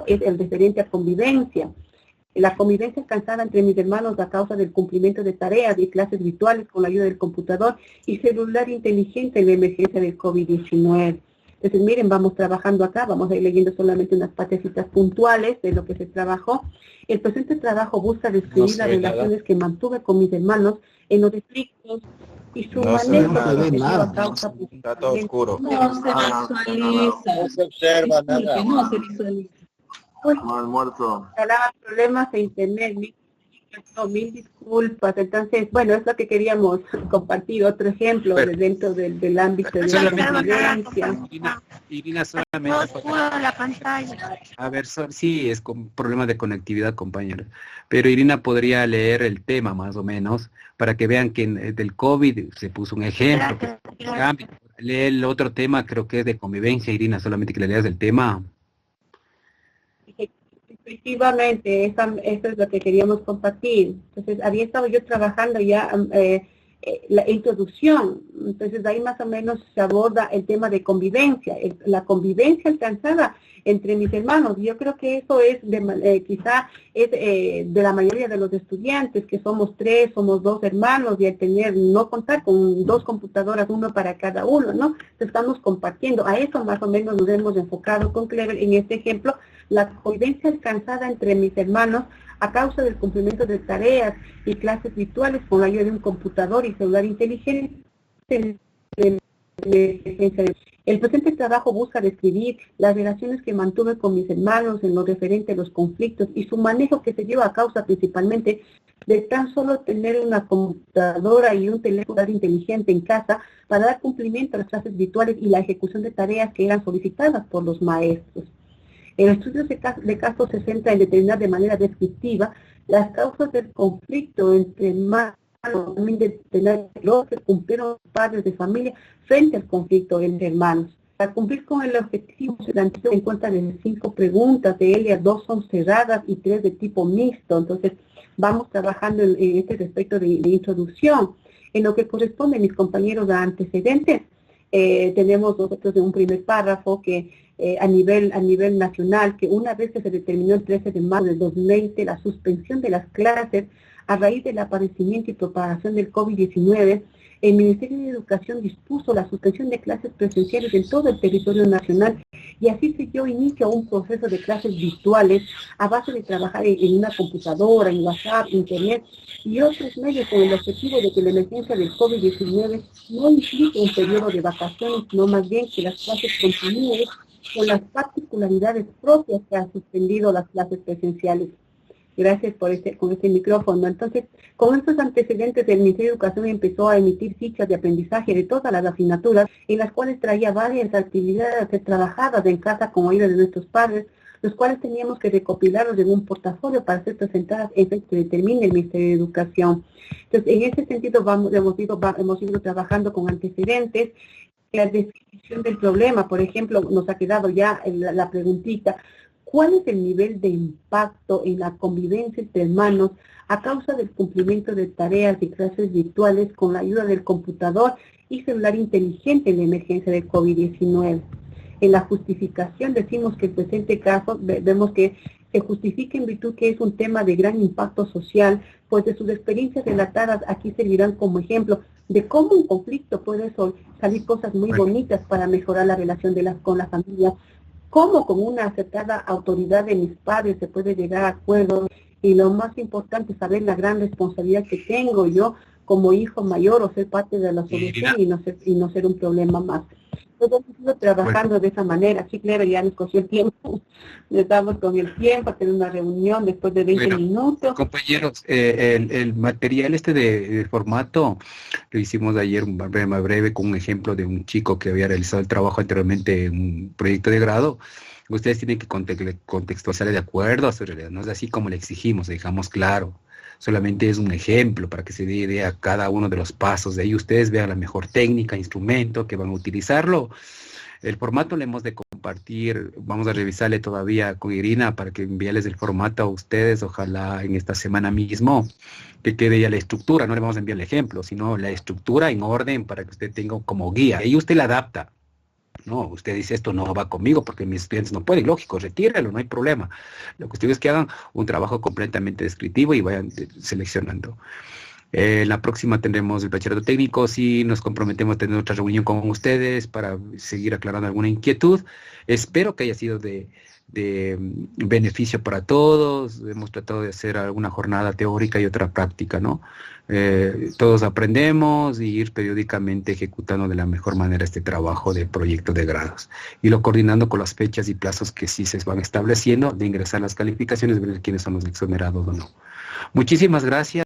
es el referente a convivencia. La convivencia alcanzada entre mis hermanos a causa del cumplimiento de tareas y clases virtuales con la ayuda del computador y celular inteligente en la emergencia del COVID-19. Entonces, miren, vamos trabajando acá, vamos a ir leyendo solamente unas partecitas puntuales de lo que se trabajó. El presente trabajo busca describir las relaciones que mantuve con mis hermanos en los distritos y su manejo a causa está todo oscuro. No se visualiza. No se observa nada. No se visualiza. Pues, almuerzo. Problemas de internet, mil disculpas. Entonces, bueno, es lo que queríamos compartir, otro ejemplo dentro del ámbito de la convivencia. Irina, solamente la pantalla. A ver, sí, es con problema de conectividad, compañero. Pero Irina podría leer el tema más o menos para que vean que del COVID se puso un ejemplo. Lee el otro tema, creo que es de convivencia, Irina, solamente que le leas el tema. Efectivamente, eso es lo que queríamos compartir. Entonces, había estado yo trabajando ya la introducción. Entonces, ahí más o menos se aborda el tema de convivencia, la convivencia alcanzada entre mis hermanos. Yo creo que eso es quizá es de la mayoría de los estudiantes, que somos 3, somos 2 hermanos, y al no contar con 2 computadoras, uno para cada uno, ¿no? Estamos compartiendo. A eso más o menos nos hemos enfocado con Clever en este ejemplo, la convivencia alcanzada entre mis hermanos a causa del cumplimiento de tareas y clases virtuales con la ayuda de un computador y celular inteligente. El presente trabajo busca describir las relaciones que mantuve con mis hermanos en lo referente a los conflictos y su manejo que se lleva a causa principalmente de tan solo tener una computadora y un teléfono inteligente en casa para dar cumplimiento a las clases virtuales y la ejecución de tareas que eran solicitadas por los maestros. El estudio de casos se centra en determinar de manera descriptiva las causas del conflicto entre hermanos, también de los que cumplieron padres de familia frente al conflicto entre hermanos. Para cumplir con el objetivo se planteó en cuenta de 5 preguntas, de ellas 2 son cerradas y 3 de tipo mixto. Entonces vamos trabajando en este respecto de introducción. En lo que corresponde, mis compañeros, a antecedentes, Tenemos nosotros en un primer párrafo que a nivel nacional, que una vez que se determinó el 13 de marzo de 2020 la suspensión de las clases a raíz del aparecimiento y propagación del COVID-19, el Ministerio de Educación dispuso la suspensión de clases presenciales en todo el territorio nacional y así se dio inicio a un proceso de clases virtuales a base de trabajar en una computadora, en WhatsApp, Internet y otros medios con el objetivo de que la emergencia del COVID-19 no implique un periodo de vacaciones, sino más bien que las clases continúen con las particularidades propias que han suspendido las clases presenciales. Gracias con este micrófono. Entonces, con estos antecedentes, el Ministerio de Educación empezó a emitir fichas de aprendizaje de todas las asignaturas, en las cuales traía varias actividades trabajadas en casa con ayuda de nuestros padres, los cuales teníamos que recopilarlos en un portafolio para ser presentadas en el que determine el Ministerio de Educación. Entonces, en ese sentido hemos ido trabajando con antecedentes. La definición del problema, por ejemplo, nos ha quedado ya la preguntita: ¿cuál es el nivel de impacto en la convivencia entre hermanos a causa del cumplimiento de tareas y clases virtuales con la ayuda del computador y celular inteligente en la emergencia del COVID-19? En la justificación decimos que el presente caso vemos que se justifica en virtud que es un tema de gran impacto social, pues de sus experiencias relatadas aquí servirán como ejemplo de cómo un conflicto puede salir cosas muy bonitas para mejorar la relación con la familia, cómo con una acertada autoridad de mis padres se puede llegar a acuerdos, y lo más importante, saber la gran responsabilidad que tengo yo como hijo mayor o ser parte de la solución y no ser un problema más. Entonces hemos ido trabajando de esa manera. Sí, claro, ya nos cogió el tiempo, estamos con el tiempo a tener una reunión después de 20 minutos. Compañeros, el material de formato lo hicimos ayer breve con un ejemplo de un chico que había realizado el trabajo anteriormente en un proyecto de grado. Ustedes tienen que contextualizar de acuerdo a su realidad, no es así como le exigimos, dejamos claro. Solamente es un ejemplo para que se dé idea a cada uno de los pasos. De ahí ustedes vean la mejor técnica, instrumento que van a utilizarlo. El formato le hemos de compartir, vamos a revisarle todavía con Irina para que envíales el formato a ustedes, ojalá en esta semana mismo, que quede ya la estructura. No le vamos a enviar el ejemplo, sino la estructura en orden para que usted tenga como guía. Y usted la adapta. No, usted dice esto no va conmigo porque mis estudiantes no pueden, lógico, retíralo, no hay problema. La cuestión es que hagan un trabajo completamente descriptivo y vayan seleccionando. La próxima tendremos el bachillerato técnico, sí nos comprometemos a tener otra reunión con ustedes para seguir aclarando alguna inquietud. Espero que haya sido de beneficio para todos. Hemos tratado de hacer alguna jornada teórica y otra práctica, ¿no? Todos aprendemos y ir periódicamente ejecutando de la mejor manera este trabajo de proyecto de grados y lo coordinando con las fechas y plazos que sí se van estableciendo de ingresar las calificaciones, ver quiénes son los exonerados o no. Muchísimas gracias.